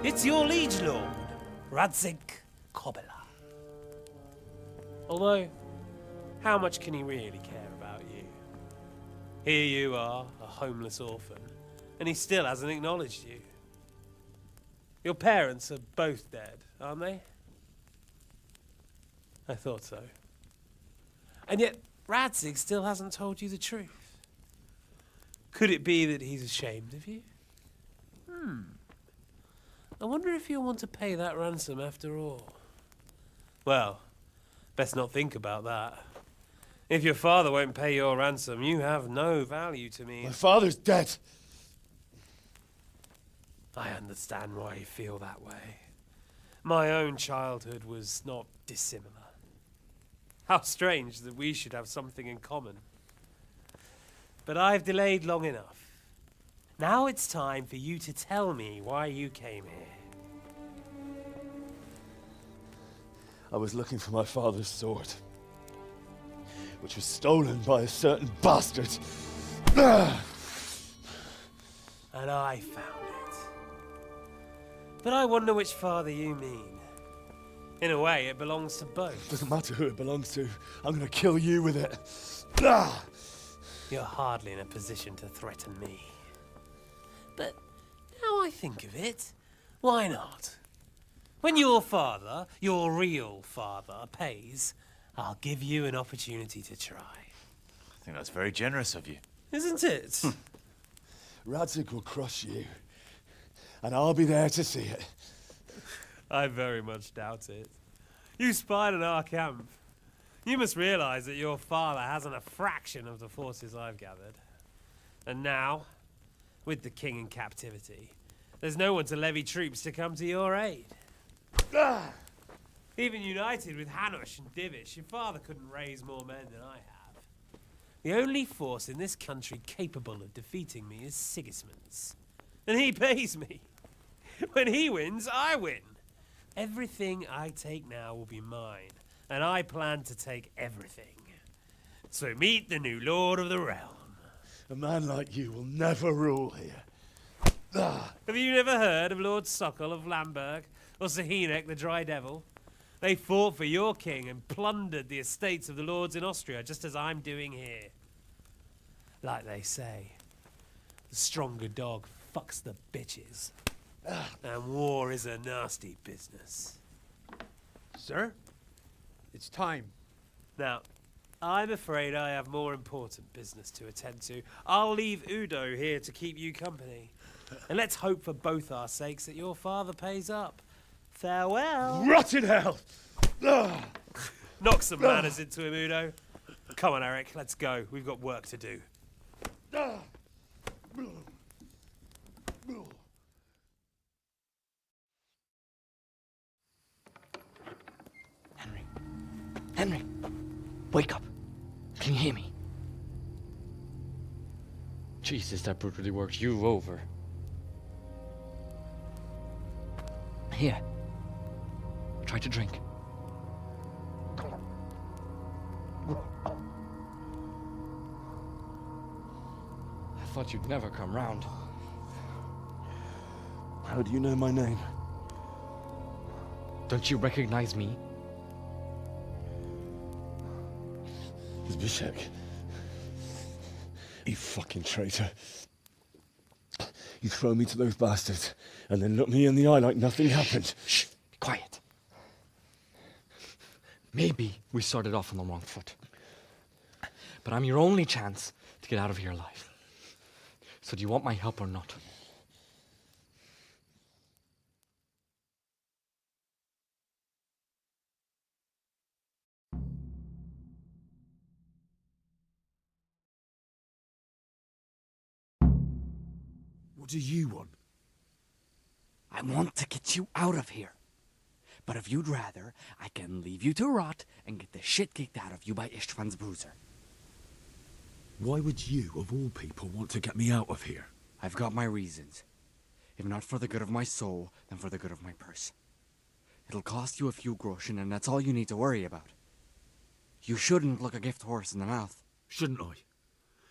W: It's your liege lord, Radzik Kobela. Although, how much can he really care about you? Here you are, a homeless orphan, and he still hasn't acknowledged you. Your parents are both dead, aren't they? I thought so. And yet, Radzik still hasn't told you the truth. Could it be that he's ashamed of you? I wonder if you'll want to pay that ransom after all. Well, best not think about that. If your father won't pay your ransom, you have no value to me.
B: My father's dead.
W: I understand why you feel that way. My own childhood was not dissimilar. How strange that we should have something in common. But I've delayed long enough. Now it's time for you to tell me why you came here.
B: I was looking for my father's sword, which was stolen by a certain bastard.
W: And I found it. But I wonder which father you mean. In a way, it belongs to both.
B: Doesn't matter who it belongs to. I'm gonna kill you with it.
W: You're hardly in a position to threaten me. But now I think of it, why not? When your father, your real father, pays, I'll give you an opportunity to try.
C: I think that's very generous of you.
W: Isn't it?
B: Radzik will crush you, and I'll be there to see it.
W: I very much doubt it. You spied on our camp. You must realize that your father hasn't a fraction of the forces I've gathered. And now, with the king in captivity, there's no one to levy troops to come to your aid. Even united with Hanush and Divish, your father couldn't raise more men than I have. The only force in this country capable of defeating me is Sigismund's. And he pays me. When he wins, I win. Everything I take now will be mine, and I plan to take everything. So meet the new lord of the realm.
B: A man like you will never rule here.
W: Have you never heard of Lord Sokol of Lamberg, or Sahinek the Dry Devil? They fought for your king and plundered the estates of the lords in Austria, just as I'm doing here. Like they say, the stronger dog fucks the bitches. And war is a nasty business.
U: Sir, it's time.
W: Now, I'm afraid I have more important business to attend to. I'll leave Udo here to keep you company. And let's hope for both our sakes that your father pays up. Farewell.
B: Rot in hell!
W: Knock some manners into him, Udo. Come on, Eric, let's go. We've got work to do.
F: Henry, wake up. Can you hear me?
L: Jesus, that brutally worked you over.
F: Here. Try to drink.
L: I thought you'd never come round.
B: How do you know my name?
L: Don't you recognize me?
B: Zbyszek. You fucking traitor. You throw me to those bastards, and then look me in the eye like nothing happened.
F: Shh, be quiet. Maybe we started off on the wrong foot. But I'm your only chance to get out of here alive. So do you want my help or not?
B: What do you want?
L: I want to get you out of here. But if you'd rather, I can leave you to rot and get the shit kicked out of you by Istvan's bruiser.
B: Why would you, of all people, want to get me out of here?
L: I've got my reasons. If not for the good of my soul, then for the good of my purse. It'll cost you a few groschen, and that's all you need to worry about. You shouldn't look a gift horse in the mouth.
B: Shouldn't I?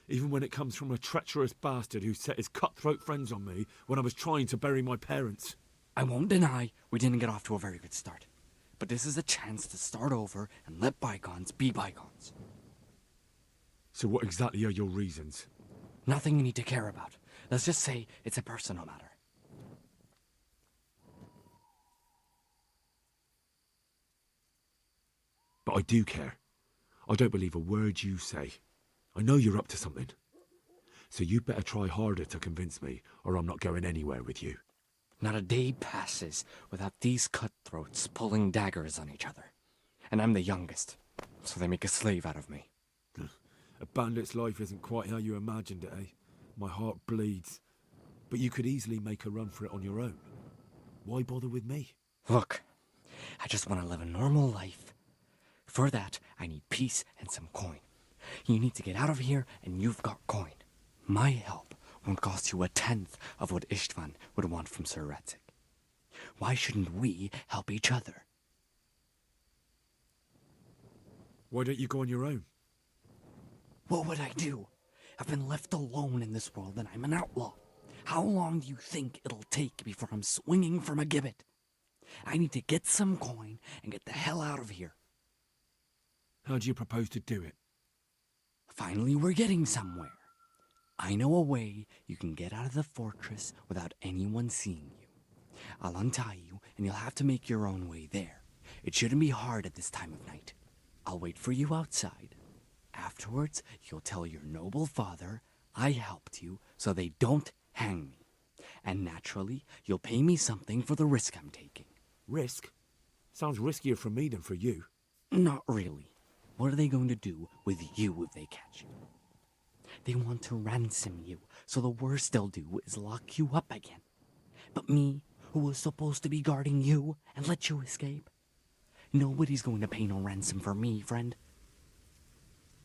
B: Even when it comes from a treacherous bastard who set his cutthroat friends on me when I was trying to bury my parents.
L: I won't deny we didn't get off to a very good start. But this is a chance to start over and let bygones be bygones.
B: So what exactly are your reasons?
L: Nothing you need to care about. Let's just say it's a personal matter.
B: But I do care. I don't believe a word you say. I know you're up to something. So you better try harder to convince me, or I'm not going anywhere with you.
L: Not a day passes without these cutthroats pulling daggers on each other. And I'm the youngest, so they make a slave out of me.
B: A bandit's life isn't quite how you imagined it, eh? My heart bleeds. But you could easily make a run for it on your own. Why bother with me?
L: Look, I just want to live a normal life. For that, I need peace and some coin. You need to get out of here, and you've got coin. My help won't cost you a tenth of what Istvan would want from Sir Radzik. Why shouldn't we help each other?
B: Why don't you go on your own?
L: What would I do? I've been left alone in this world, and I'm an outlaw. How long do you think it'll take before I'm swinging from a gibbet? I need to get some coin and get the hell out of here.
B: How do you propose to do it?
L: Finally, we're getting somewhere. I know a way you can get out of the fortress without anyone seeing you. I'll untie you, and you'll have to make your own way there. It shouldn't be hard at this time of night. I'll wait for you outside. Afterwards, you'll tell your noble father I helped you so they don't hang me. And naturally, you'll pay me something for the risk I'm taking.
B: Risk? Sounds riskier for me than for you.
L: Not really. What are they going to do with you if they catch you? They want to ransom you, so the worst they'll do is lock you up again. But me, who was supposed to be guarding you and let you escape? Nobody's going to pay no ransom for me, friend.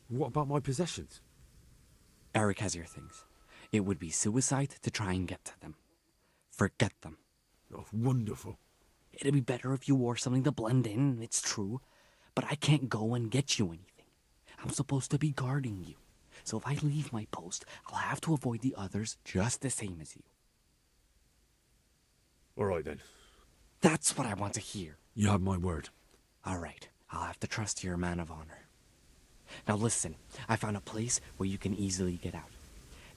B: What about my possessions?
L: Eric has your things. It would be suicide to try and get to them. Forget them.
B: Oh, wonderful.
L: It'd be better if you wore something to blend in, it's true. But I can't go and get you anything. I'm supposed to be guarding you. So if I leave my post, I'll have to avoid the others just the same as you.
B: All right, then.
L: That's what I want to hear.
B: You have my word.
L: All right. I'll have to trust you're a man of honor. Now listen, I found a place where you can easily get out.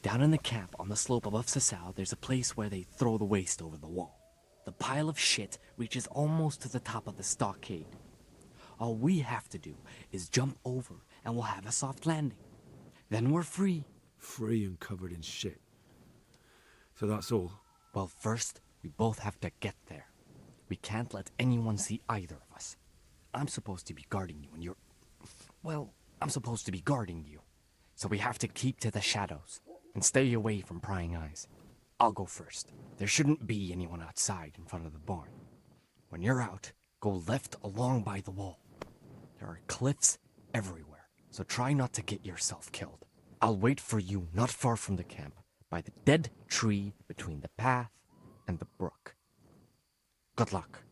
L: Down in the camp on the slope above Sasau, there's a place where they throw the waste over the wall. The pile of shit reaches almost to the top of the stockade. All we have to do is jump over and we'll have a soft landing. Then we're free.
B: Free and covered in shit. So that's all?
L: Well, first, we both have to get there. We can't let anyone see either of us. I'm supposed to be guarding you and you're... Well, I'm supposed to be guarding you. So we have to keep to the shadows and stay away from prying eyes. I'll go first. There shouldn't be anyone outside in front of the barn. When you're out, go left along by the wall. There are cliffs everywhere, so try not to get yourself killed. I'll wait for you not far from the camp, by the dead tree between the path and the brook. Good luck.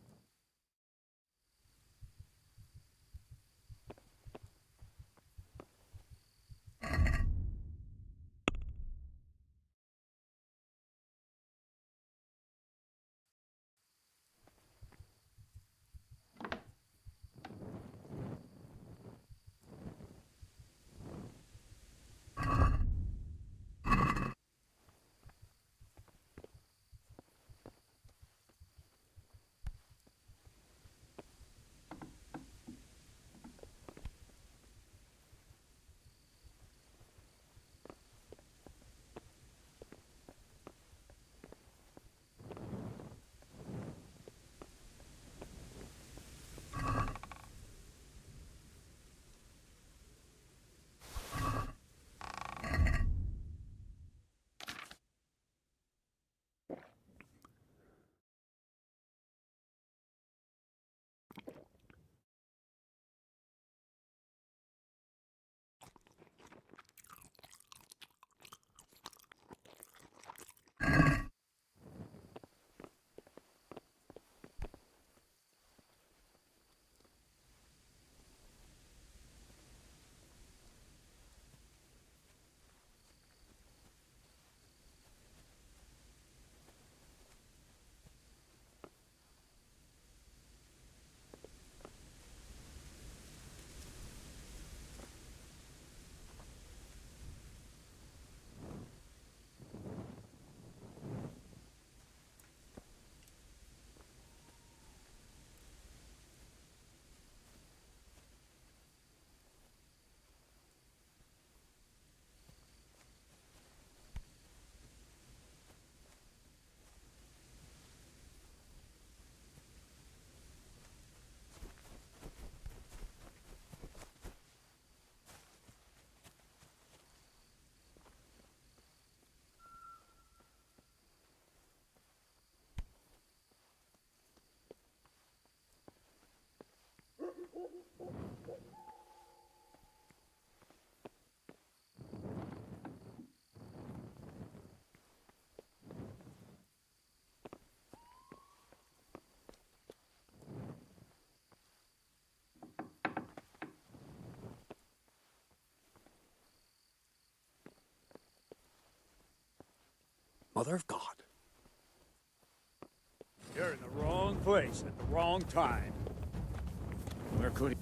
P: Mother of God.
V: You're in the wrong place at the wrong time. Where could he...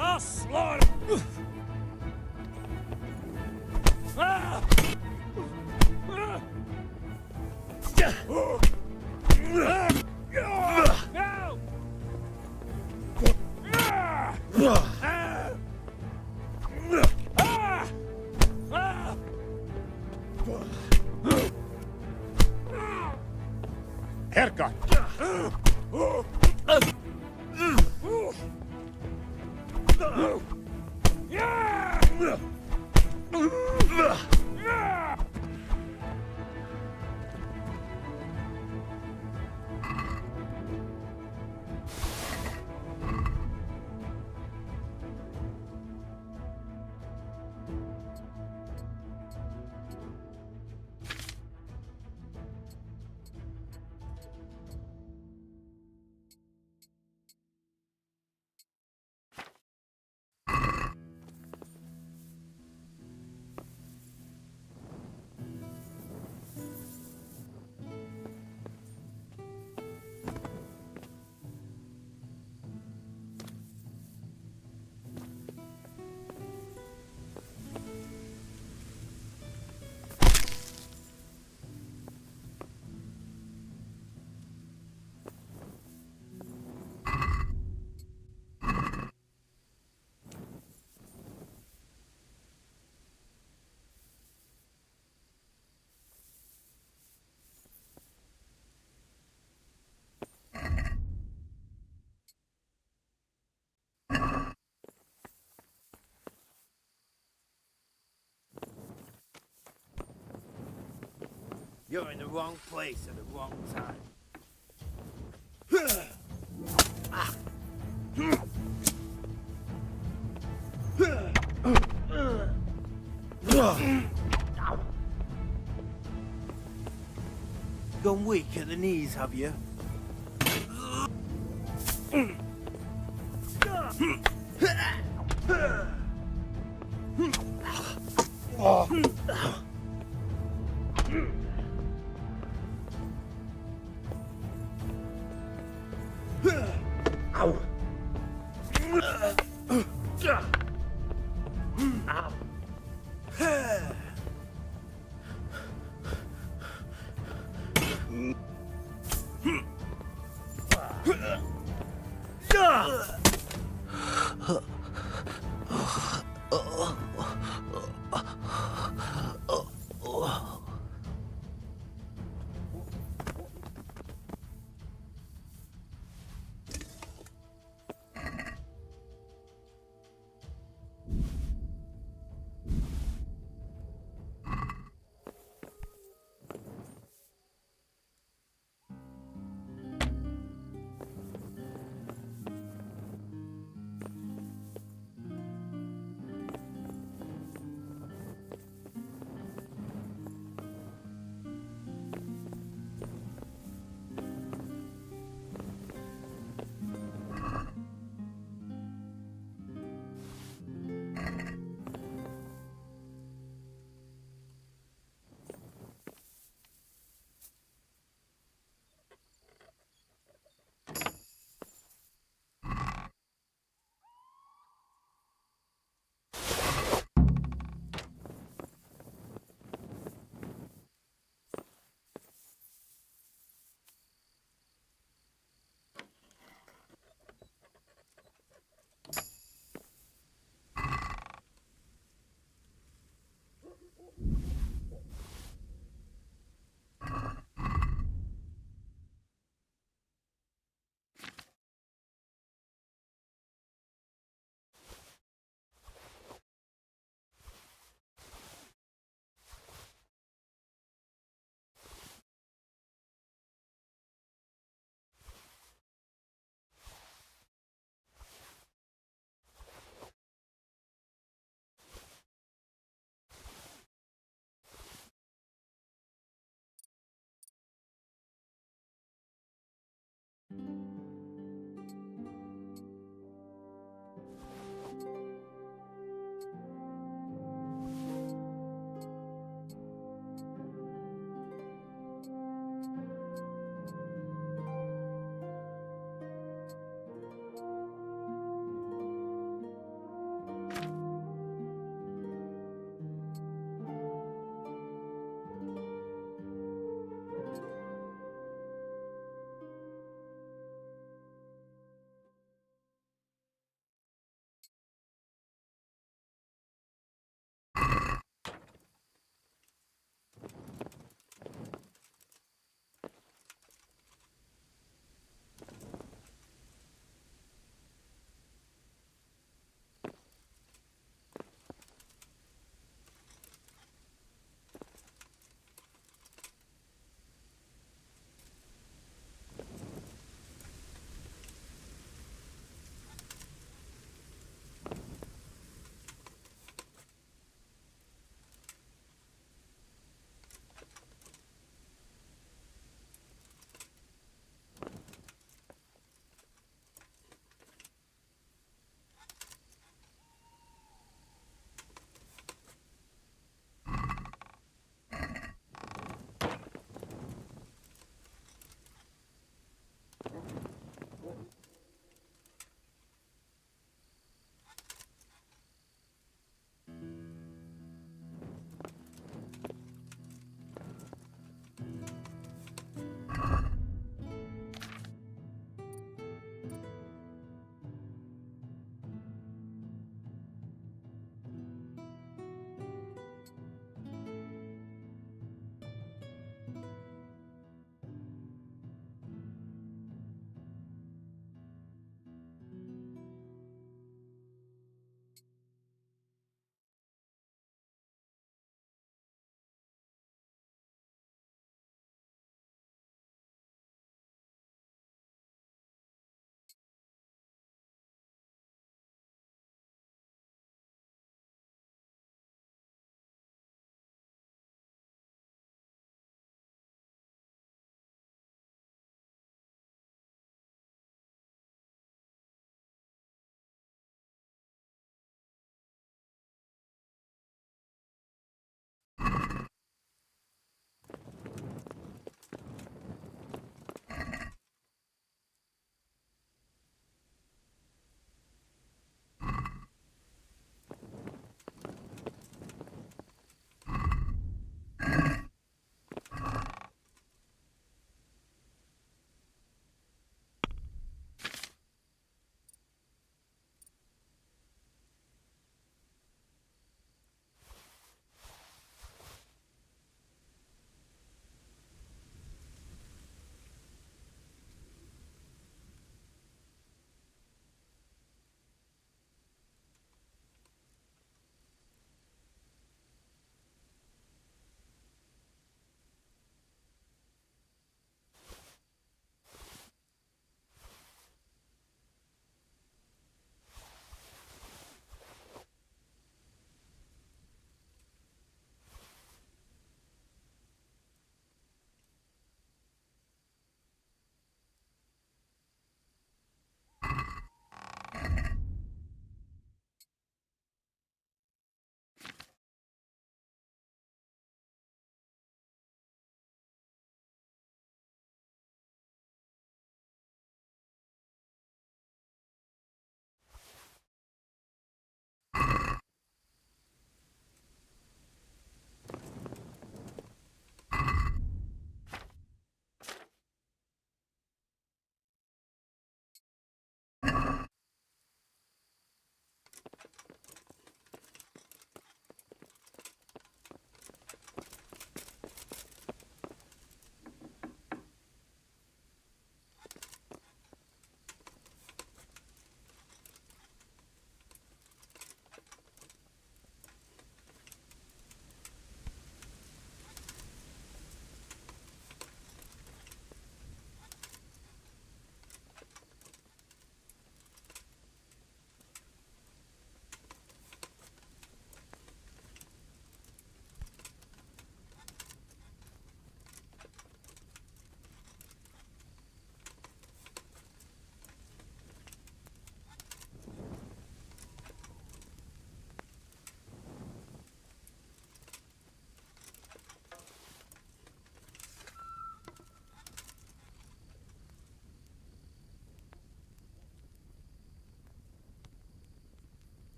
V: I'll slaughter! Haircut!
O: You're in the wrong place at the wrong time. Gone weak at the knees, have you?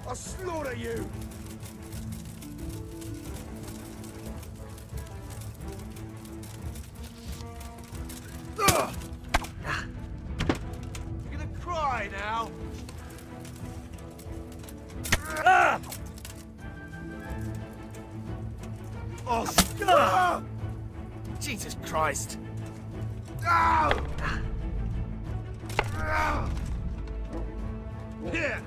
N: I'll slaughter you! You're gonna cry now? Oh, Jesus Christ! Here!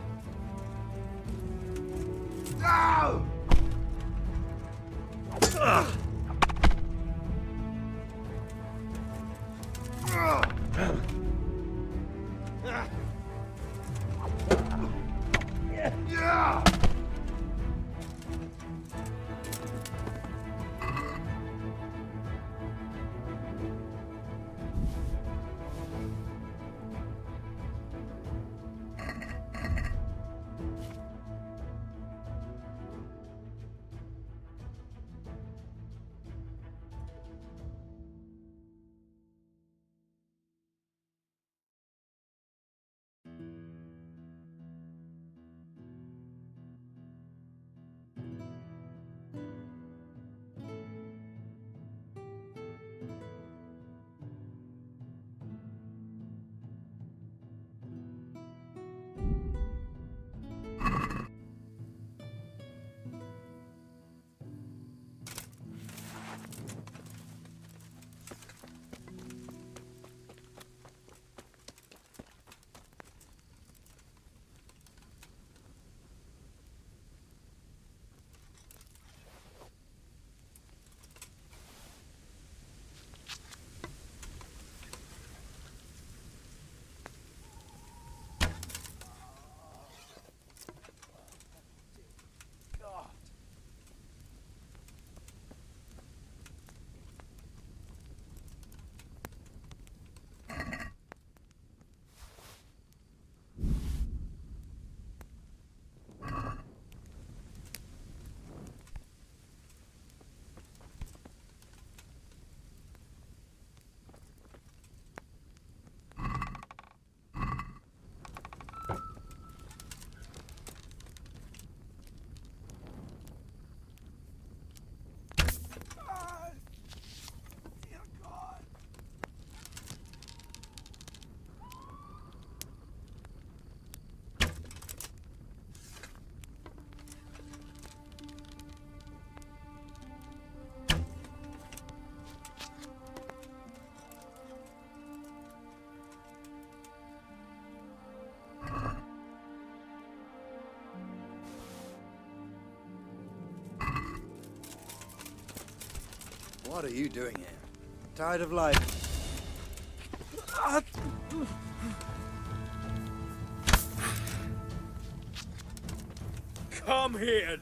A: What are you doing here? Tired of life?
N: Come here.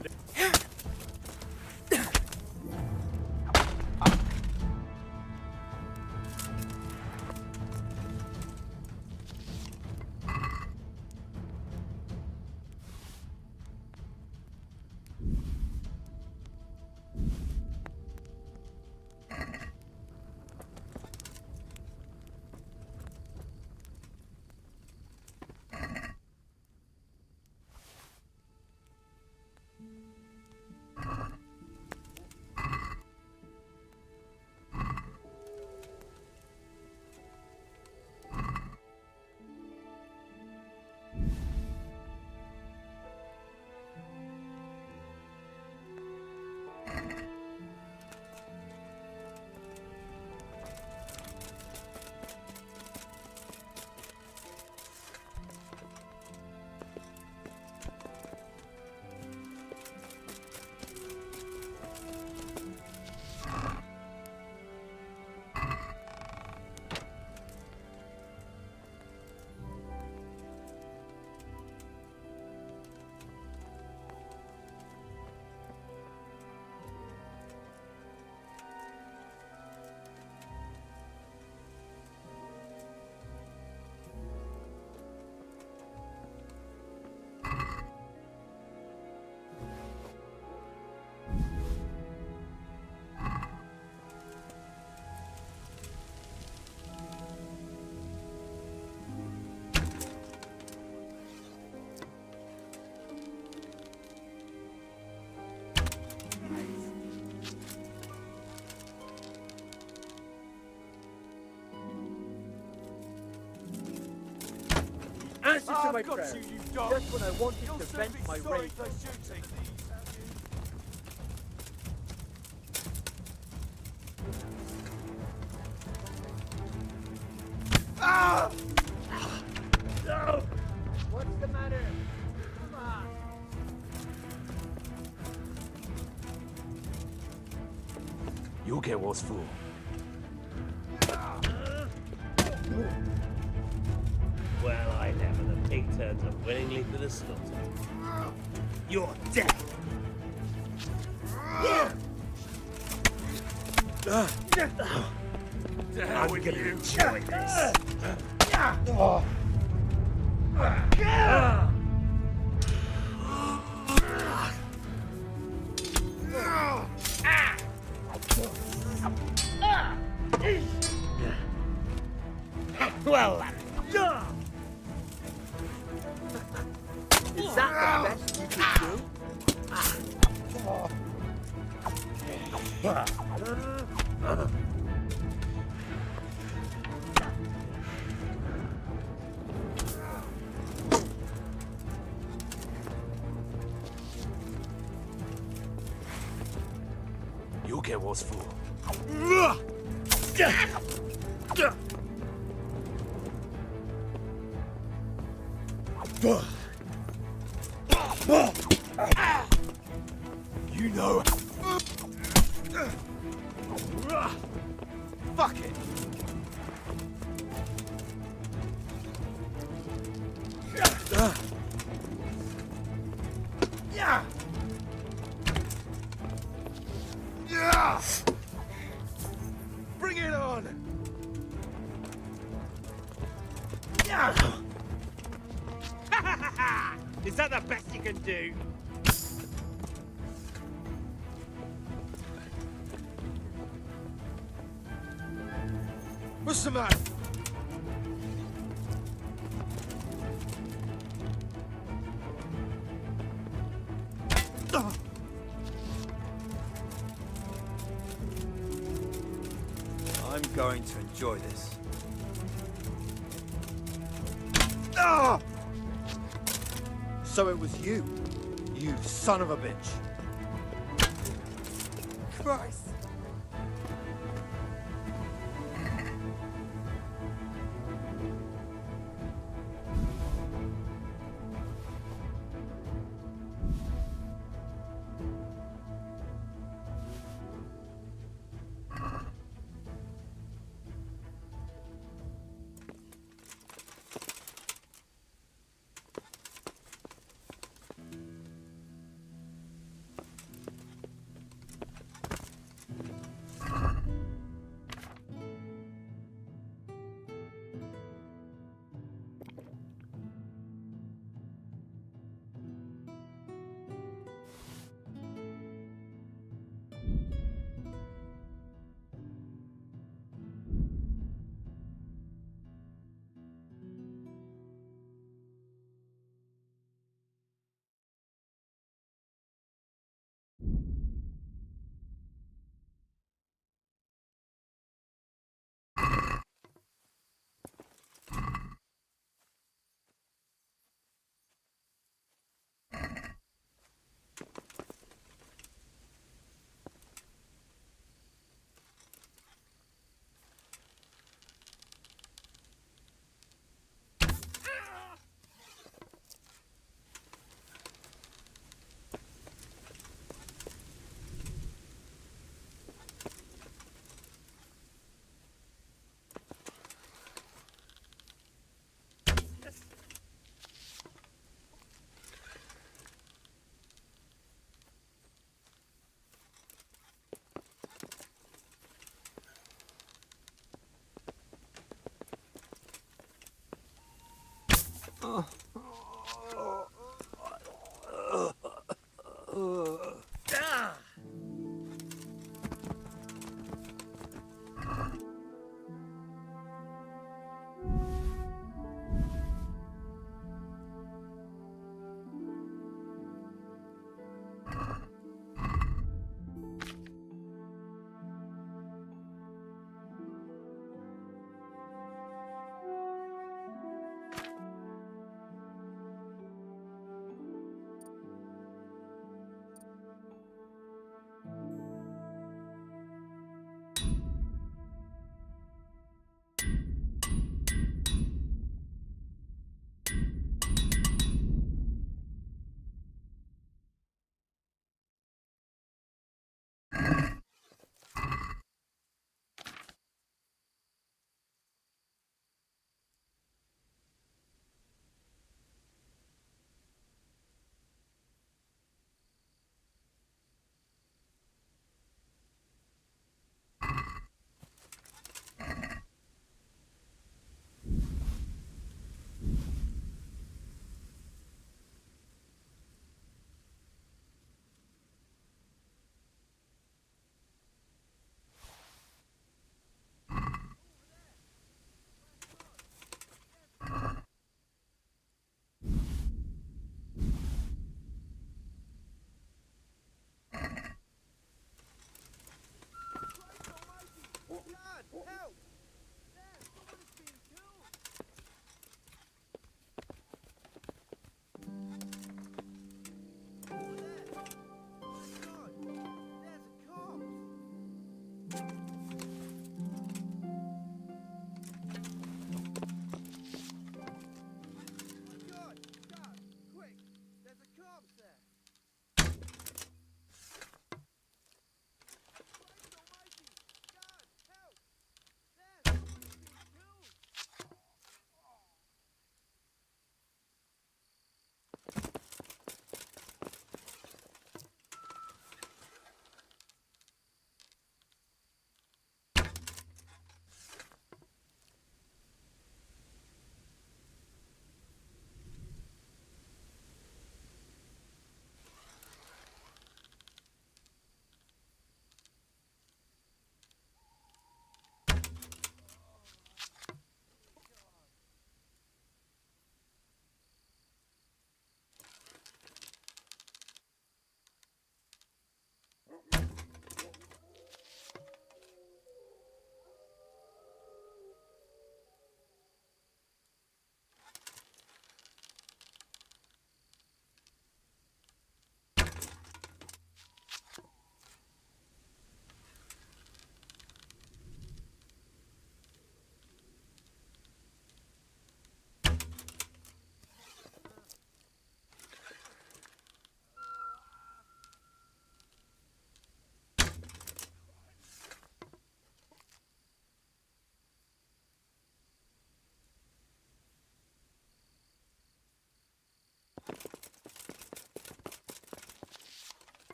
K: Answer to my
N: I've got
K: prayer.
N: you dog.
K: Just when I wanted
N: You'll
K: to
N: soon
K: vent
N: be
K: my
N: sorry
K: rage.
N: for shooting these.
K: Ah! No! What's the matter? Come on.
M: You'll get what's for.
W: Well, I never. The pig turns up willingly for the slaughter. You're dead. I'm gonna enjoy this. Well,
K: Is that the best you could do?
M: You'll get what's for. You know.
N: Fuck it.
K: Yeah.
N: Yeah. Bring it on.
K: Yeah.
W: is that the best you can do?
N: What's the matter?
A: I'm going to enjoy this.
N: Ah!
A: So it was you, you son of a bitch.
N: Christ.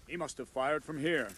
V: He must have fired from here.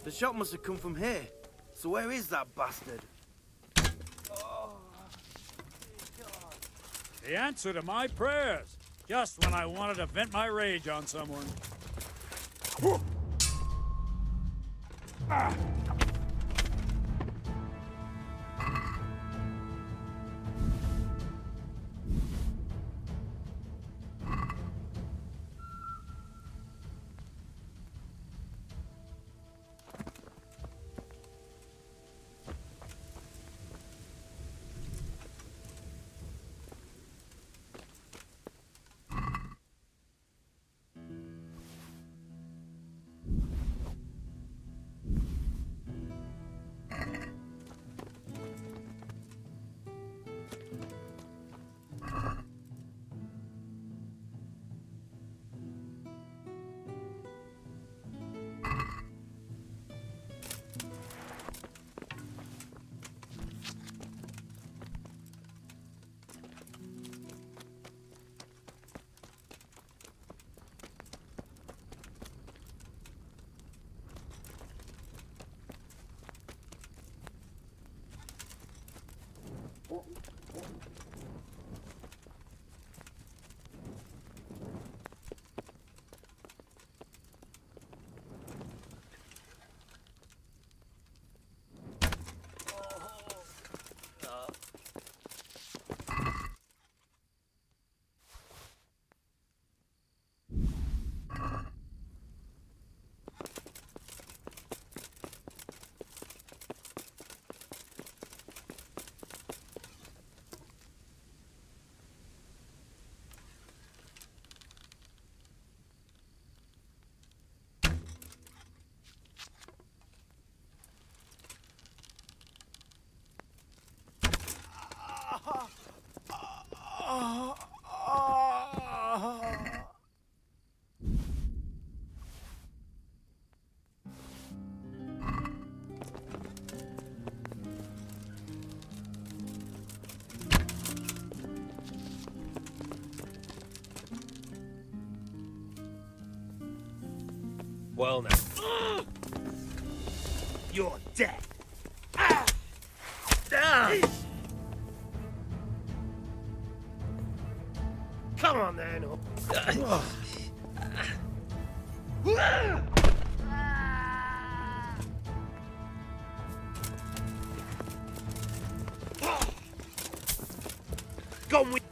O: The shot must have come from here. So where is that bastard?
V: The answer to my prayers. Just when I wanted to vent my rage on someone. Ah!
W: Well now.
N: You're dead.
W: Come on then.
N: Go with.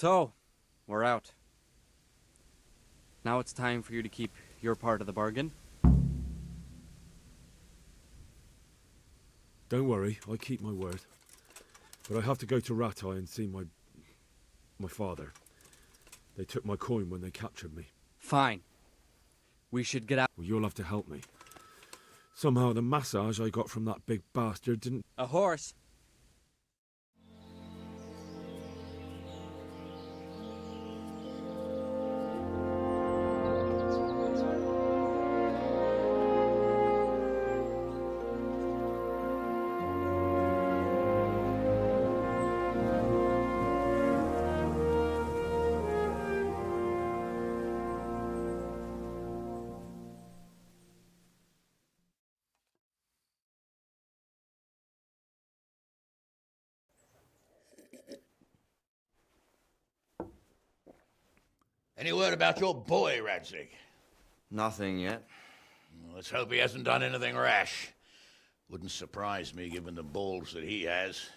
L: So, we're out. Now it's time for you to keep your part of the bargain.
B: Don't worry, I keep my word. But I have to go to Ratai and see my father. They took my coin when they captured me.
L: Fine. We should get out.
B: Well, you'll have to help me. Somehow the massage I got from that big bastard didn't...
L: A horse.
P: Any word about your boy, Radzig?
Q: Nothing yet.
P: Let's hope he hasn't done anything rash. Wouldn't surprise me given the balls that he has.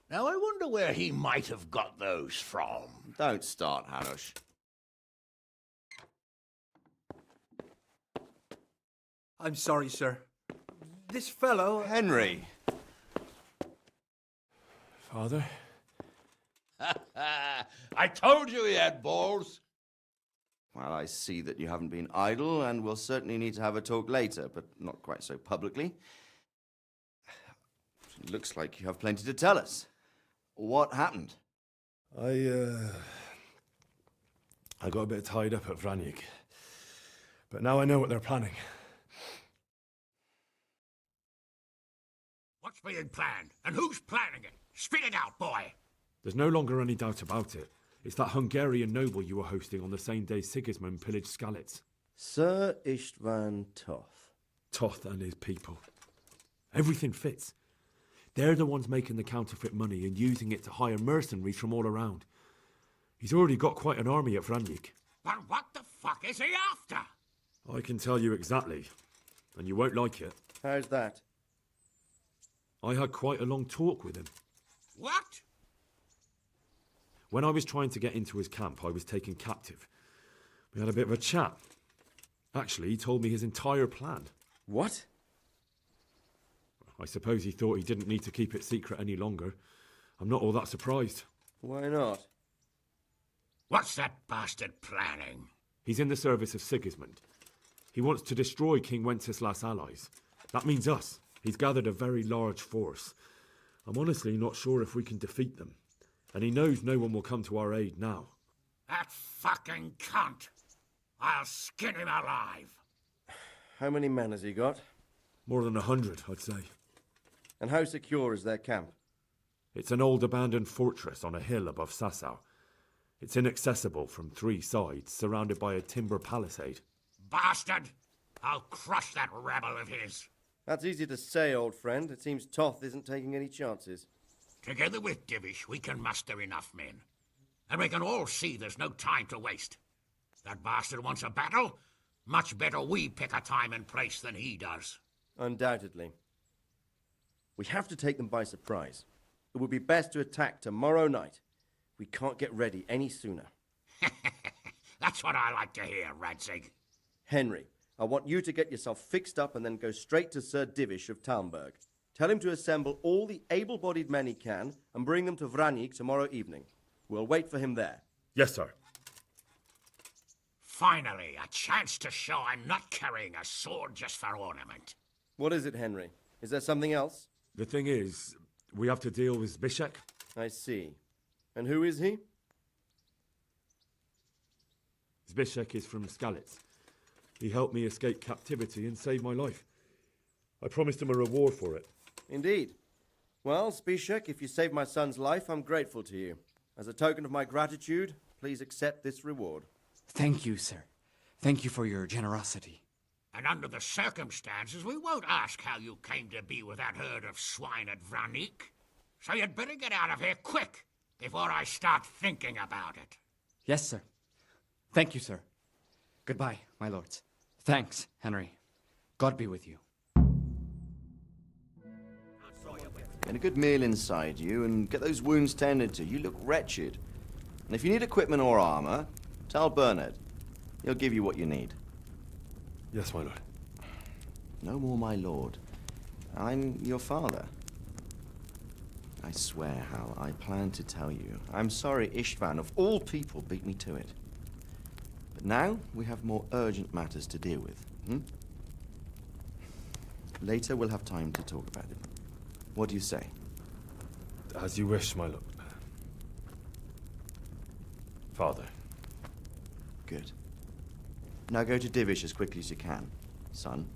P: Now, I wonder where he might have got those from.
Q: Don't start, Hanush.
U: I'm sorry, sir. This fellow...
Q: Henry!
B: Father?
P: I told you he had balls.
Q: Well, I see that you haven't been idle, and we'll certainly need to have a talk later, but not quite so publicly. It looks like you have plenty to tell us. What happened?
B: I got a bit tied up at Vranyik. But now I know what they're planning.
P: What's being planned? And who's planning it? Spit it out, boy.
B: There's no longer any doubt about it. It's that Hungarian noble you were hosting on the same day Sigismund pillaged Skalitz.
Q: Sir Istvan Toth.
B: Toth and his people. Everything fits. They're the ones making the counterfeit money and using it to hire mercenaries from all around. He's already got quite an army at Vranyik.
P: But what the fuck is he after?
B: I can tell you exactly, and you won't like it.
Q: How's that?
B: I had quite a long talk with him.
P: What?
B: When I was trying to get into his camp, I was taken captive. We had a bit of a chat. Actually, he told me his entire plan.
Q: What?
B: I suppose he thought he didn't need to keep it secret any longer. I'm not all that surprised.
Q: Why not?
P: What's that bastard planning?
B: He's in the service of Sigismund. He wants to destroy King Wenceslas' allies. That means us. He's gathered a very large force. I'm honestly not sure if we can defeat them. And he knows no one will come to our aid now.
P: That fucking cunt! I'll skin him alive!
Q: How many men has he got?
B: More than 100, I'd say.
Q: And how secure is their camp?
B: It's an old abandoned fortress on a hill above Sasau. It's inaccessible from 3 sides, surrounded by a timber palisade.
P: Bastard! I'll crush that rebel of his!
Q: That's easy to say, old friend. It seems Toth isn't taking any chances.
P: Together with Divish, we can muster enough men. And we can all see there's no time to waste. That bastard wants a battle? Much better we pick a time and place than he does.
Q: Undoubtedly. We have to take them by surprise. It would be best to attack tomorrow night. We can't get ready any sooner.
P: That's what I like to hear, Radzig.
Q: Henry, I want you to get yourself fixed up and then go straight to Sir Divish of Talmberg. Tell him to assemble all the able-bodied men he can and bring them to Vranyik tomorrow evening. We'll wait for him there.
B: Yes, sir.
P: Finally, a chance to show I'm not carrying a sword just for ornament.
Q: What is it, Henry? Is there something else?
B: The thing is, we have to deal with Zbyszek.
Q: I see. And who is he?
B: Zbyszek is from Skalitz. He helped me escape captivity and save my life. I promised him a reward for it.
Q: Indeed. Well, Zbyszek, if you saved my son's life, I'm grateful to you. As a token of my gratitude, please accept this reward.
L: Thank you, sir. Thank you for your generosity.
P: And under the circumstances, we won't ask how you came to be with that herd of swine at Vranyik. So you'd better get out of here quick, before I start thinking about it.
L: Yes, sir. Thank you, sir. Goodbye, my lords. Thanks, Henry. God be with you.
Q: Get a good meal inside you and get those wounds tended to. You look wretched.
I: And if you need equipment or armor, tell Bernard. He'll give you what you need.
D: Yes, my lord.
I: No more, my lord. I'm your father. I swear, Hal, I plan to tell you. I'm sorry Istvan, of all people, beat me to it. But now, we have more urgent matters to deal with, Later, we'll have time to talk about it. What do you say?
D: As you wish, my lord. Father.
I: Good. Now go to Divish as quickly as you can, son.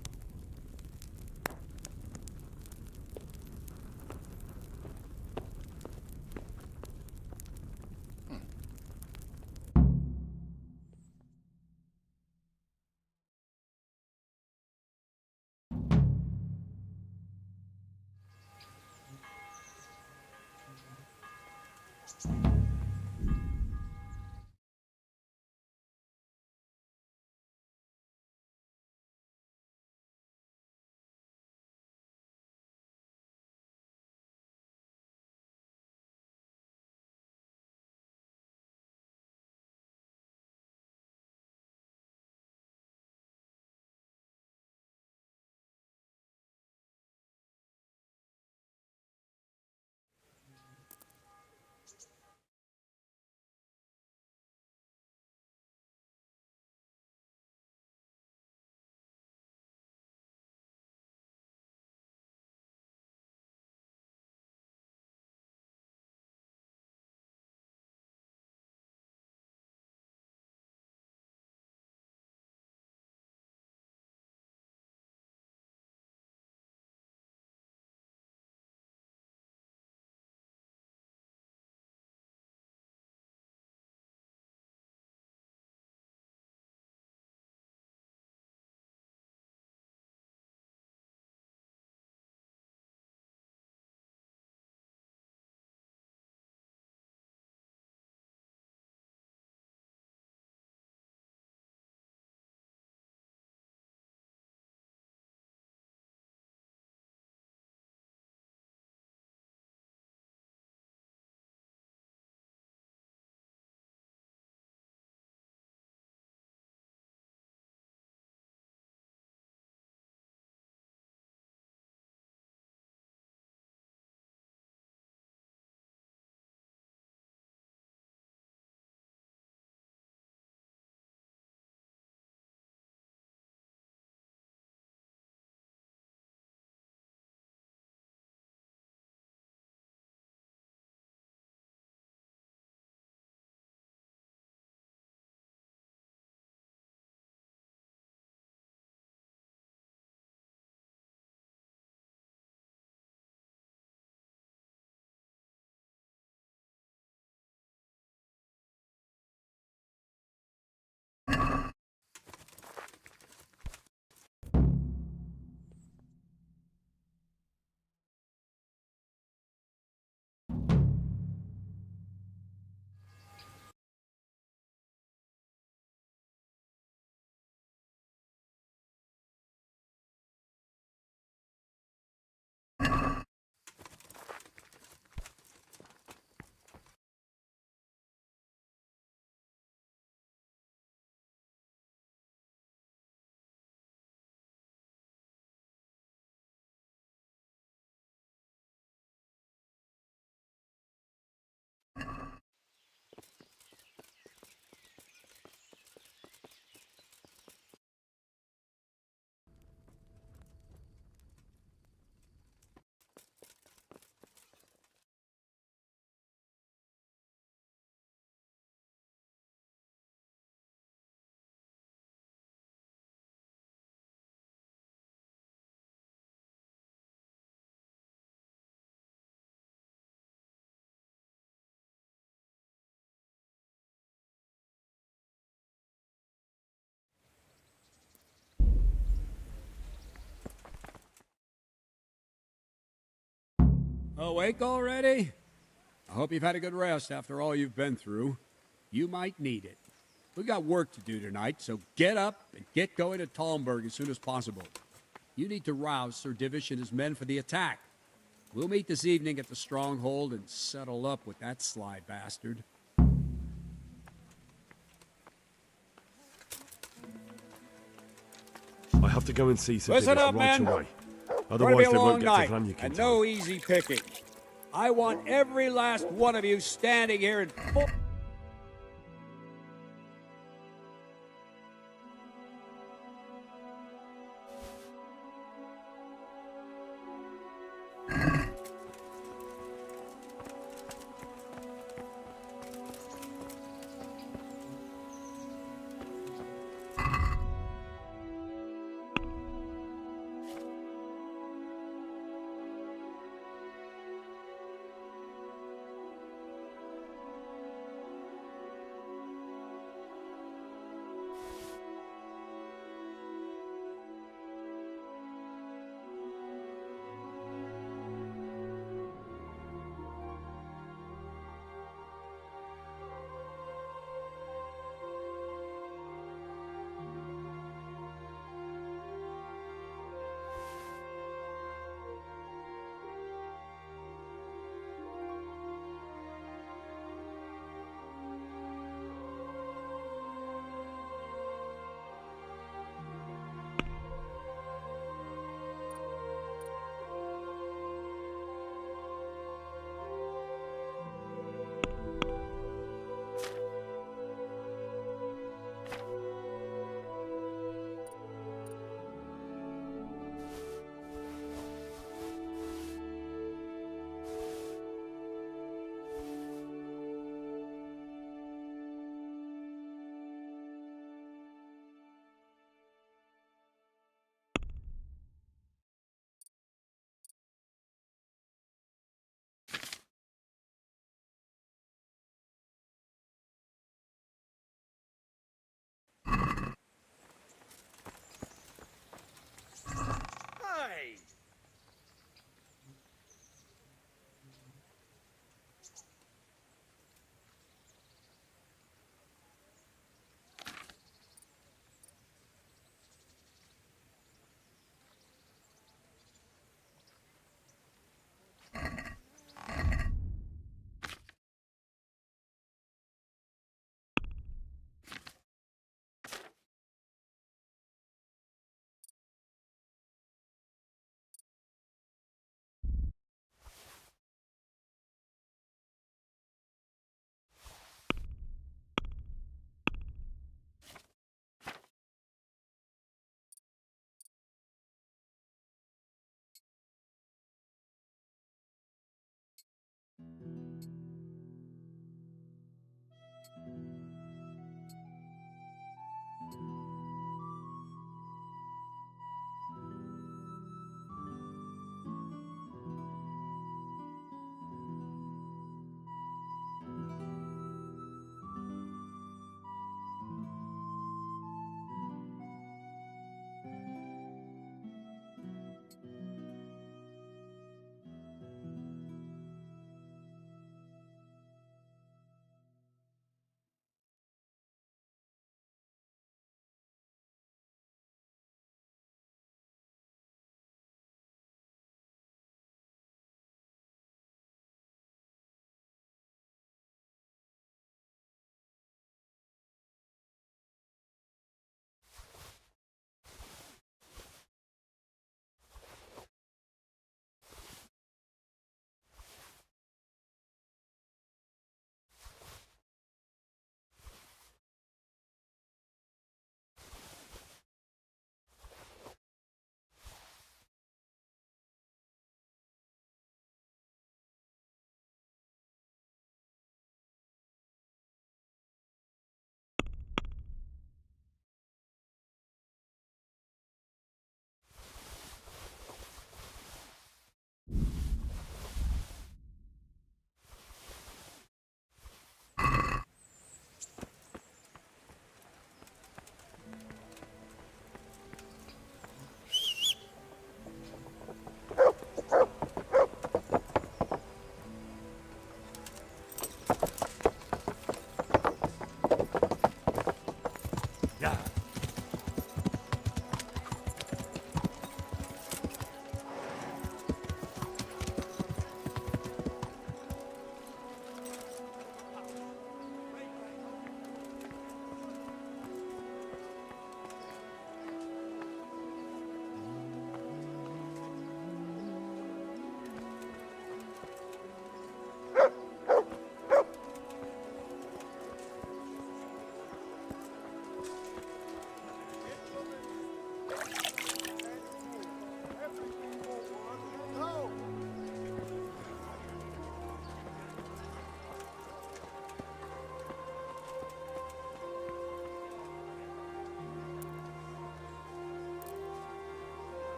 V: Awake already? I hope you've had a good rest after all you've been through. You might need it. We got work to do tonight, so get up and get going to Talmberg as soon as possible. You need to rouse Sir Divish and his men for the attack. We'll meet this evening at the stronghold and settle up with that sly bastard.
B: have to go and see Sir
V: Listen
B: Divish
V: up,
B: right
V: men.
B: away.
V: It's
B: Otherwise,
V: going to be a
B: they
V: long
B: won't get
V: night,
B: to Vranyuk in
V: and
B: time.
V: no easy picking. I want every last one of you standing here in full...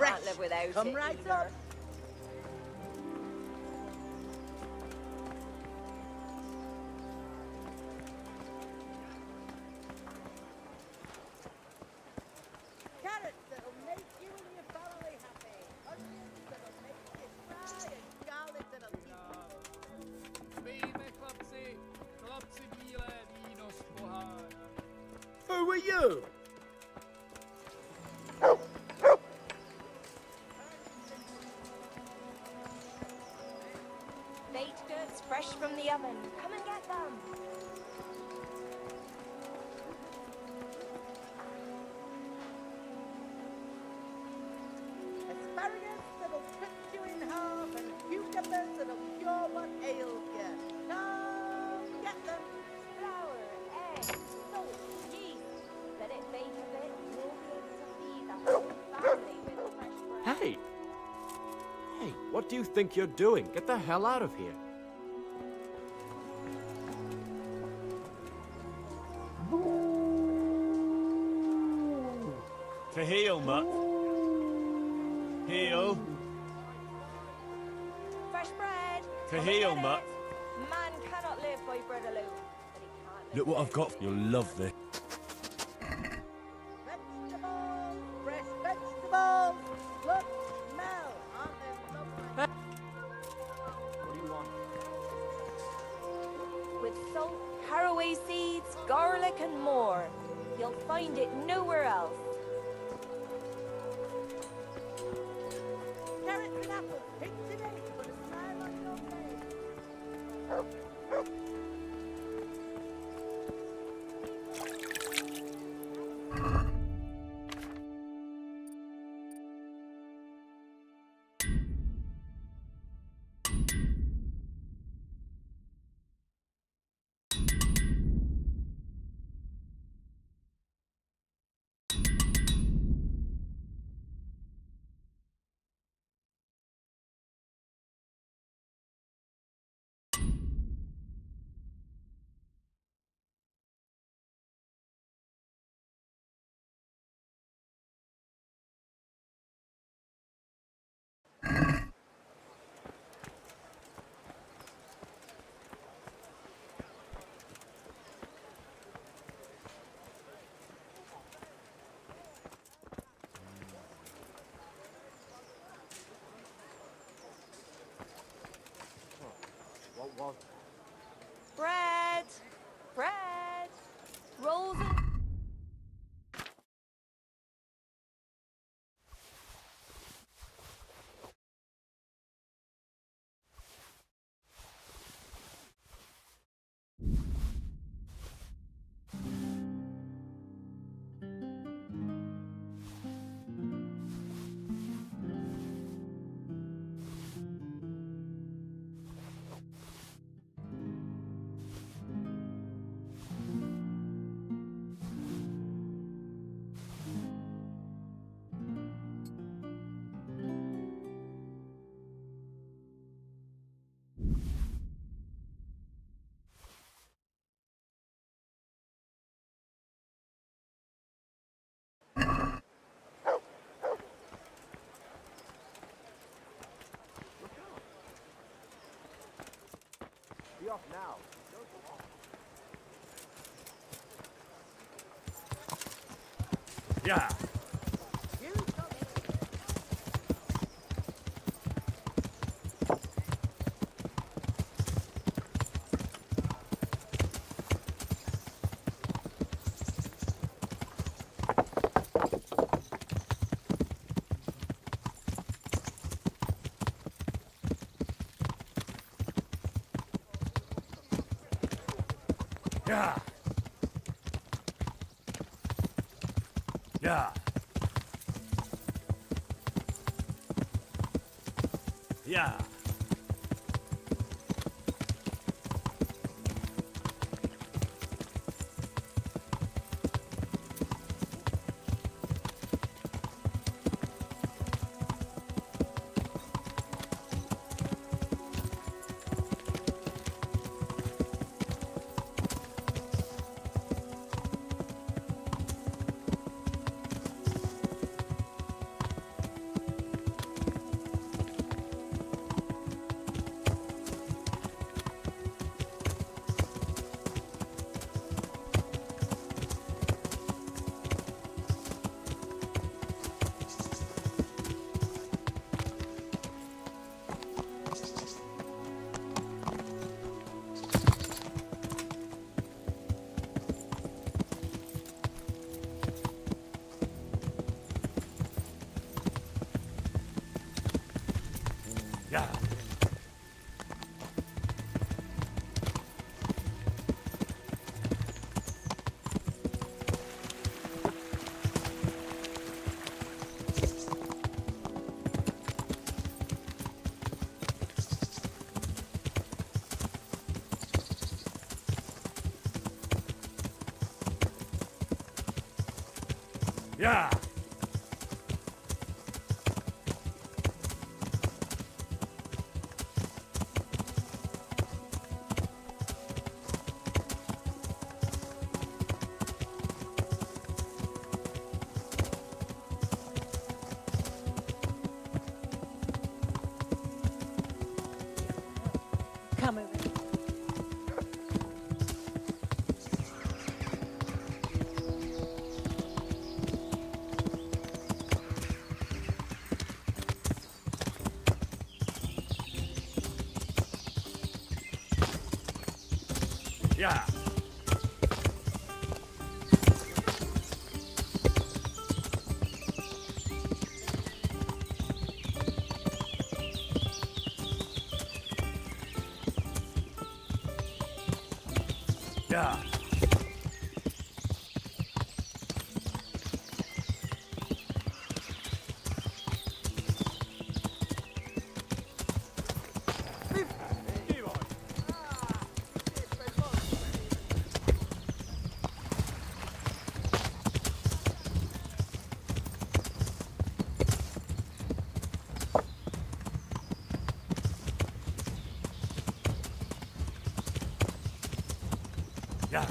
E: can't live without
O: Come
E: it
O: right
E: either.
O: up. Carrots that'll make you and your family happy. Onions that'll make you cry, and garlic that'll keep you.
S: Bine, chlapci. Chlapci bílé víno z pohára.
N: Who are you?
E: Baked goods fresh from the oven. Come and get them.
O: Asparagus that'll cut you in half, and cucumbers that'll cure what ails you. Come get them.
E: Flour, eggs, salt, yeast. Let it bake a bit, and you'll be able to feed the whole family with fresh bread.
J: Hey! Hey, what do you think you're doing? Get the hell out of here.
B: To heal, Mutt. Heal.
E: Fresh bread.
B: To
E: Come
B: heal,
E: and get
B: Mutt.
E: it. Man cannot live by bread alone. But he can't live
B: Look what I've got. You'll love this.
O: Vegetables, fresh vegetables. Look, smell. Aren't they lovely?
J: What do you want?
E: with salt, caraway seeds, garlic and more. You'll find it nowhere else.
O: Carrots and apples, picked today to put a smile on your face.
J: What was
E: Bread! Bread! Rolls and...
J: Be off now.
B: Yeah. Yeah. Yeah. Yeah. Yeah. Yeah.
O: Come over.
B: Yeah. Yeah. Yeah.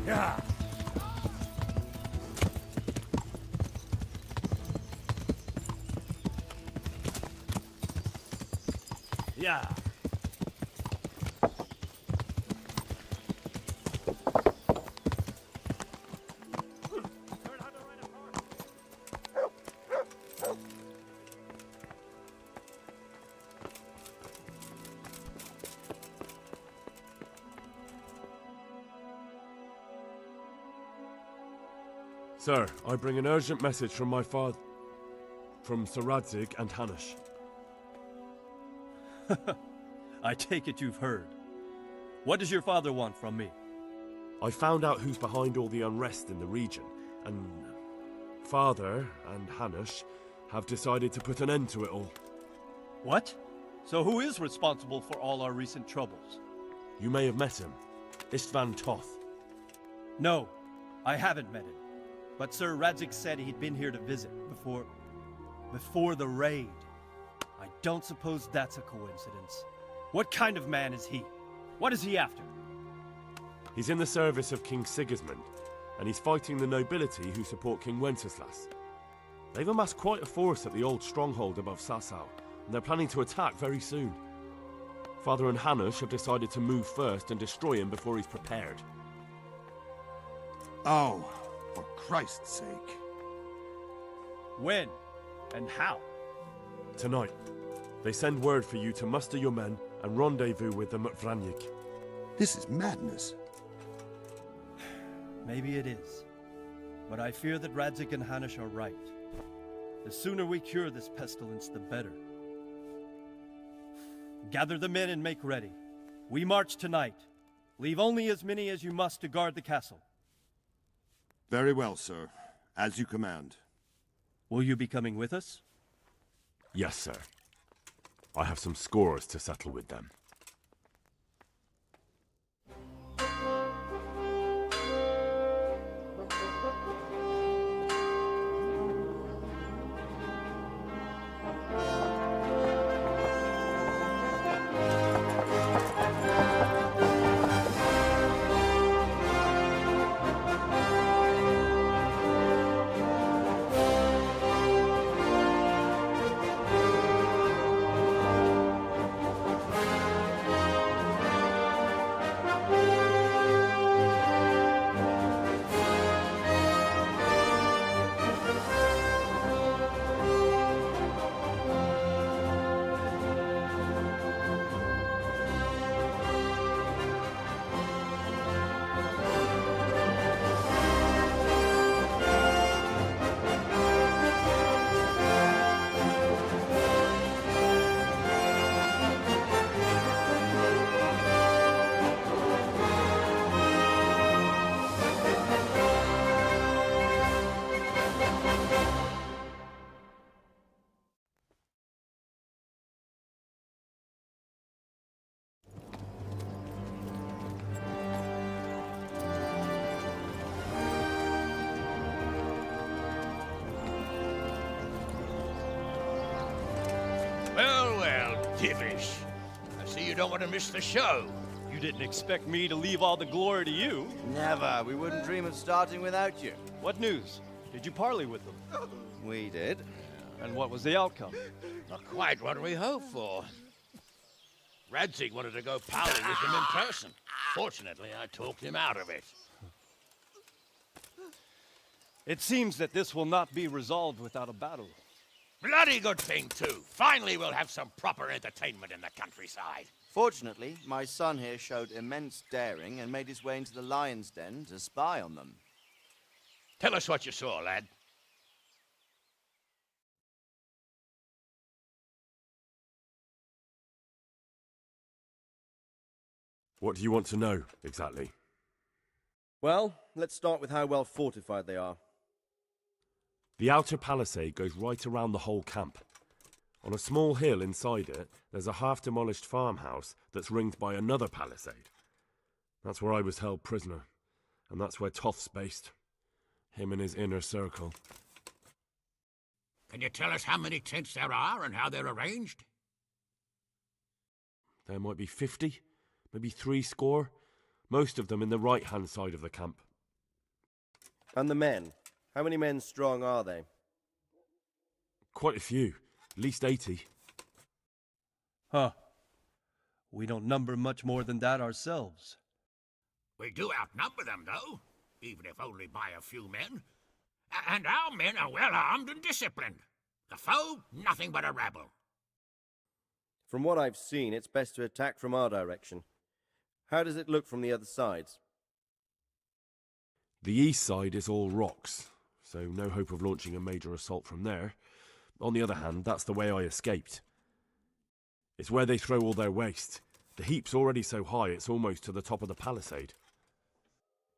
B: Yeah. Yeah. Sir, I bring an urgent message from my father, from Sir Radzig and Hanush.
G: I take it you've heard. What does your father want from me?
B: I found out who's behind all the unrest in the region, and Father and Hanush have decided to put an end to it all.
G: What? So who is responsible for all our recent troubles?
B: You may have met him, Istvan Toth.
G: No, I haven't met him. But Sir Radzig said he'd been here to visit before the raid. I don't suppose that's a coincidence. What kind of man is he? What is he after?
B: He's in the service of King Sigismund, and he's fighting the nobility who support King Wenceslas. They've amassed quite a force at the old stronghold above Sasau, and they're planning to attack very soon. Father and Hanush have decided to move first and destroy him before he's prepared.
H: Oh, for Christ's sake.
G: When? And how?
B: Tonight. They send word for you to muster your men and rendezvous with them at Vranyik.
H: This is madness.
G: Maybe it is. But I fear that Radzig and Hanush are right. The sooner we cure this pestilence, the better. Gather the men and make ready. We march tonight. Leave only as many as you must to guard the castle.
H: Very well, sir. As you command.
G: Will you be coming with us?
B: Yes, sir. I have some scores to settle with them.
P: Divish, I see you don't want to miss the show.
W: You didn't expect me to leave all the glory to you.
I: Never. We wouldn't dream of starting without you.
W: What news? Did you parley with them?
I: We did.
W: And what was the outcome?
P: Not quite what we hoped for. Radzig wanted to go parley with him in person. Fortunately, I talked him out of it.
W: It seems that this will not be resolved without a battle.
P: Bloody good thing, too. Finally, we'll have some proper entertainment in the countryside.
I: Fortunately, my son here showed immense daring and made his way into the lion's den to spy on them.
P: Tell us what you saw, lad.
B: What do you want to know, exactly?
Q: Well, let's start with how well fortified they are.
B: The outer palisade goes right around the whole camp. On a small hill inside it, there's a half-demolished farmhouse that's ringed by another palisade. That's where I was held prisoner, and that's where Toth's based. Him and his inner circle.
P: Can you tell us how many tents there are and how they're arranged?
B: There might be 50, maybe 60. Most of them in the right-hand side of the camp.
Q: And the men? How many men strong are they?
B: Quite a few. At least 80.
W: Huh. We don't number much more than that ourselves.
P: We do outnumber them, though, even if only by a few men. And our men are well armed and disciplined. The foe, nothing but a rabble.
Q: From what I've seen, it's best to attack from our direction. How does it look from the other sides?
B: The east side is all rocks, so no hope of launching a major assault from there. On the other hand, that's the way I escaped. It's where they throw all their waste. The heap's already so high it's almost to the top of the palisade.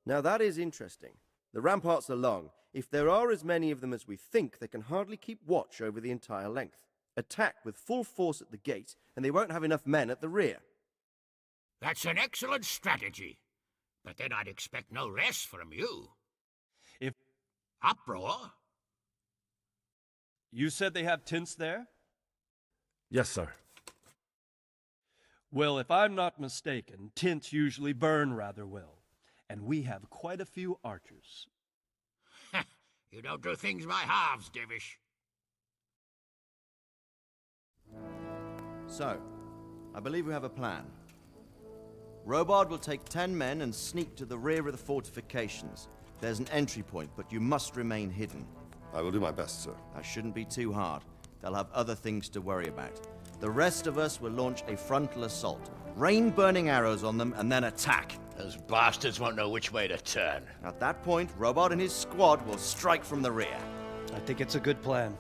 Q: Now that is interesting. The ramparts are long. If there are as many of them as we think, they can hardly keep watch over the entire length. Attack with full force at the gate, and they won't have enough men at the rear.
P: That's an excellent strategy. But then I'd expect no less from you.
W: If
P: uproar?
W: You said they have tents there?
B: Yes, sir.
W: Well, if I'm not mistaken, tents usually burn rather well. And we have quite a few archers.
P: You don't do things by halves, Divish.
I: So, I believe we have a plan. Robard will take 10 men and sneak to the rear of the fortifications. There's an entry point, but you must remain hidden.
H: I will do my best, sir.
I: That shouldn't be too hard. They'll have other things to worry about. The rest of us will launch a frontal assault. Rain burning arrows on them and then attack.
P: Those bastards won't know which way to turn.
I: At that point, Robard and his squad will strike from the rear.
W: I think it's a good plan.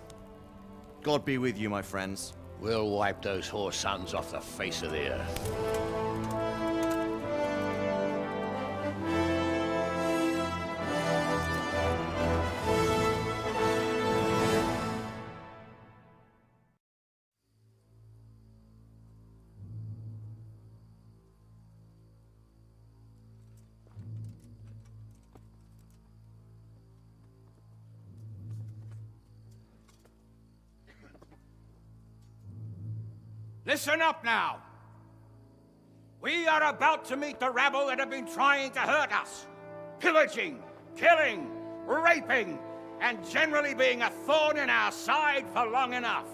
I: God be with you, my friends.
P: We'll wipe those whore sons off the face of the earth. Listen up now. We are about to meet the rabble that have been trying to hurt us. Pillaging, killing, raping, and generally being a thorn in our side for long enough.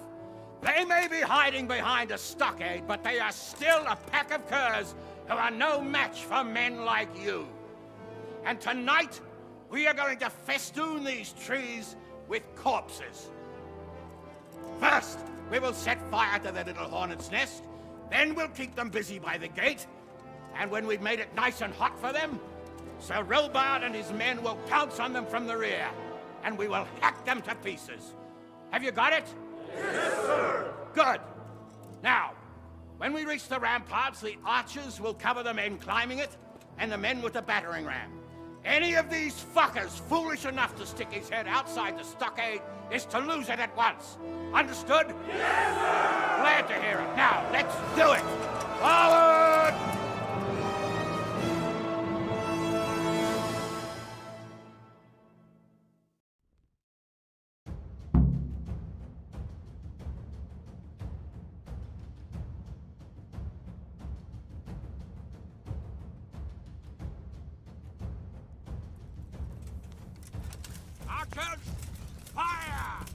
P: They may be hiding behind a stockade, but they are still a pack of curs who are no match for men like you. And tonight, we are going to festoon these trees with corpses. First, we will set fire to their little hornet's nest. Then we'll keep them busy by the gate. And when we've made it nice and hot for them, Sir Robard and his men will pounce on them from the rear. And we will hack them to pieces. Have you got it?
C: Yes, sir!
P: Good. Now, when we reach the ramparts, the archers will cover the men climbing it, and the men with the battering ram. Any of these fuckers foolish enough to stick his head outside the stockade is to lose it at once. Understood?
C: Yes, sir!
P: Glad to hear it. Now, let's do it! Forward!
U: Archers, fire!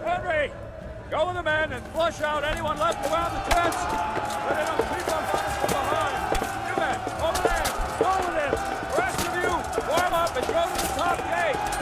C: Henry! Go with the men and flush out anyone left around the tents! So they don't creep up on us from behind! You men, over there! Go with him! The rest of you, warm up and go to the top gate!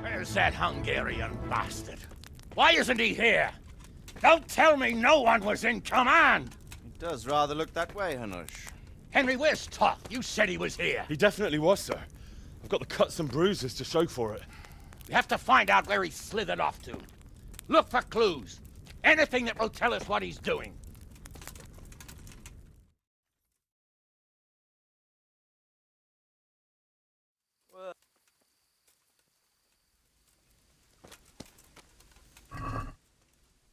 P: Where's that Hungarian bastard? Why isn't he here? Don't tell me no one was in command!
I: It does rather look that way, Hanush.
P: Henry, where's Toth? You said he was here.
B: He definitely was, sir. I've got the cuts and bruises to show for it.
P: We have to find out where he slithered off to. Look for clues. Anything that will tell us what he's doing.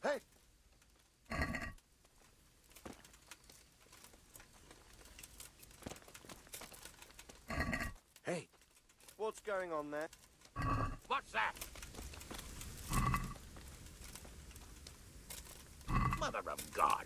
Q: Hey! Hey! What's going on there?
P: What's that? Mother of God!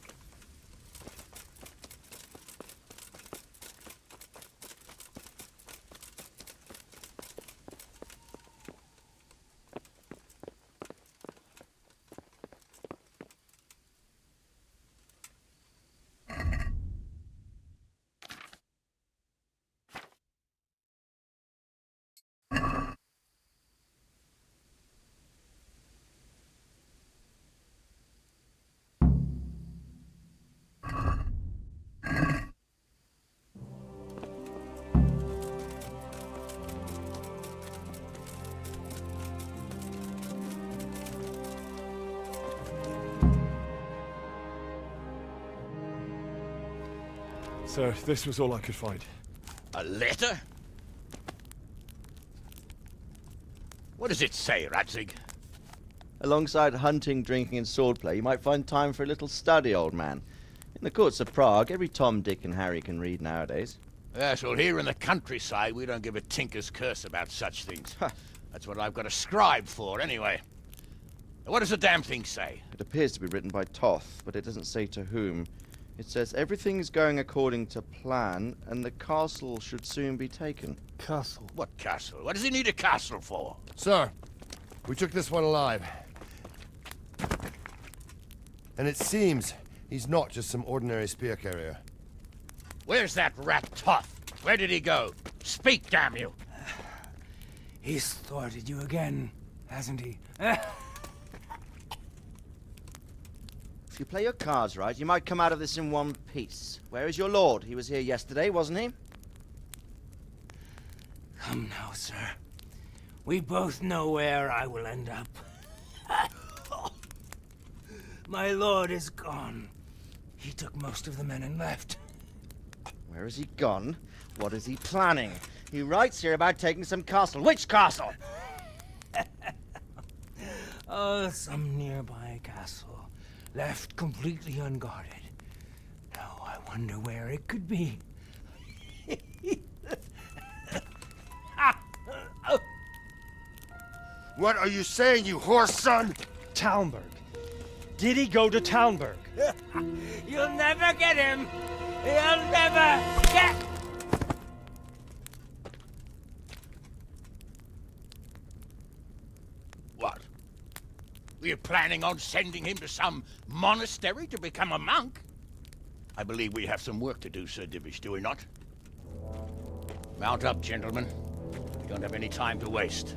B: Sir, this was all I could find.
P: A letter? What does it say, Radzig?
I: Alongside hunting, drinking, and swordplay, you might find time for a little study, old man. In the courts of Prague, every Tom, Dick, and Harry can read nowadays.
P: Yes, well, here in the countryside, we don't give a tinker's curse about such things. That's what I've got a scribe for, anyway. What does the damn thing say?
I: It appears to be written by Toth, but it doesn't say to whom. It says everything is going according to plan, and the castle should soon be taken.
P: Castle? What castle? What does he need a castle for?
F: Sir, we took this one alive. And it seems he's not just some ordinary spear carrier.
P: Where's that rat Toth? Where did he go? Speak, damn you!
U: He's thwarted you again, hasn't he?
I: If you play your cards right, you might come out of this in one piece. Where is your lord? He was here yesterday, wasn't he?
U: Come now, sir. We both know where I will end up. My lord is gone. He took most of the men and left.
I: Where has he gone? What is he planning? He writes here about taking some castle. Which castle?
U: Oh, some nearby castle. Left completely unguarded. Now I wonder where it could be.
F: What are you saying, you horse son?
G: Talmberg. Did he go to Talmberg?
U: You'll never get him! You'll never get...
P: What? We're planning on sending him to some monastery to become a monk? I believe we have some work to do, Sir Divish, do we not? Mount up, gentlemen. We don't have any time to waste.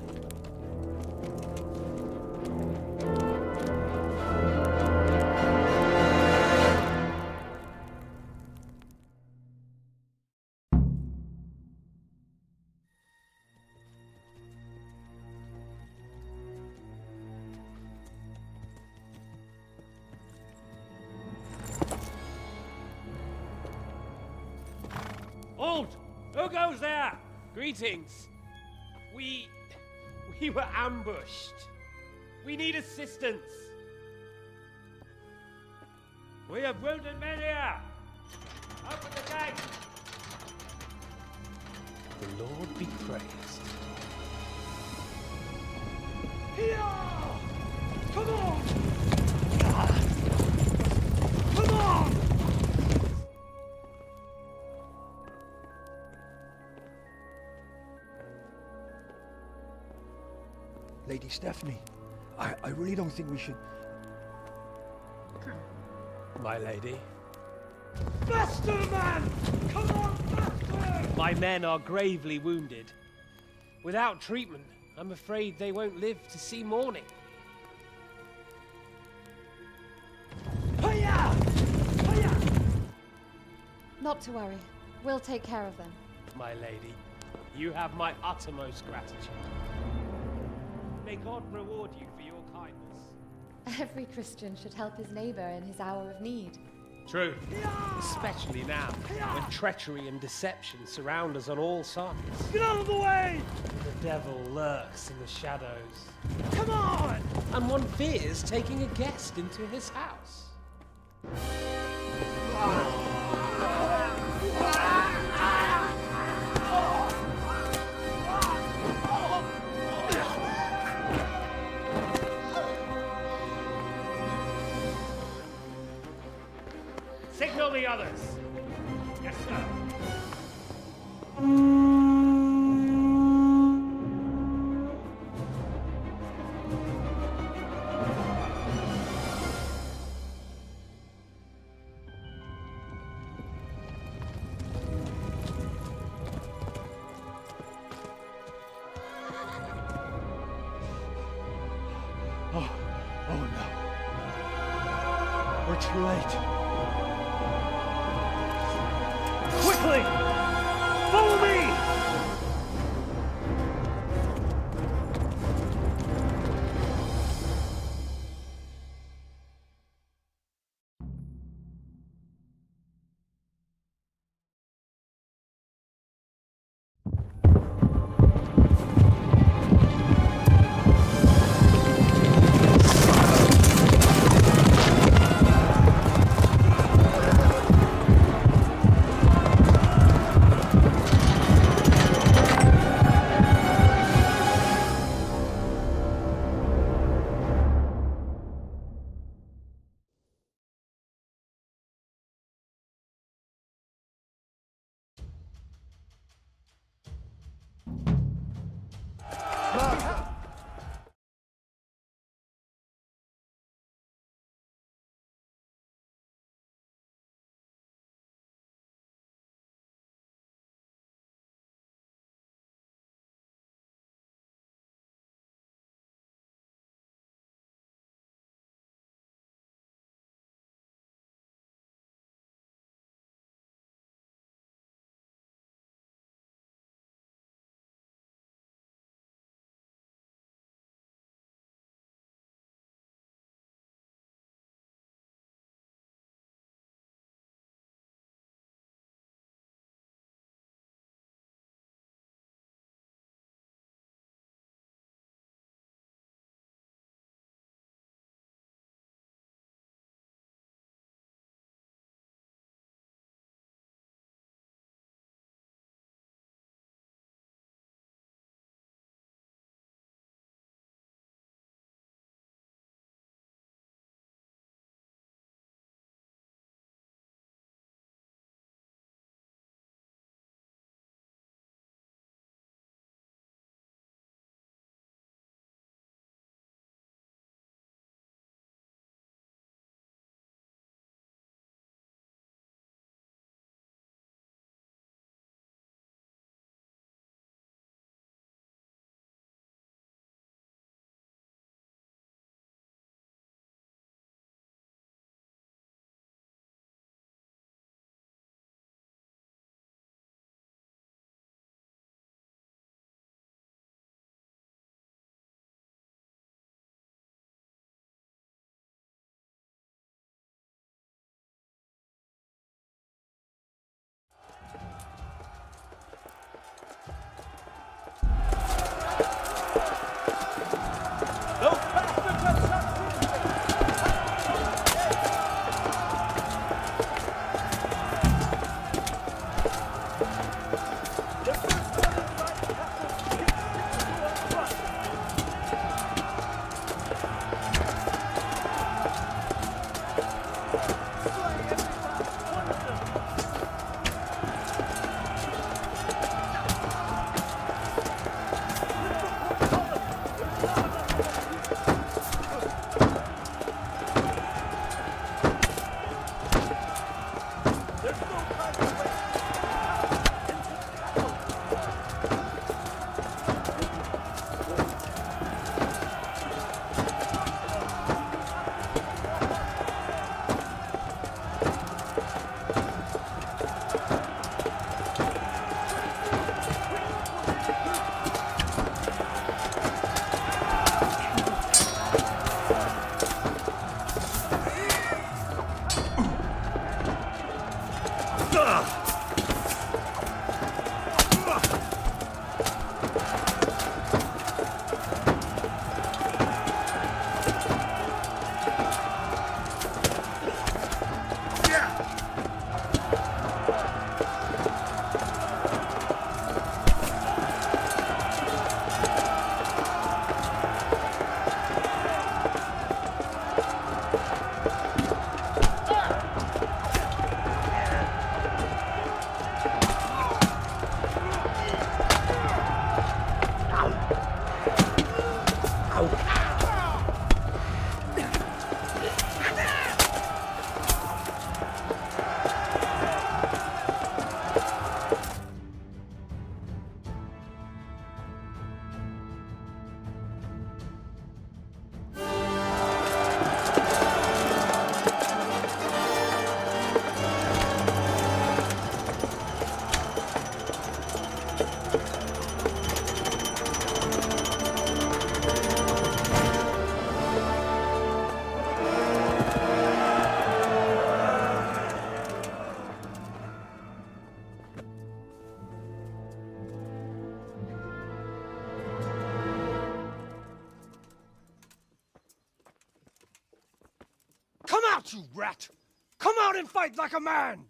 W: Who goes there? Greetings. We were ambushed. We need assistance. We have wounded men here. Open the gate. The Lord be praised. Here! Come on! Come on!
M: Lady Stephanie, I really don't think we should...
W: My lady.
U: Faster, man! Come on, faster!
W: My men are gravely wounded. Without treatment, I'm afraid they won't live to see morning.
U: Hiya! Hiya!
R: Not to worry. We'll take care of them.
W: My lady, you have my uttermost gratitude. May God reward you for your kindness.
R: Every Christian should help his neighbor in his hour of need.
W: True. Especially now, when treachery and deception surround us on all sides.
U: Get out of the way!
W: The devil lurks in the shadows.
U: Come on!
W: And one fears taking a guest into his house. Signal the others. Yes, sir.
U: Oh no. We're too late. Quickly! Follow me! out, you rat! Come out and fight like a man!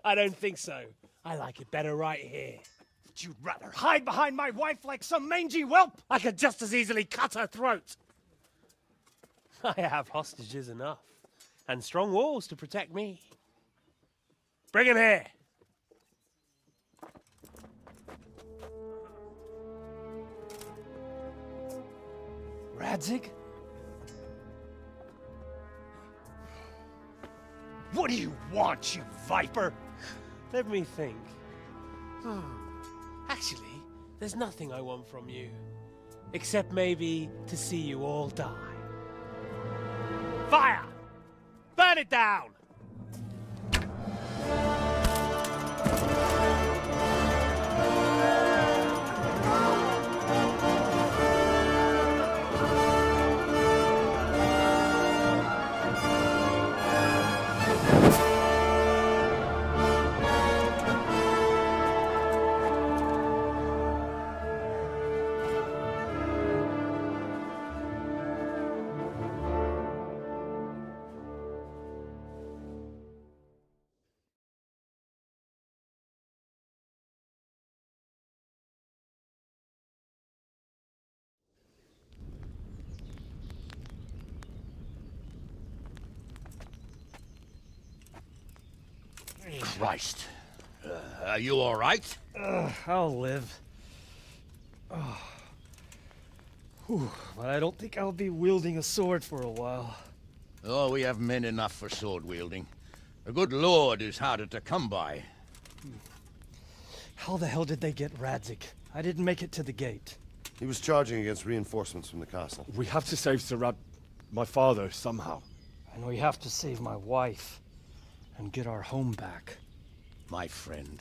W: I don't think so. I like it better right here.
U: Would you rather hide behind my wife like some mangy whelp?
W: I could just as easily cut her throat. I have hostages enough, and strong walls to protect me. Bring him here.
U: Radzig? What do you want, you viper?
W: Let me think. Actually, there's nothing I want from you. Except maybe to see you all die. Fire! Burn it down!
A: Christ. Are you all right?
U: I'll live. Whew, but I don't think I'll be wielding a sword for a while.
A: Oh, we have men enough for sword wielding. A good lord is harder to come by.
U: How the hell did they get Radzig? I didn't make it to the gate.
F: He was charging against reinforcements from the castle.
B: We have to save my father, somehow.
U: And we have to save my wife and get our home back.
A: My friend,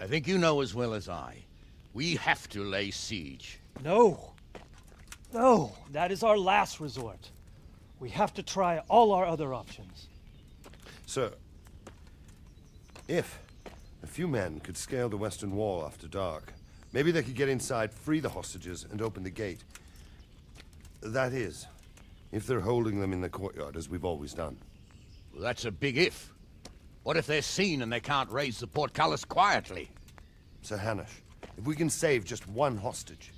A: I think you know as well as I. We have to lay siege.
U: No. No, that is our last resort. We have to try all our other options.
F: Sir, if a few men could scale the western wall after dark, maybe they could get inside, free the hostages, and open the gate. That is, if they're holding them in the courtyard, as we've always done.
A: Well, that's a big if. What if they're seen and they can't raise the portcullis quietly?
F: Sir Hanush, if we can save just one hostage...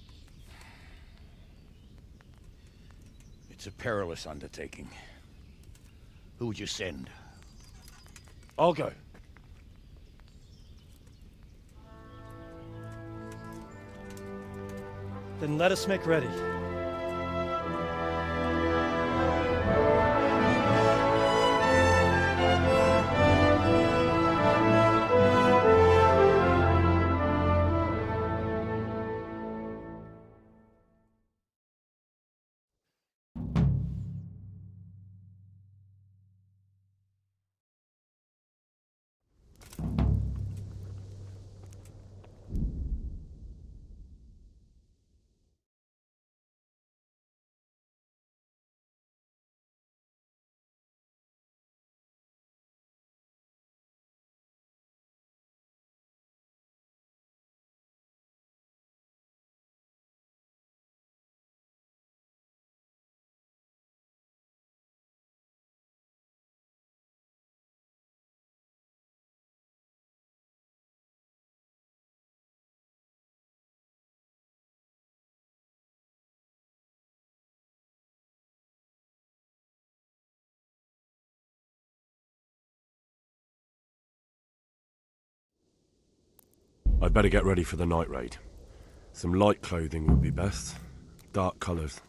A: It's a perilous undertaking. Who would you send?
B: I'll go.
U: Then let us make ready.
D: I'd better get ready for the night raid. Some light clothing would be best. Dark colours.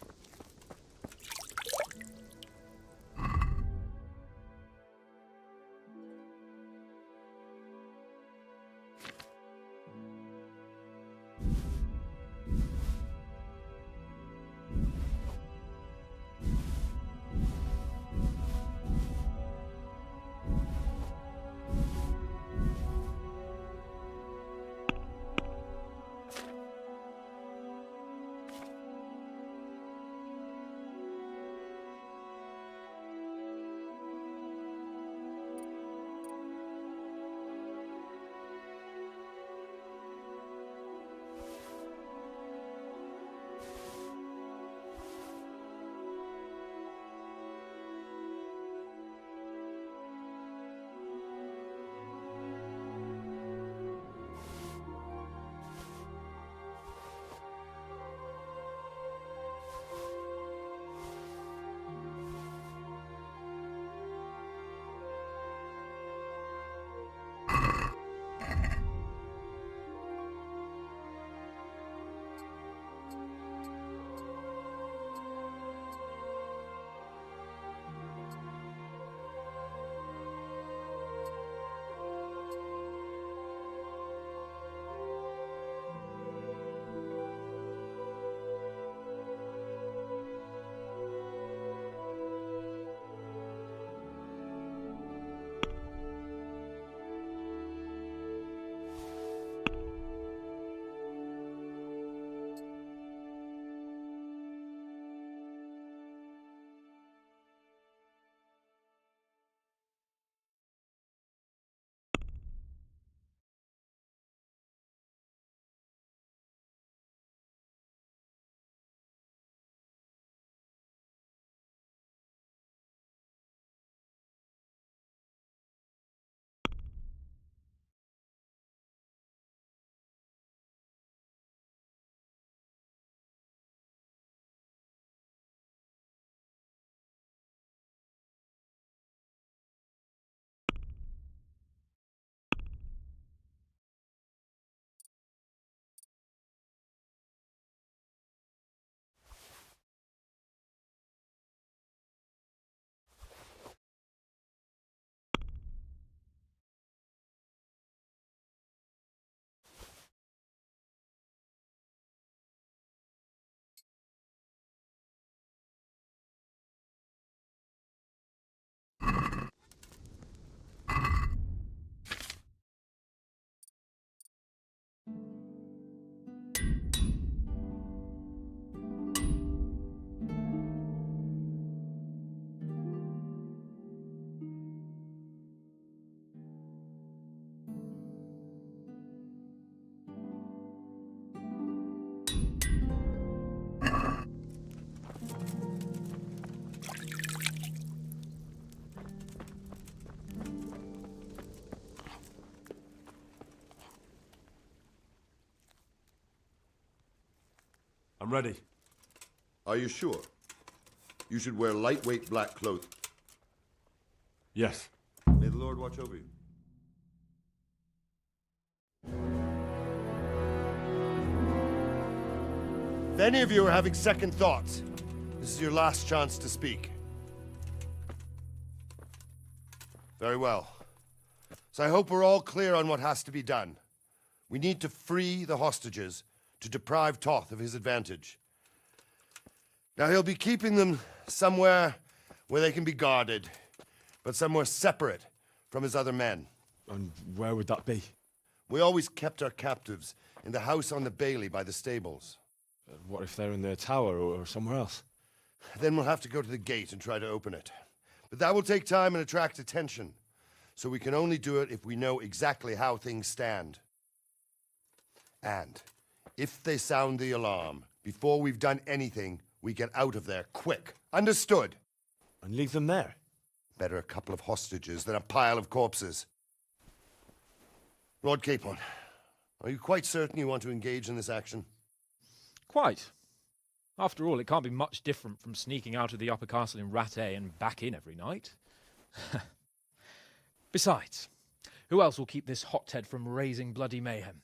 D: I'm ready.
F: Are you sure? You should wear lightweight black clothing.
D: Yes.
F: May the Lord watch over you. If any of you are having second thoughts, this is your last chance to speak. Very well. So I hope we're all clear on what has to be done. We need to free the hostages to deprive Toth of his advantage. Now he'll be keeping them somewhere where they can be guarded, but somewhere separate from his other men.
D: And where would that be?
F: We always kept our captives in the house on the Bailey by the stables.
D: What if they're in their tower or somewhere else?
F: Then we'll have to go to the gate and try to open it. But that will take time and attract attention. So we can only do it if we know exactly how things stand. And if they sound the alarm, before we've done anything, we get out of there quick. Understood?
D: And leave them there?
F: Better a couple of hostages than a pile of corpses. Lord Capon, are you quite certain you want to engage in this action?
K: Quite. After all, it can't be much different from sneaking out of the upper castle in Rattay and back in every night. Besides, who else will keep this hothead from raising bloody mayhem?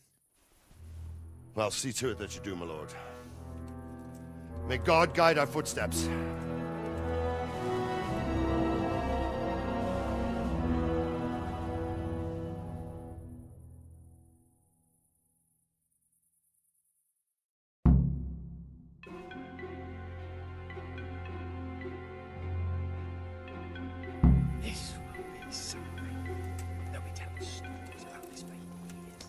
F: Well, see to it that you do, my lord. May God guide our footsteps.
U: This will be something. They'll be telling stories about this for years.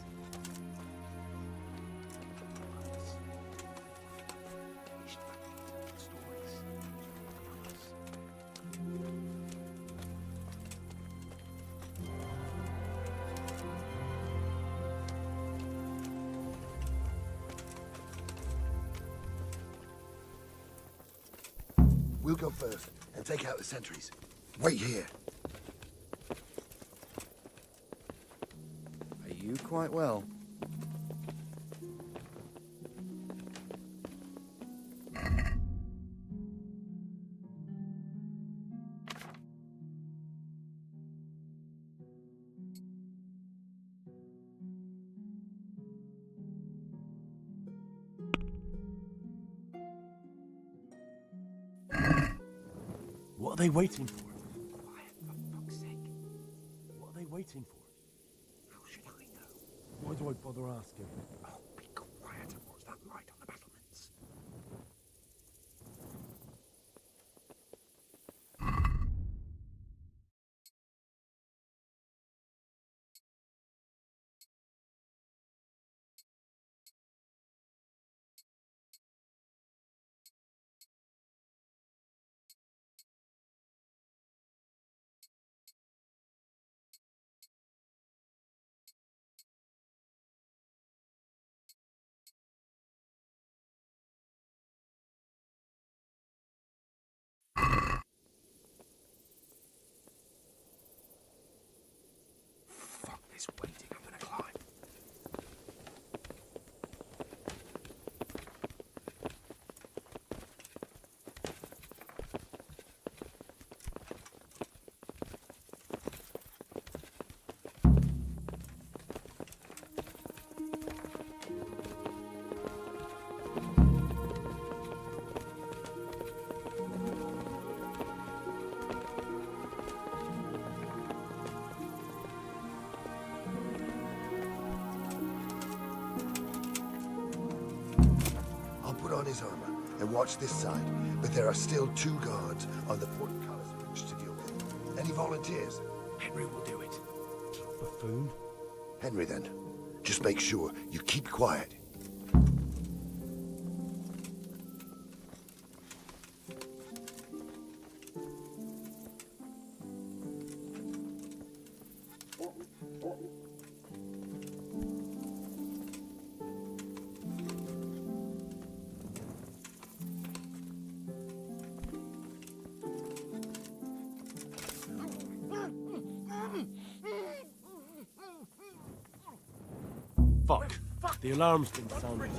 M: We'll go first and take out the sentries. Wait here.
L: Are you quite well?
B: What are they waiting for? Quiet, for fuck's sake. What are they waiting for? How should I know? Why do I bother asking? Oh, be quiet and watch that light on the battlements. Fuck this waiting, I'm gonna climb.
M: I'll put on his armor and watch this side, but there are still 2 guards on the portcullis bridge to deal with. Any volunteers?
B: Henry will do it. Buffoon.
M: Henry, then. Just make sure you keep quiet.
B: Fuck. The alarm's been sounded.